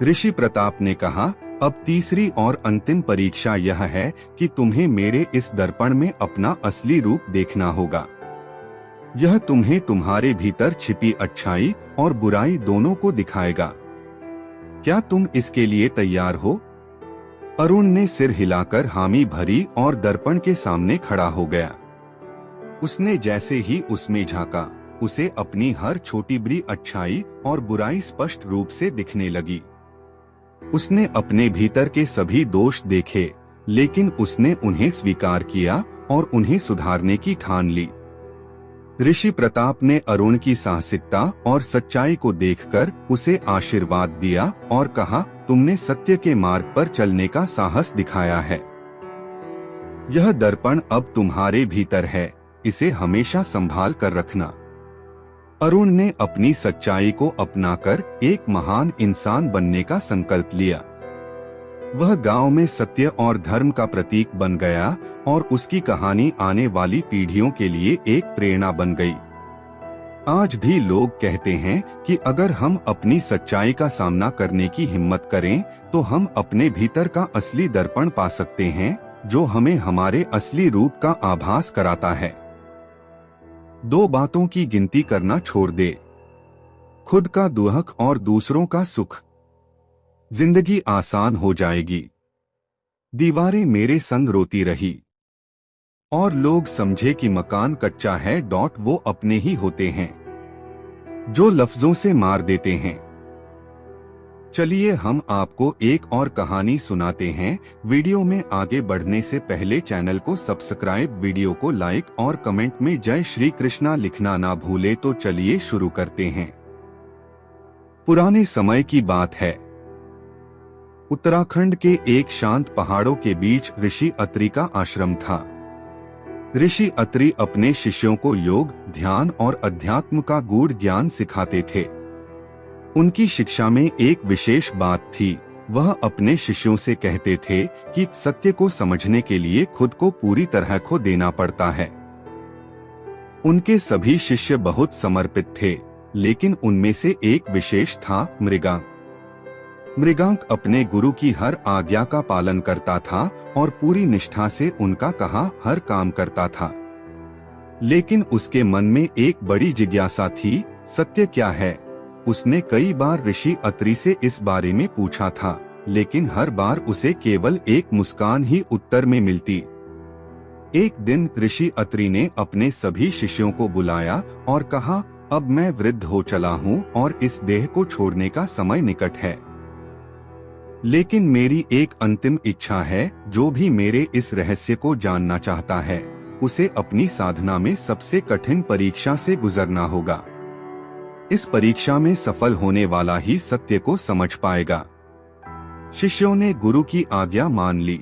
ऋषि प्रताप ने कहा, अब तीसरी और अंतिम परीक्षा यह है कि तुम्हें मेरे इस दर्पण में अपना असली रूप देखना होगा। यह तुम्हें तुम्हारे भीतर छिपी अच्छाई और बुराई दोनों को दिखाएगा। क्या तुम इसके लिए तैयार हो? अरुण ने सिर हिलाकर हामी भरी और दर्पण के सामने खड़ा हो गया। उसने जैसे ही उसमें झांका, उसे अपनी हर छोटी बड़ी अच्छाई और बुराई स्पष्ट रूप से दिखने लगी। उसने अपने भीतर के सभी दोष देखे, लेकिन उसने उन्हें स्वीकार किया और उन्हें सुधारने की ठान ली। ऋषि प्रताप ने अरुण की साहसिकता और सच्चाई को देखकर उसे आशीर्वाद दिया और कहा, तुमने सत्य के मार्ग पर चलने का साहस दिखाया है। यह दर्पण अब तुम्हारे भीतर है, इसे हमेशा संभाल कर रखना। अरुण ने अपनी सच्चाई को अपनाकर एक महान इंसान बनने का संकल्प लिया। वह गांव में सत्य और धर्म का प्रतीक बन गया और उसकी कहानी आने वाली पीढ़ियों के लिए एक प्रेरणा बन गई। आज भी लोग कहते हैं कि अगर हम अपनी सच्चाई का सामना करने की हिम्मत करें तो हम अपने भीतर का असली दर्पण पा सकते हैं, जो हमें हमारे असली रूप का आभास कराता है। 2 बातों की गिनती करना छोड़ दे, खुद का दुख और दूसरों का सुख। जिंदगी आसान हो जाएगी। दीवारें मेरे संग रोती रही और लोग समझे कि मकान कच्चा है। वो अपने ही होते हैं जो लफ्जों से मार देते हैं। चलिए हम आपको एक और कहानी सुनाते हैं। वीडियो में आगे बढ़ने से पहले चैनल को सब्सक्राइब, वीडियो को लाइक और कमेंट में जय श्री कृष्णा लिखना ना भूले। तो चलिए शुरू करते हैं। पुराने समय की बात है। उत्तराखंड के एक शांत पहाड़ों के बीच ऋषि अत्रि का आश्रम था। ऋषि अत्रि अपने शिष्यों को योग, ध्यान और अध्यात्म का गूढ़ ज्ञान सिखाते थे। उनकी शिक्षा में एक विशेष बात थी। वह अपने शिष्यों से कहते थे कि सत्य को समझने के लिए खुद को पूरी तरह खो देना पड़ता है। उनके सभी शिष्य बहुत समर्पित थे, लेकिन उनमें से एक विशेष था, मृगांक। मृगांक अपने गुरु की हर आज्ञा का पालन करता था और पूरी निष्ठा से उनका कहा हर काम करता था। लेकिन उसके मन में एक बड़ी जिज्ञासा थी, सत्य क्या है? उसने कई बार ऋषि अत्रि से इस बारे में पूछा था, लेकिन हर बार उसे केवल एक मुस्कान ही उत्तर में मिलती। एक दिन ऋषि अत्रि ने अपने सभी शिष्यों को बुलाया और कहा, अब मैं वृद्ध हो चला हूँ और इस देह को छोड़ने का समय निकट है। लेकिन मेरी एक अंतिम इच्छा है। जो भी मेरे इस रहस्य को जानना चाहता है, उसे अपनी साधना में सबसे कठिन परीक्षा से गुजरना होगा। इस परीक्षा में सफल होने वाला ही सत्य को समझ पाएगा। शिष्यों ने गुरु की आज्ञा मान ली।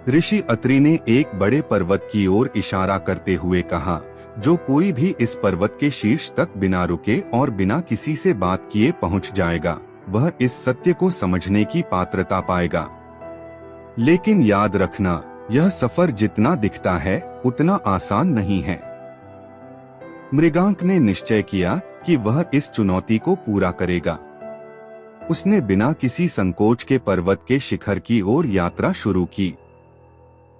ऋषि अत्रि ने एक बड़े पर्वत की ओर इशारा करते हुए कहा, जो कोई भी इस पर्वत के शीर्ष तक बिना रुके और बिना किसी से बात किए पहुंच जाएगा, वह इस सत्य को समझने की पात्रता पाएगा। लेकिन याद रखना, यह सफर जितना दिखता है उतना आसान नहीं है। मृगांक ने निश्चय किया कि वह इस चुनौती को पूरा करेगा। उसने बिना किसी संकोच के पर्वत के शिखर की ओर यात्रा शुरू की।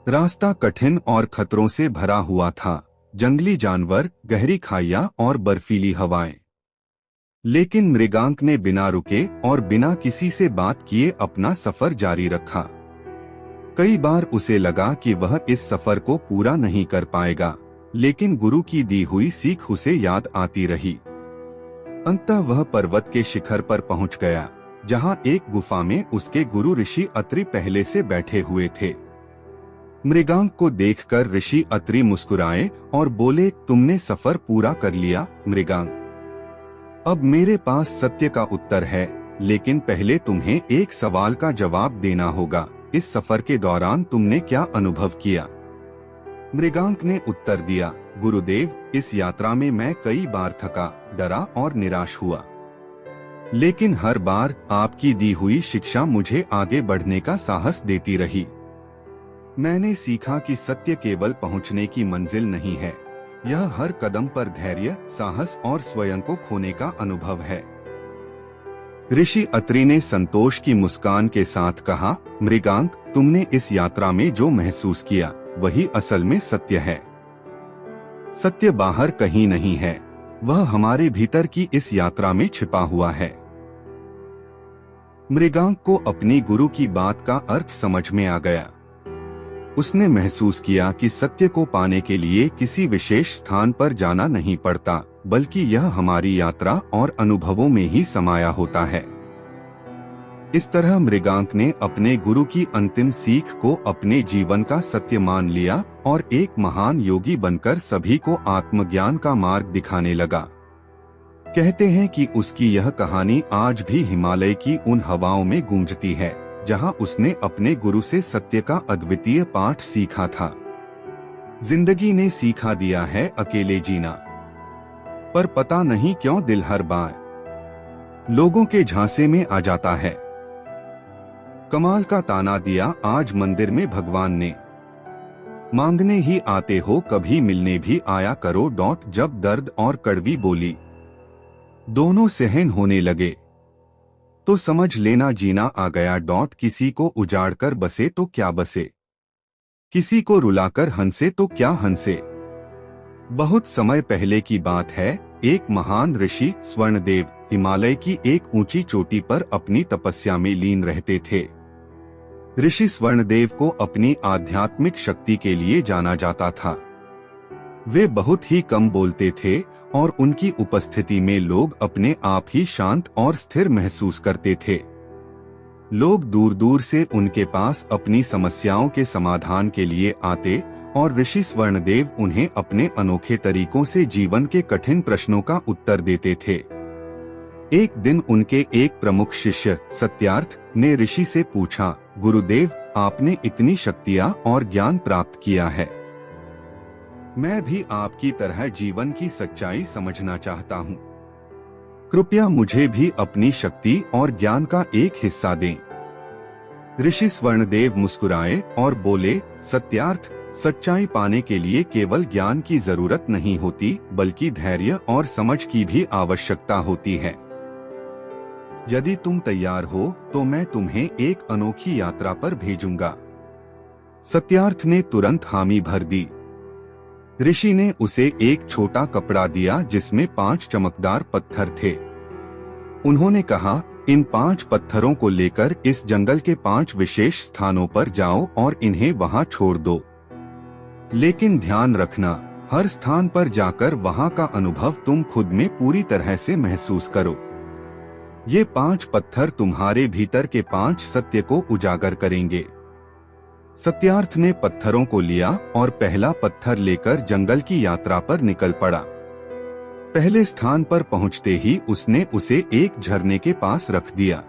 रास्ता कठिन और खतरों से भरा हुआ था, जंगली जानवर, गहरी खाइयां और बर्फीली हवाएं। लेकिन मृगांक ने बिना रुके और बिना किसी से बात किए अपना सफर जारी रखा। कई बार उसे लगा कि वह इस सफर को पूरा नहीं कर पाएगा, लेकिन गुरु की दी हुई सीख उसे याद आती रही। अंततः वह पर्वत के शिखर पर पहुंच गया, जहां एक गुफा में उसके गुरु ऋषि अत्रि पहले से बैठे हुए थे। मृगांक को देखकर ऋषि अत्रि मुस्कुराए और बोले, तुमने सफर पूरा कर लिया मृगांक। अब मेरे पास सत्य का उत्तर है, लेकिन पहले तुम्हें एक सवाल का जवाब देना होगा। इस सफर के दौरान तुमने क्या अनुभव किया? मृगांक ने उत्तर दिया, गुरुदेव, इस यात्रा में मैं कई बार थका, डरा और निराश हुआ। लेकिन हर बार आपकी दी हुई शिक्षा मुझे आगे बढ़ने का साहस देती रही। मैंने सीखा कि सत्य केवल पहुंचने की मंजिल नहीं है, यह हर कदम पर धैर्य, साहस और स्वयं को खोने का अनुभव है। ऋषि अत्रि ने संतोष की मुस्कान के साथ कहा, मृगांक, तुमने इस यात्रा में जो महसूस किया वही असल में सत्य है। सत्य बाहर कहीं नहीं है, वह हमारे भीतर की इस यात्रा में छिपा हुआ है। मृगांक को अपनी गुरु की बात का अर्थ समझ में आ गया। उसने महसूस किया कि सत्य को पाने के लिए किसी विशेष स्थान पर जाना नहीं पड़ता, बल्कि यह हमारी यात्रा और अनुभवों में ही समाया होता है। इस तरह मृगांक ने अपने गुरु की अंतिम सीख को अपने जीवन का सत्य मान लिया और एक महान योगी बनकर सभी को आत्मज्ञान का मार्ग दिखाने लगा। कहते हैं कि उसकी यह कहानी आज भी हिमालय की उन हवाओं में गूंजती है, जहां उसने अपने गुरु से सत्य का अद्वितीय पाठ सीखा था। जिंदगी ने सिखा दिया है अकेले जीना, पर पता नहीं क्यों दिल हर बार लोगों के झांसे में आ जाता है। कमाल का ताना दिया आज मंदिर में भगवान ने, मांगने ही आते हो कभी मिलने भी आया करो। जब दर्द और कड़वी बोली दोनों सहन होने लगे तो समझ लेना जीना आ गया। किसी को उजाड़ कर बसे तो क्या बसे, किसी को रुलाकर हंसे तो क्या हंसे। बहुत समय पहले की बात है, एक महान ऋषि स्वर्णदेव हिमालय की एक ऊंची चोटी पर अपनी तपस्या में लीन रहते थे। ऋषि स्वर्णदेव को अपनी आध्यात्मिक शक्ति के लिए जाना जाता था। वे बहुत ही कम बोलते थे और उनकी उपस्थिति में लोग अपने आप ही शांत और स्थिर महसूस करते थे। लोग दूर दूर से उनके पास अपनी समस्याओं के समाधान के लिए आते और ऋषि स्वर्णदेव उन्हें अपने अनोखे तरीकों से जीवन के कठिन प्रश्नों का उत्तर देते थे। एक दिन उनके एक प्रमुख शिष्य सत्यार्थ ने ऋषि से पूछा, गुरुदेव, आपने इतनी शक्तियाँ और ज्ञान प्राप्त किया है, मैं भी आपकी तरह जीवन की सच्चाई समझना चाहता हूँ। कृपया मुझे भी अपनी शक्ति और ज्ञान का एक हिस्सा दें। ऋषि स्वर्णदेव मुस्कुराए और बोले, सत्यार्थ, सच्चाई पाने के लिए केवल ज्ञान की जरूरत नहीं होती, बल्कि धैर्य और समझ की भी आवश्यकता होती है। यदि तुम तैयार हो तो मैं तुम्हें एक अनोखी यात्रा पर भेजूंगा। सत्यार्थ ने तुरंत हामी भर दी। ऋषि ने उसे एक छोटा कपड़ा दिया जिसमें 5 चमकदार पत्थर थे। उन्होंने कहा, इन 5 पत्थरों को लेकर इस जंगल के 5 विशेष स्थानों पर जाओ और इन्हें वहां छोड़ दो। लेकिन ध्यान रखना, हर स्थान पर जाकर वहां का अनुभव तुम खुद में पूरी तरह से महसूस करो। ये 5 पत्थर तुम्हारे भीतर के 5 सत्य को उजागर करेंगे। सत्यार्थ ने पत्थरों को लिया और पहला पत्थर लेकर जंगल की यात्रा पर निकल पड़ा। पहले स्थान पर पहुंचते ही उसने उसे एक झरने के पास रख दिया।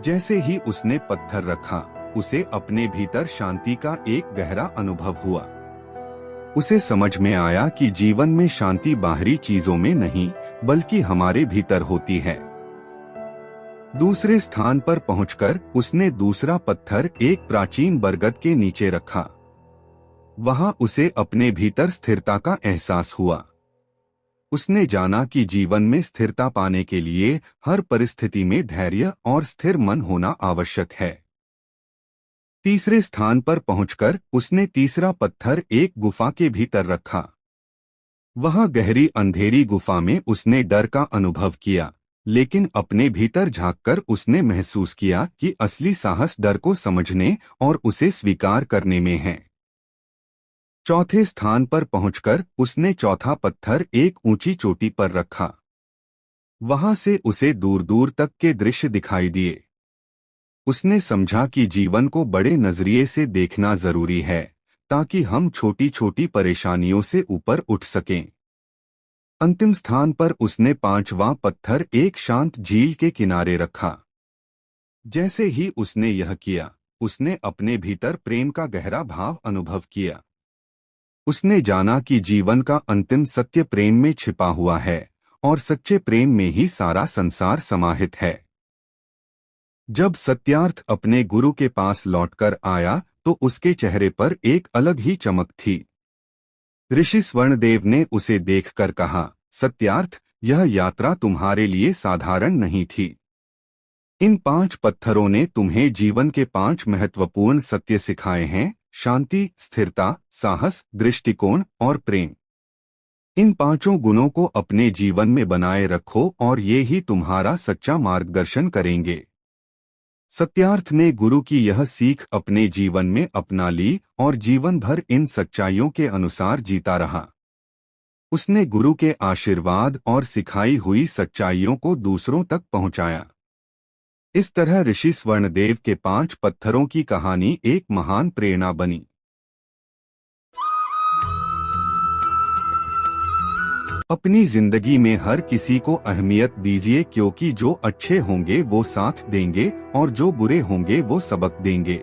जैसे ही उसने पत्थर रखा, उसे अपने भीतर शांति का एक गहरा अनुभव हुआ। उसे समझ में आया कि जीवन में शांति बाहरी चीजों में नहीं बल्कि हमारे भीतर होती है। दूसरे स्थान पर पहुंचकर उसने दूसरा पत्थर एक प्राचीन बरगद के नीचे रखा। वहां उसे अपने भीतर स्थिरता का एहसास हुआ। उसने जाना कि जीवन में स्थिरता पाने के लिए हर परिस्थिति में धैर्य और स्थिर मन होना आवश्यक है। तीसरे स्थान पर पहुंचकर उसने तीसरा पत्थर एक गुफा के भीतर रखा। वहां गहरी अंधेरी गुफा में उसने डर का अनुभव किया, लेकिन अपने भीतर झांककर उसने महसूस किया कि असली साहस डर को समझने और उसे स्वीकार करने में है। चौथे स्थान पर पहुंचकर उसने चौथा पत्थर एक ऊंची चोटी पर रखा। वहां से उसे दूर दूर तक के दृश्य दिखाई दिए। उसने समझा कि जीवन को बड़े नजरिए से देखना जरूरी है ताकि हम छोटी छोटी परेशानियों से ऊपर उठ सकें। अंतिम स्थान पर उसने पांचवां पत्थर एक शांत झील के किनारे रखा। जैसे ही उसने यह किया, उसने अपने भीतर प्रेम का गहरा भाव अनुभव किया। उसने जाना कि जीवन का अंतिम सत्य प्रेम में छिपा हुआ है और सच्चे प्रेम में ही सारा संसार समाहित है। जब सत्यार्थ अपने गुरु के पास लौटकर आया तो उसके चेहरे पर एक अलग ही चमक थी। ऋषि स्वर्णदेव ने उसे देखकर कहा, सत्यार्थ, यह यात्रा तुम्हारे लिए साधारण नहीं थी। इन 5 पत्थरों ने तुम्हें जीवन के 5 महत्वपूर्ण सत्य सिखाए हैं: शांति, स्थिरता, साहस, दृष्टिकोण और प्रेम। इन 5 गुणों को अपने जीवन में बनाए रखो और ये ही तुम्हारा सच्चा मार्गदर्शन करेंगे। सत्यार्थ ने गुरु की यह सीख अपने जीवन में अपना ली और जीवन भर इन सच्चाइयों के अनुसार जीता रहा। उसने गुरु के आशीर्वाद और सिखाई हुई सच्चाइयों को दूसरों तक पहुंचाया। इस तरह ऋषि स्वर्णदेव के 5 पत्थरों की कहानी एक महान प्रेरणा बनी। अपनी जिंदगी में हर किसी को अहमियत दीजिए, क्योंकि जो अच्छे होंगे वो साथ देंगे और जो बुरे होंगे वो सबक देंगे।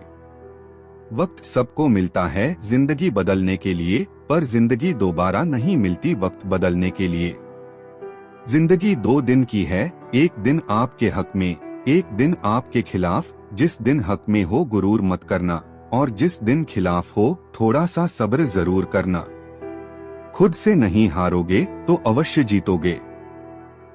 वक्त सबको मिलता है जिंदगी बदलने के लिए, पर जिंदगी दोबारा नहीं मिलती वक्त बदलने के लिए। जिंदगी 2 दिन की है, एक दिन आपके हक में, एक दिन आपके खिलाफ। जिस दिन हक में हो गुरूर मत करना और जिस दिन खिलाफ हो थोड़ा सा सब्र जरूर करना। खुद से नहीं हारोगे तो अवश्य जीतोगे।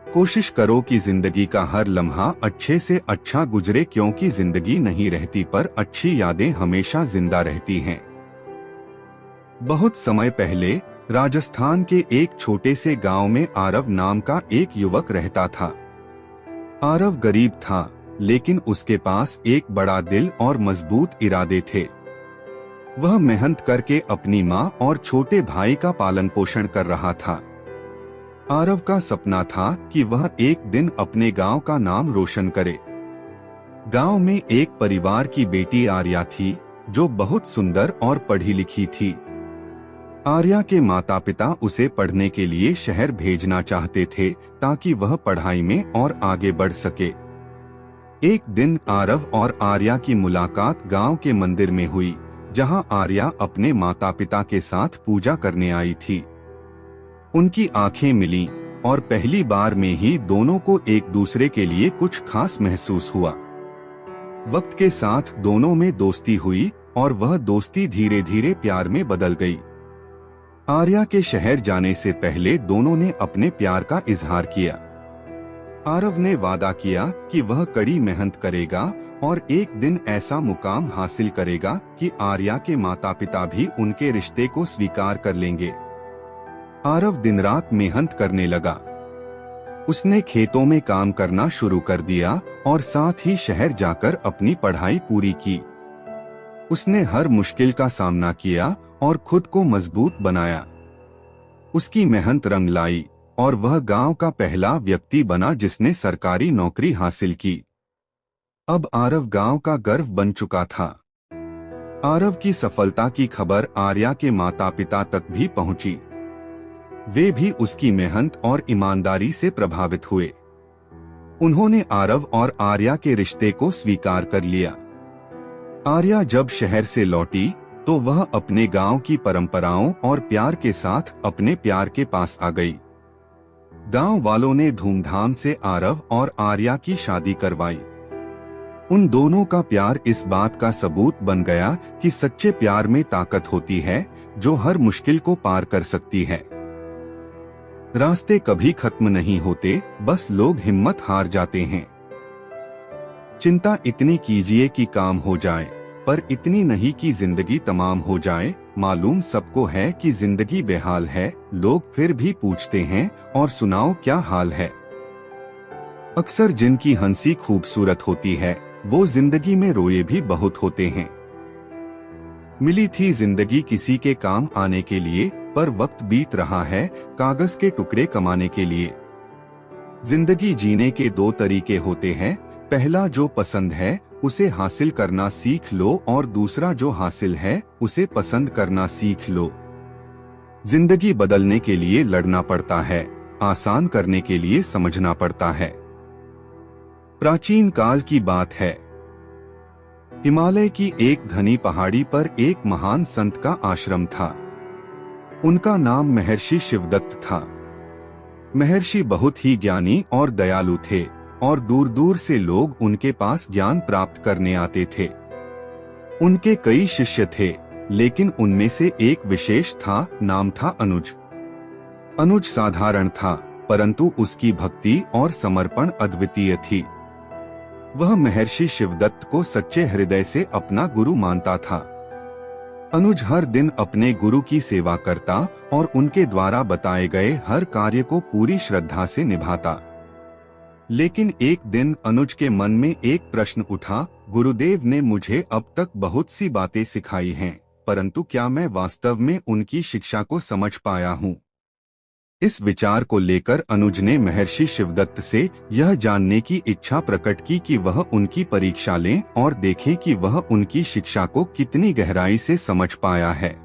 कोशिश करो कि जिंदगी का हर लम्हा अच्छे से अच्छा गुजरे, क्योंकि जिंदगी नहीं रहती पर अच्छी यादें हमेशा जिंदा रहती हैं। बहुत समय पहले राजस्थान के एक छोटे से गांव में आरव नाम का एक युवक रहता था। आरव गरीब था, लेकिन उसके पास एक बड़ा दिल और मजबूत इरादे थे। वह मेहनत करके अपनी माँ और छोटे भाई का पालन पोषण कर रहा था। आरव का सपना था कि वह एक दिन अपने गांव का नाम रोशन करे। गांव में एक परिवार की बेटी आर्या थी, जो बहुत सुंदर और पढ़ी लिखी थी। आर्या के माता पिता उसे पढ़ने के लिए शहर भेजना चाहते थे ताकि वह पढ़ाई में और आगे बढ़ सके। एक दिन आरव और आर्या की मुलाकात गांव के मंदिर में हुई, जहां आर्या अपने माता पिता के साथ पूजा करने आई थी। उनकी आंखें मिलीं और पहली बार में ही दोनों को एक दूसरे के लिए कुछ खास महसूस हुआ। वक्त के साथ दोनों में दोस्ती हुई और वह दोस्ती धीरे धीरे प्यार में बदल गई। आर्या के शहर जाने से पहले दोनों ने अपने प्यार का इजहार किया। आरव ने वादा किया कि वह कड़ी मेहनत करेगा और एक दिन ऐसा मुकाम हासिल करेगा कि आर्या के माता पिता भी उनके रिश्ते को स्वीकार कर लेंगे। आरव दिन रात मेहनत करने लगा। उसने खेतों में काम करना शुरू कर दिया और साथ ही शहर जाकर अपनी पढ़ाई पूरी की। उसने हर मुश्किल का सामना किया और खुद को मजबूत बनाया। उसकी मेहनत रंग लाई और वह गांव का पहला व्यक्ति बना जिसने सरकारी नौकरी हासिल की। अब आरव गांव का गर्व बन चुका था। आरव की सफलता की खबर आर्या के माता पिता तक भी पहुंची। वे भी उसकी मेहनत और ईमानदारी से प्रभावित हुए। उन्होंने आरव और आर्या के रिश्ते को स्वीकार कर लिया। आर्या जब शहर से लौटी तो वह अपने गांव की परंपराओं और प्यार के साथ अपने प्यार के पास आ गई। गांव वालों ने धूमधाम से आरव और आर्या की शादी करवाई। उन दोनों का प्यार इस बात का सबूत बन गया कि सच्चे प्यार में ताकत होती है जो हर मुश्किल को पार कर सकती है। रास्ते कभी खत्म नहीं होते, बस लोग हिम्मत हार जाते हैं। चिंता इतनी कीजिए कि काम हो जाए, पर इतनी नहीं कि जिंदगी तमाम हो जाए। मालूम सबको है कि जिंदगी बेहाल है, लोग फिर भी पूछते हैं और सुनाओ क्या हाल है। अक्सर जिनकी हंसी खूबसूरत होती है वो जिंदगी में रोए भी बहुत होते हैं। मिली थी जिंदगी किसी के काम आने के लिए, पर वक्त बीत रहा है कागज के टुकड़े कमाने के लिए। जिंदगी जीने के दो तरीके होते हैं, पहला जो पसंद है उसे हासिल करना सीख लो और दूसरा जो हासिल है उसे पसंद करना सीख लो। जिंदगी बदलने के लिए लड़ना पड़ता है, आसान करने के लिए समझना पड़ता है। प्राचीन काल की बात है। हिमालय की एक घनी पहाड़ी पर एक महान संत का आश्रम था। उनका नाम महर्षि शिवदत्त था। महर्षि बहुत ही ज्ञानी और दयालु थे और दूर दूर से लोग उनके पास ज्ञान प्राप्त करने आते थे। उनके कई शिष्य थे, लेकिन उनमें से एक विशेष था, नाम था अनुज। अनुज साधारण था, परंतु उसकी भक्ति और समर्पण अद्वितीय थी। वह महर्षि शिवदत्त को सच्चे हृदय से अपना गुरु मानता था। अनुज हर दिन अपने गुरु की सेवा करता और उनके द्वारा बताए गए हर कार्य को पूरी श्रद्धा से निभाता। लेकिन एक दिन अनुज के मन में एक प्रश्न उठा, गुरुदेव ने मुझे अब तक बहुत सी बातें सिखाई हैं, परंतु क्या मैं वास्तव में उनकी शिक्षा को समझ पाया हूँ? इस विचार को लेकर अनुज ने महर्षि शिवदत्त से यह जानने की इच्छा प्रकट की कि वह उनकी परीक्षा लें और देखें कि वह उनकी शिक्षा को कितनी गहराई से समझ पाया है।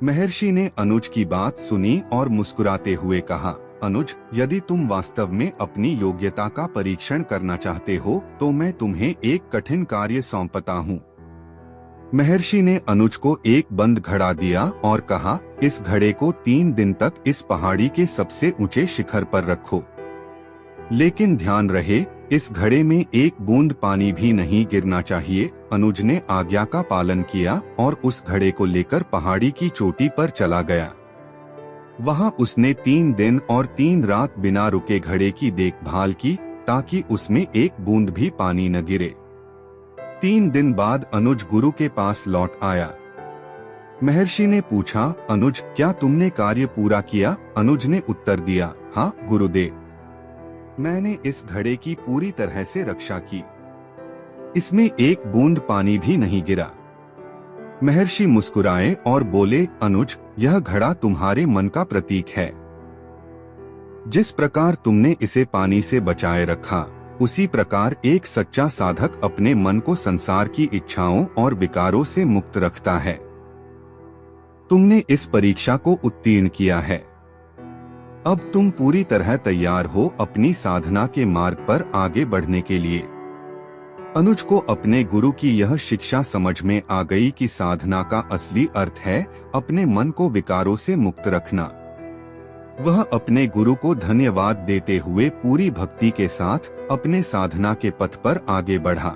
महर्षि ने अनुज की बात सुनी और मुस्कुराते हुए कहा, अनुज, यदि तुम वास्तव में अपनी योग्यता का परीक्षण करना चाहते हो तो मैं तुम्हें एक कठिन कार्य सौंपता हूँ। महर्षि ने अनुज को एक बंद घड़ा दिया और कहा, इस घड़े को 3 दिन तक इस पहाड़ी के सबसे ऊंचे शिखर पर रखो। लेकिन ध्यान रहे, इस घड़े में एक बूंद पानी भी नहीं गिरना चाहिए। अनुज ने आज्ञा का पालन किया और उस घड़े को लेकर पहाड़ी की चोटी पर चला गया। वहां उसने 3 दिन और 3 रात बिना रुके घड़े की देखभाल की ताकि उसमें एक बूंद भी पानी न गिरे। 3 दिन बाद अनुज गुरु के पास लौट आया। महर्षि ने पूछा, अनुज, क्या तुमने कार्य पूरा किया? अनुज ने उत्तर दिया, हाँ गुरुदेव, मैंने इस घड़े की पूरी तरह से रक्षा की। इसमें एक बूंद पानी भी नहीं गिरा। महर्षि मुस्कुराए और बोले, अनुज, यह घड़ा तुम्हारे मन का प्रतीक है। जिस प्रकार तुमने इसे पानी से बचाए रखा, उसी प्रकार एक सच्चा साधक अपने मन को संसार की इच्छाओं और विकारों से मुक्त रखता है। तुमने इस परीक्षा को उत्तीर्ण किया है। अब तुम पूरी तरह तैयार हो अपनी साधना के मार्ग पर आगे बढ़ने के लिए। अनुज को अपने गुरु की यह शिक्षा समझ में आ गई कि साधना का असली अर्थ है अपने मन को विकारों से मुक्त रखना। वह अपने गुरु को धन्यवाद देते हुए पूरी भक्ति के साथ अपने साधना के पथ पर आगे बढ़ा।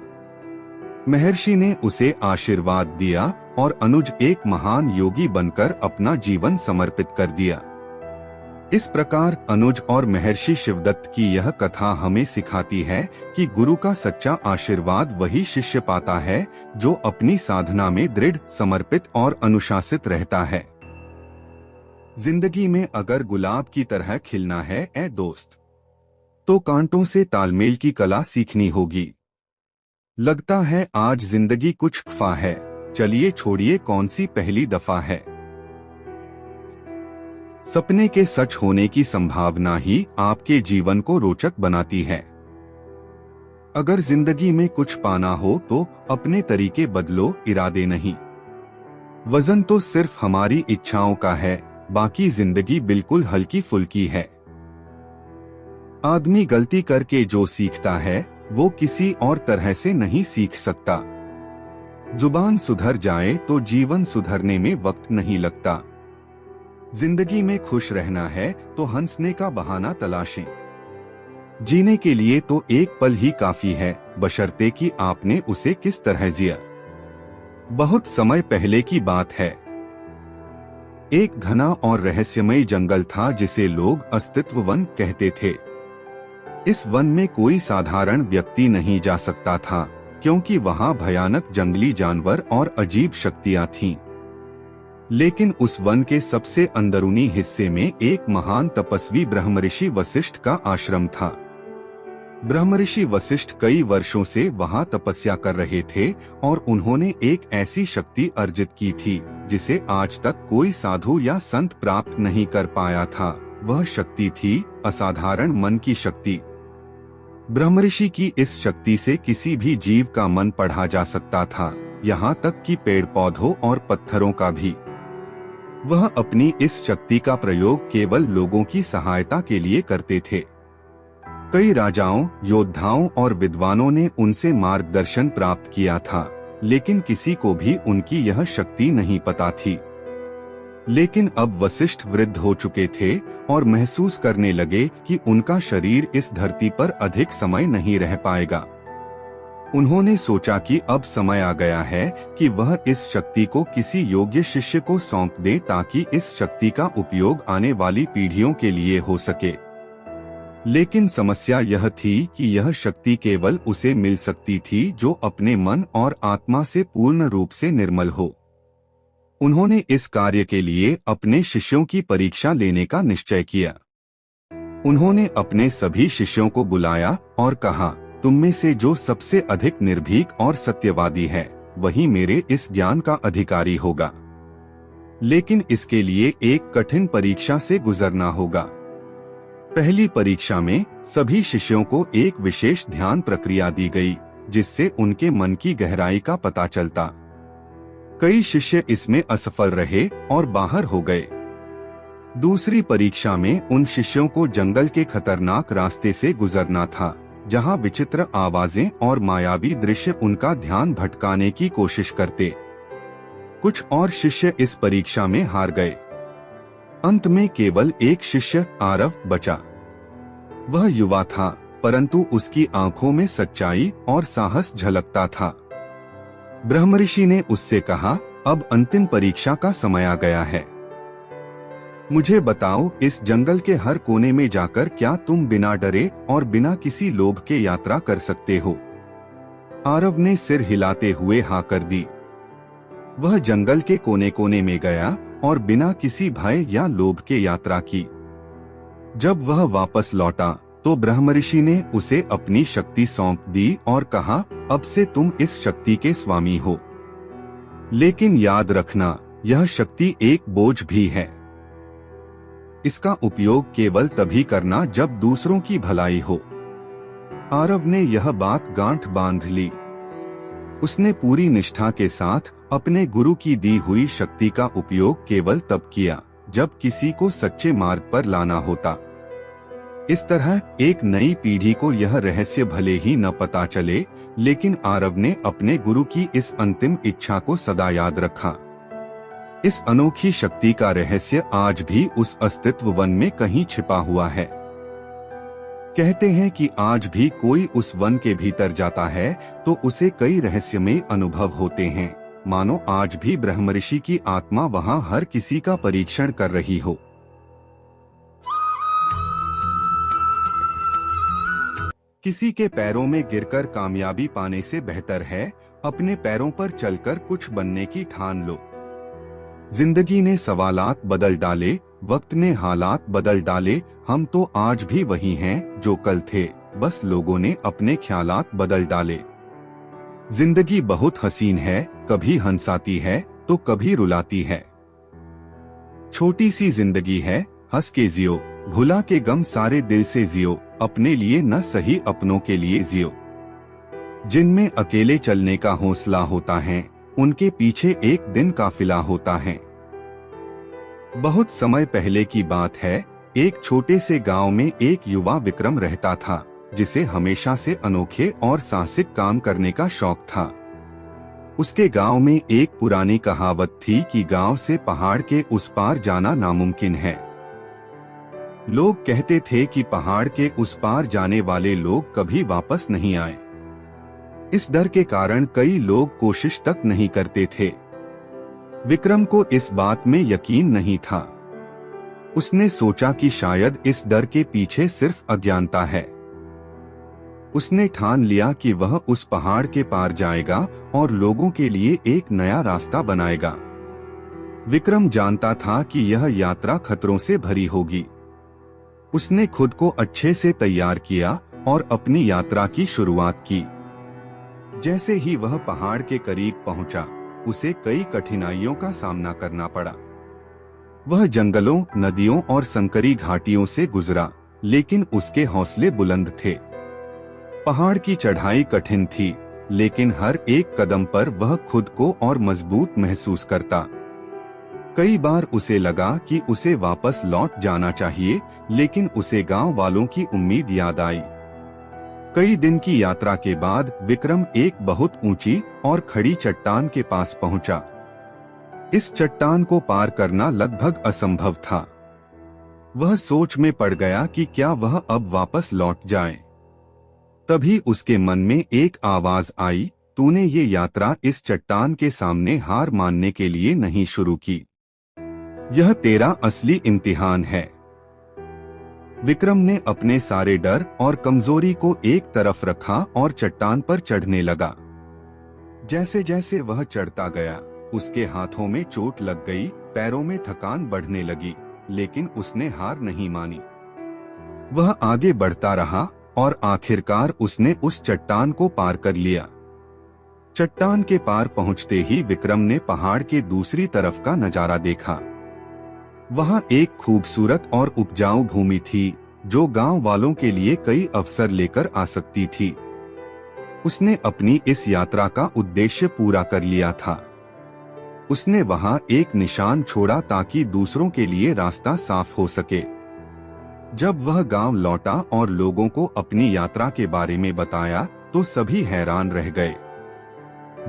महर्षि ने उसे आशीर्वाद दिया और अनुज एक महान योगी बनकर अपना जीवन समर्पित कर दिया। इस प्रकार अनुज और महर्षि शिवदत्त की यह कथा हमें सिखाती है कि गुरु का सच्चा आशीर्वाद वही शिष्य पाता है जो अपनी साधना में दृढ़, समर्पित और अनुशासित रहता है। जिंदगी में अगर गुलाब की तरह खिलना है ए दोस्त, तो कांटों से तालमेल की कला सीखनी होगी। लगता है आज जिंदगी कुछ खफा है, चलिए छोड़िए कौन सी पहली दफा है। सपने के सच होने की संभावना ही आपके जीवन को रोचक बनाती है। अगर जिंदगी में कुछ पाना हो तो अपने तरीके बदलो, इरादे नहीं। वजन तो सिर्फ हमारी इच्छाओं का है, बाकी जिंदगी बिल्कुल हल्की फुल्की है। आदमी गलती करके जो सीखता है वो किसी और तरह से नहीं सीख सकता। जुबान सुधर जाए तो जीवन सुधरने में वक्त नहीं लगता। जिंदगी में खुश रहना है तो हंसने का बहाना तलाशें। जीने के लिए तो एक पल ही काफी है, बशर्ते कि आपने उसे किस तरह जिया। बहुत समय पहले की बात है। एक घना और रहस्यमय जंगल था जिसे लोग अस्तित्व वन कहते थे। इस वन में कोई साधारण व्यक्ति नहीं जा सकता था, क्योंकि वहां भयानक जंगली जानवर और अजीब शक्तियां थीं। लेकिन उस वन के सबसे अंदरूनी हिस्से में एक महान तपस्वी ब्रह्मऋषि वशिष्ठ का आश्रम था। ब्रह्मऋषि वशिष्ठ कई वर्षों से वहां तपस्या कर रहे थे और उन्होंने एक ऐसी शक्ति अर्जित की थी जिसे आज तक कोई साधु या संत प्राप्त नहीं कर पाया था। वह शक्ति थी असाधारण मन की शक्ति। ब्रह्मऋषि की इस शक्ति से किसी भी जीव का मन पढ़ा जा सकता था, यहाँ तक कि पेड़ पौधों और पत्थरों का भी। वह अपनी इस शक्ति का प्रयोग केवल लोगों की सहायता के लिए करते थे। कई राजाओं, योद्धाओं और विद्वानों ने उनसे मार्गदर्शन प्राप्त किया था, लेकिन किसी को भी उनकी यह शक्ति नहीं पता थी। लेकिन अब वशिष्ठ वृद्ध हो चुके थे और महसूस करने लगे कि उनका शरीर इस धरती पर अधिक समय नहीं रह पाएगा। उन्होंने सोचा कि अब समय आ गया है कि वह इस शक्ति को किसी योग्य शिष्य को सौंप दे, ताकि इस शक्ति का उपयोग आने वाली पीढ़ियों के लिए हो सके। लेकिन समस्या यह थी कि यह शक्ति केवल उसे मिल सकती थी जो अपने मन और आत्मा से पूर्ण रूप से निर्मल हो। उन्होंने इस कार्य के लिए अपने शिष्यों की परीक्षा लेने का निश्चय किया। उन्होंने अपने सभी शिष्यों को बुलाया और कहा, तुम में से जो सबसे अधिक निर्भीक और सत्यवादी है, वही मेरे इस ज्ञान का अधिकारी होगा। लेकिन इसके लिए एक कठिन परीक्षा से गुजरना होगा। पहली परीक्षा में सभी शिष्यों को एक विशेष ध्यान प्रक्रिया दी गई, जिससे उनके मन की गहराई का पता चलता। कई शिष्य इसमें असफल रहे और बाहर हो गए। दूसरी परीक्षा में उन शिष्यों को जंगल के खतरनाक रास्ते से गुजरना था, जहां विचित्र आवाजें और मायावी दृश्य उनका ध्यान भटकाने की कोशिश करते। कुछ और शिष्य इस परीक्षा में हार गए। अंत में केवल एक शिष्य आरव बचा। वह युवा था, परंतु उसकी आंखों में सच्चाई और साहस झलकता था। ब्रह्मऋषि ने उससे कहा, अब अंतिम परीक्षा का समय आ गया है। मुझे बताओ, इस जंगल के हर कोने में जाकर क्या तुम बिना डरे और बिना किसी लोभ के यात्रा कर सकते हो? आरव ने सिर हिलाते हुए हाँ कर दी। वह जंगल के कोने कोने में गया और बिना किसी भय या लोभ के यात्रा की। जब वह वापस लौटा तो ब्रह्मऋषि ने उसे अपनी शक्ति सौंप दी और कहा, अब से तुम इस शक्ति के स्वामी हो। लेकिन याद रखना, यह शक्ति एक बोझ भी है। इसका उपयोग केवल तभी करना जब दूसरों की भलाई हो। आरव ने यह बात गांठ बांध ली। उसने पूरी निष्ठा के साथ अपने गुरु की दी हुई शक्ति का उपयोग केवल तब किया जब किसी को सच्चे मार्ग पर लाना होता। इस तरह एक नई पीढ़ी को यह रहस्य भले ही न पता चले, लेकिन आरव ने अपने गुरु की इस अंतिम इच्छा को सदा याद रखा। इस अनोखी शक्ति का रहस्य आज भी उस अस्तित्व वन में कहीं छिपा हुआ है। कहते हैं कि आज भी कोई उस वन के भीतर जाता है तो उसे कई रहस्यमय अनुभव होते हैं, मानो आज भी ब्रह्मऋषि की आत्मा वहां हर किसी का परीक्षण कर रही हो। किसी के पैरों में गिरकर कामयाबी पाने से बेहतर है अपने पैरों पर चलकर कुछ बनने की ठान लो। जिंदगी ने सवालात बदल डाले, वक्त ने हालात बदल डाले, हम तो आज भी वही हैं जो कल थे, बस लोगों ने अपने ख्यालात बदल डाले। जिंदगी बहुत हसीन है, कभी हंसाती है तो कभी रुलाती है। छोटी सी जिंदगी है, हंस के जियो, भुला के गम सारे दिल से जियो, अपने लिए न सही अपनों के लिए जियो। जिनमें अकेले चलने का हौसला होता है, उनके पीछे एक दिन काफिला होता है। बहुत समय पहले की बात है, एक छोटे से गांव में एक युवा विक्रम रहता था, जिसे हमेशा से अनोखे और साहसिक काम करने का शौक था। उसके गांव में एक पुरानी कहावत थी कि गांव से पहाड़ के उस पार जाना नामुमकिन है। लोग कहते थे कि पहाड़ के उस पार जाने वाले लोग कभी वापस नहीं आए। इस डर के कारण कई लोग कोशिश तक नहीं करते थे। विक्रम को इस बात में यकीन नहीं था। उसने सोचा कि शायद इस डर के पीछे सिर्फ अज्ञानता है। उसने ठान लिया कि वह उस पहाड़ के पार जाएगा और लोगों के लिए एक नया रास्ता बनाएगा। विक्रम जानता था कि यह यात्रा खतरों से भरी होगी। उसने खुद को अच्छे से तैयार किया और अपनी यात्रा की शुरुआत की। जैसे ही वह पहाड़ के करीब पहुंचा, उसे कई कठिनाइयों का सामना करना पड़ा। वह जंगलों, नदियों और संकरी घाटियों से गुजरा, लेकिन उसके हौसले बुलंद थे। पहाड़ की चढ़ाई कठिन थी, लेकिन हर एक कदम पर वह खुद को और मजबूत महसूस करता। कई बार उसे लगा कि उसे वापस लौट जाना चाहिए, लेकिन उसे गांव वालों की उम्मीद याद आई। कई दिन की यात्रा के बाद विक्रम एक बहुत ऊंची और खड़ी चट्टान के पास पहुंचा। इस चट्टान को पार करना लगभग असंभव था। वह सोच में पड़ गया कि क्या वह अब वापस लौट जाए। तभी उसके मन में एक आवाज आई, तूने ये यात्रा इस चट्टान के सामने हार मानने के लिए नहीं शुरू की। यह तेरा असली इम्तिहान है। विक्रम ने अपने सारे डर और कमजोरी को एक तरफ रखा और चट्टान पर चढ़ने लगा। जैसे जैसे वह चढ़ता गया, उसके हाथों में चोट लग गई, पैरों में थकान बढ़ने लगी, लेकिन उसने हार नहीं मानी। वह आगे बढ़ता रहा और आखिरकार उसने उस चट्टान को पार कर लिया। चट्टान के पार पहुंचते ही विक्रम ने पहाड़ के दूसरी तरफ का नजारा देखा। वहां एक खूबसूरत और उपजाऊ भूमि थी, जो गांव वालों के लिए कई अवसर लेकर आ सकती थी। उसने अपनी इस यात्रा का उद्देश्य पूरा कर लिया था। उसने वहां एक निशान छोड़ा ताकि दूसरों के लिए रास्ता साफ हो सके। जब वह गांव लौटा और लोगों को अपनी यात्रा के बारे में बताया, तो सभी हैरान रह गए।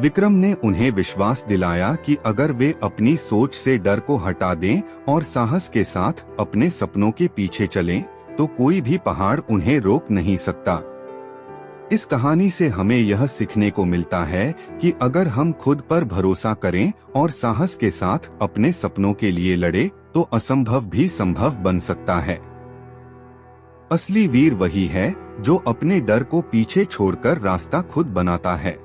विक्रम ने उन्हें विश्वास दिलाया कि अगर वे अपनी सोच से डर को हटा दें और साहस के साथ अपने सपनों के पीछे चलें, तो कोई भी पहाड़ उन्हें रोक नहीं सकता। इस कहानी से हमें यह सीखने को मिलता है कि अगर हम खुद पर भरोसा करें और साहस के साथ अपने सपनों के लिए लड़े, तो असंभव भी संभव बन सकता है। असली वीर वही है जो अपने डर को पीछे छोड़कर रास्ता खुद बनाता है।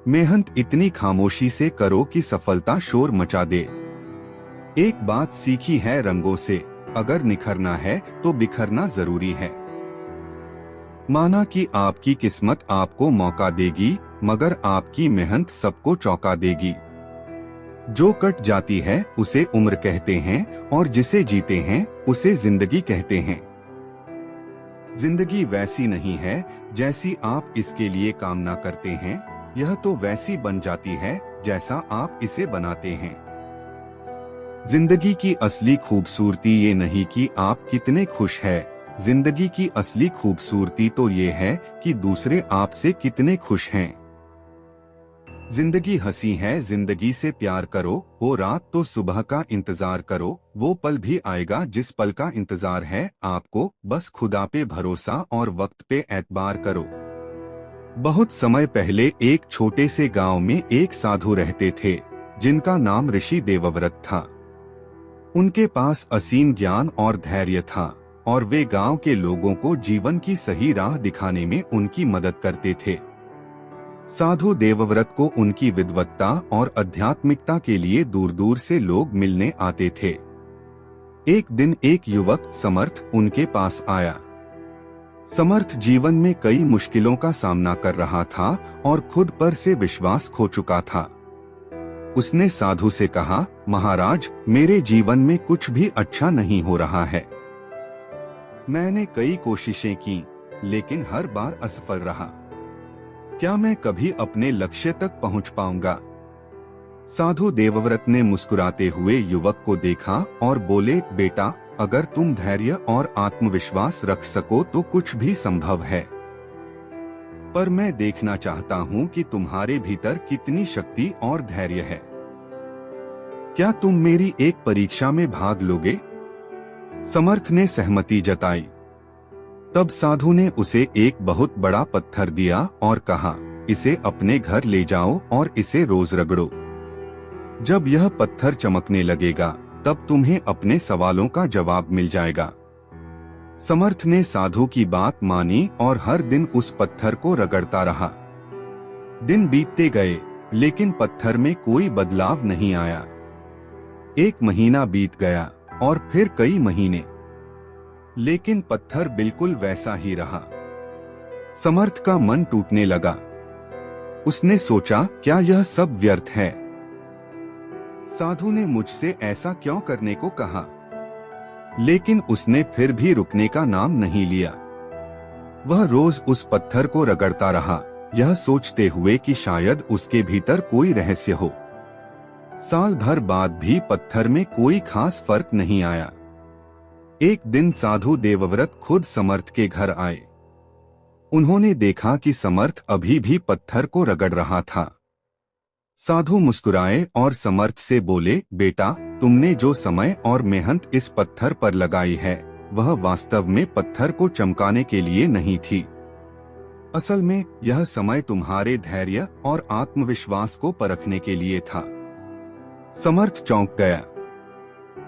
मेहनत इतनी खामोशी से करो कि सफलता शोर मचा दे। एक बात सीखी है रंगों से, अगर निखरना है तो बिखरना जरूरी है। माना कि आपकी किस्मत आपको मौका देगी, मगर आपकी मेहनत सबको चौंका देगी। जो कट जाती है उसे उम्र कहते हैं, और जिसे जीते हैं उसे जिंदगी कहते हैं। जिंदगी वैसी नहीं है जैसी आप इसके लिए कामना करते हैं, यह तो वैसी बन जाती है जैसा आप इसे बनाते हैं। जिंदगी की असली खूबसूरती ये नहीं कि आप कितने खुश हैं, जिंदगी की असली खूबसूरती तो ये है कि दूसरे आपसे कितने खुश हैं। जिंदगी हंसी है, जिंदगी से प्यार करो, हो रात तो सुबह का इंतजार करो, वो पल भी आएगा जिस पल का इंतजार है आपको, बस खुदा पे भरोसा और वक्त पे एतबार करो। बहुत समय पहले एक छोटे से गांव में एक साधु रहते थे, जिनका नाम ऋषि देवव्रत था। उनके पास असीम ज्ञान और धैर्य था, और वे गांव के लोगों को जीवन की सही राह दिखाने में उनकी मदद करते थे। साधु देवव्रत को उनकी विद्वत्ता और आध्यात्मिकता के लिए दूर दूर से लोग मिलने आते थे। एक दिन एक युवक समर्थ उनके पास आया। समर्थ जीवन में कई मुश्किलों का सामना कर रहा था और खुद पर से विश्वास खो चुका था। उसने साधु से कहा, महाराज, मेरे जीवन में कुछ भी अच्छा नहीं हो रहा है। मैंने कई कोशिशें की, लेकिन हर बार असफल रहा। क्या मैं कभी अपने लक्ष्य तक पहुंच पाऊंगा? साधु देवव्रत ने मुस्कुराते हुए युवक को देखा और बोले, बेटा, अगर तुम धैर्य और आत्मविश्वास रख सको तो कुछ भी संभव है। पर मैं देखना चाहता हूँ कि तुम्हारे भीतर कितनी शक्ति और धैर्य है। क्या तुम मेरी एक परीक्षा में भाग लोगे? समर्थ ने सहमति जताई। तब साधु ने उसे एक बहुत बड़ा पत्थर दिया और कहा, इसे अपने घर ले जाओ और इसे रोज रगड़ो। जब यह पत्थर चमकने लगेगा तब तुम्हें अपने सवालों का जवाब मिल जाएगा। समर्थ ने साधु की बात मानी और हर दिन उस पत्थर को रगड़ता रहा। दिन बीतते गए लेकिन पत्थर में कोई बदलाव नहीं आया। 1 महीना बीत गया और फिर कई महीने, लेकिन पत्थर बिल्कुल वैसा ही रहा। समर्थ का मन टूटने लगा। उसने सोचा, क्या यह सब व्यर्थ है? साधु ने मुझसे ऐसा क्यों करने को कहा? लेकिन उसने फिर भी रुकने का नाम नहीं लिया। वह रोज उस पत्थर को रगड़ता रहा, यह सोचते हुए कि शायद उसके भीतर कोई रहस्य हो। साल भर बाद भी पत्थर में कोई खास फर्क नहीं आया। एक दिन साधु देवव्रत खुद समर्थ के घर आए। उन्होंने देखा कि समर्थ अभी भी पत्थर को रगड़ रहा था। साधु मुस्कुराए और समर्थ से बोले, बेटा, तुमने जो समय और मेहनत इस पत्थर पर लगाई है वह वास्तव में पत्थर को चमकाने के लिए नहीं थी। असल में यह समय तुम्हारे धैर्य और आत्मविश्वास को परखने के लिए था। समर्थ चौंक गया।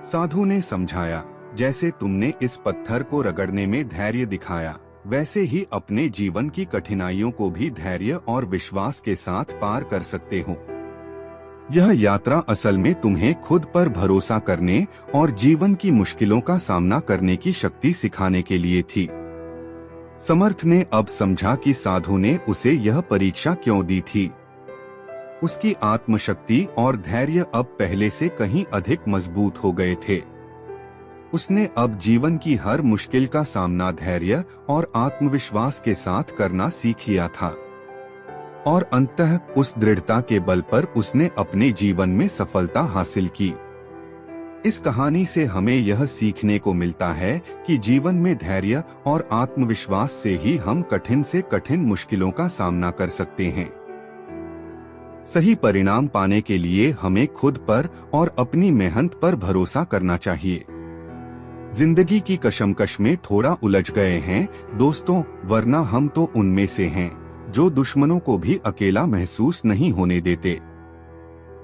साधु ने समझाया, जैसे तुमने इस पत्थर को रगड़ने में धैर्य दिखाया, वैसे ही अपने जीवन की कठिनाइयों को भी धैर्य और विश्वास के साथ पार कर सकते हो। यह यात्रा असल में तुम्हें खुद पर भरोसा करने और जीवन की मुश्किलों का सामना करने की शक्ति सिखाने के लिए थी। समर्थ ने अब समझा कि साधु ने उसे यह परीक्षा क्यों दी थी। उसकी आत्मशक्ति और धैर्य अब पहले से कहीं अधिक मजबूत हो गए थे। उसने अब जीवन की हर मुश्किल का सामना धैर्य और आत्मविश्वास के साथ करना सीख लिया था, और अंततः उस दृढ़ता के बल पर उसने अपने जीवन में सफलता हासिल की। इस कहानी से हमें यह सीखने को मिलता है कि जीवन में धैर्य और आत्मविश्वास से ही हम कठिन से कठिन मुश्किलों का सामना कर सकते हैं। सही परिणाम पाने के लिए हमें खुद पर और अपनी मेहनत पर भरोसा करना चाहिए। जिंदगी की कशमकश में थोड़ा उलझ गए हैं दोस्तों, वरना हम तो उनमें से हैं जो दुश्मनों को भी अकेला महसूस नहीं होने देते।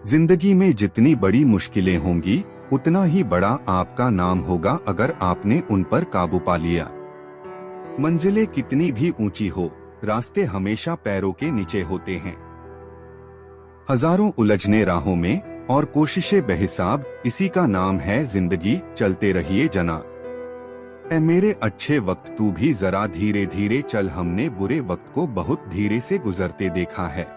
जिंदगी में जितनी बड़ी मुश्किलें होंगी उतना ही बड़ा आपका नाम होगा अगर आपने उन पर काबू पा लिया। मंजिलें कितनी भी ऊंची हो, रास्ते हमेशा पैरों के नीचे होते हैं। हजारों उलझने राहों में और कोशिशें बेहिसाब, इसी का नाम है जिंदगी। चलते रहिए जना। ऐ मेरे अच्छे वक्त तू भी जरा धीरे धीरे चल, हमने बुरे वक्त को बहुत धीरे से गुजरते देखा है।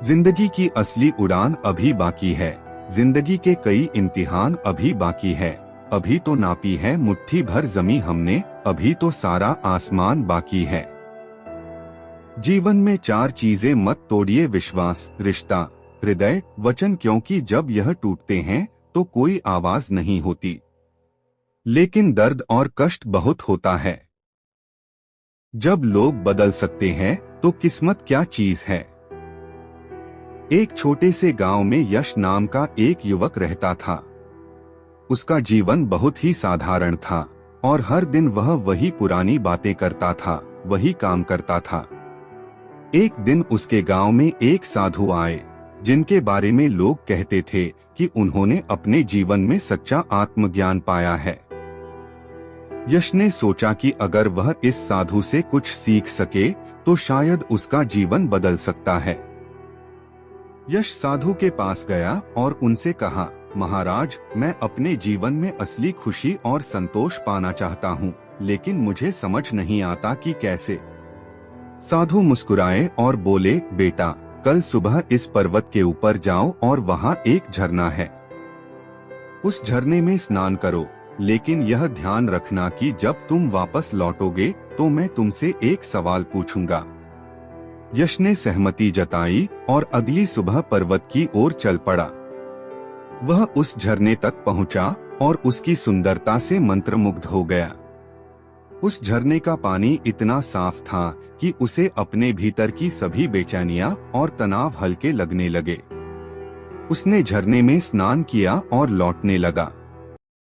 जिंदगी की असली उड़ान अभी बाकी है, जिंदगी के कई इम्तिहान अभी बाकी है। अभी तो नापी है मुट्ठी भर जमी हमने, अभी तो सारा आसमान बाकी है। जीवन में 4 चीजें मत तोड़िए, विश्वास, रिश्ता, हृदय, वचन, क्योंकि जब यह टूटते हैं तो कोई आवाज नहीं होती, लेकिन दर्द और कष्ट बहुत होता है। जब लोग बदल सकते हैं तो किस्मत क्या चीज है। एक छोटे से गांव में यश नाम का एक युवक रहता था। उसका जीवन बहुत ही साधारण था और हर दिन वह वही पुरानी बातें करता था, वही काम करता था। एक दिन उसके गांव में एक साधु आए जिनके बारे में लोग कहते थे कि उन्होंने अपने जीवन में सच्चा आत्मज्ञान पाया है। यश ने सोचा कि अगर वह इस साधु से कुछ सीख सके तो शायद उसका जीवन बदल सकता है। यश साधु के पास गया और उनसे कहा, महाराज, मैं अपने जीवन में असली खुशी और संतोष पाना चाहता हूँ, लेकिन मुझे समझ नहीं आता कि कैसे। साधु मुस्कुराए और बोले, बेटा, कल सुबह इस पर्वत के ऊपर जाओ और वहाँ एक झरना है। उस झरने में स्नान करो, लेकिन यह ध्यान रखना कि जब तुम वापस लौटोगे तो मैं तुमसे एक सवाल पूछूंगा। यश ने सहमति जताई और अगली सुबह पर्वत की ओर चल पड़ा। वह उस झरने तक पहुंचा और उसकी सुंदरता से मंत्रमुग्ध हो गया। उस झरने का पानी इतना साफ था कि उसे अपने भीतर की सभी बेचैनियां और तनाव हल्के लगने लगे। उसने झरने में स्नान किया और लौटने लगा।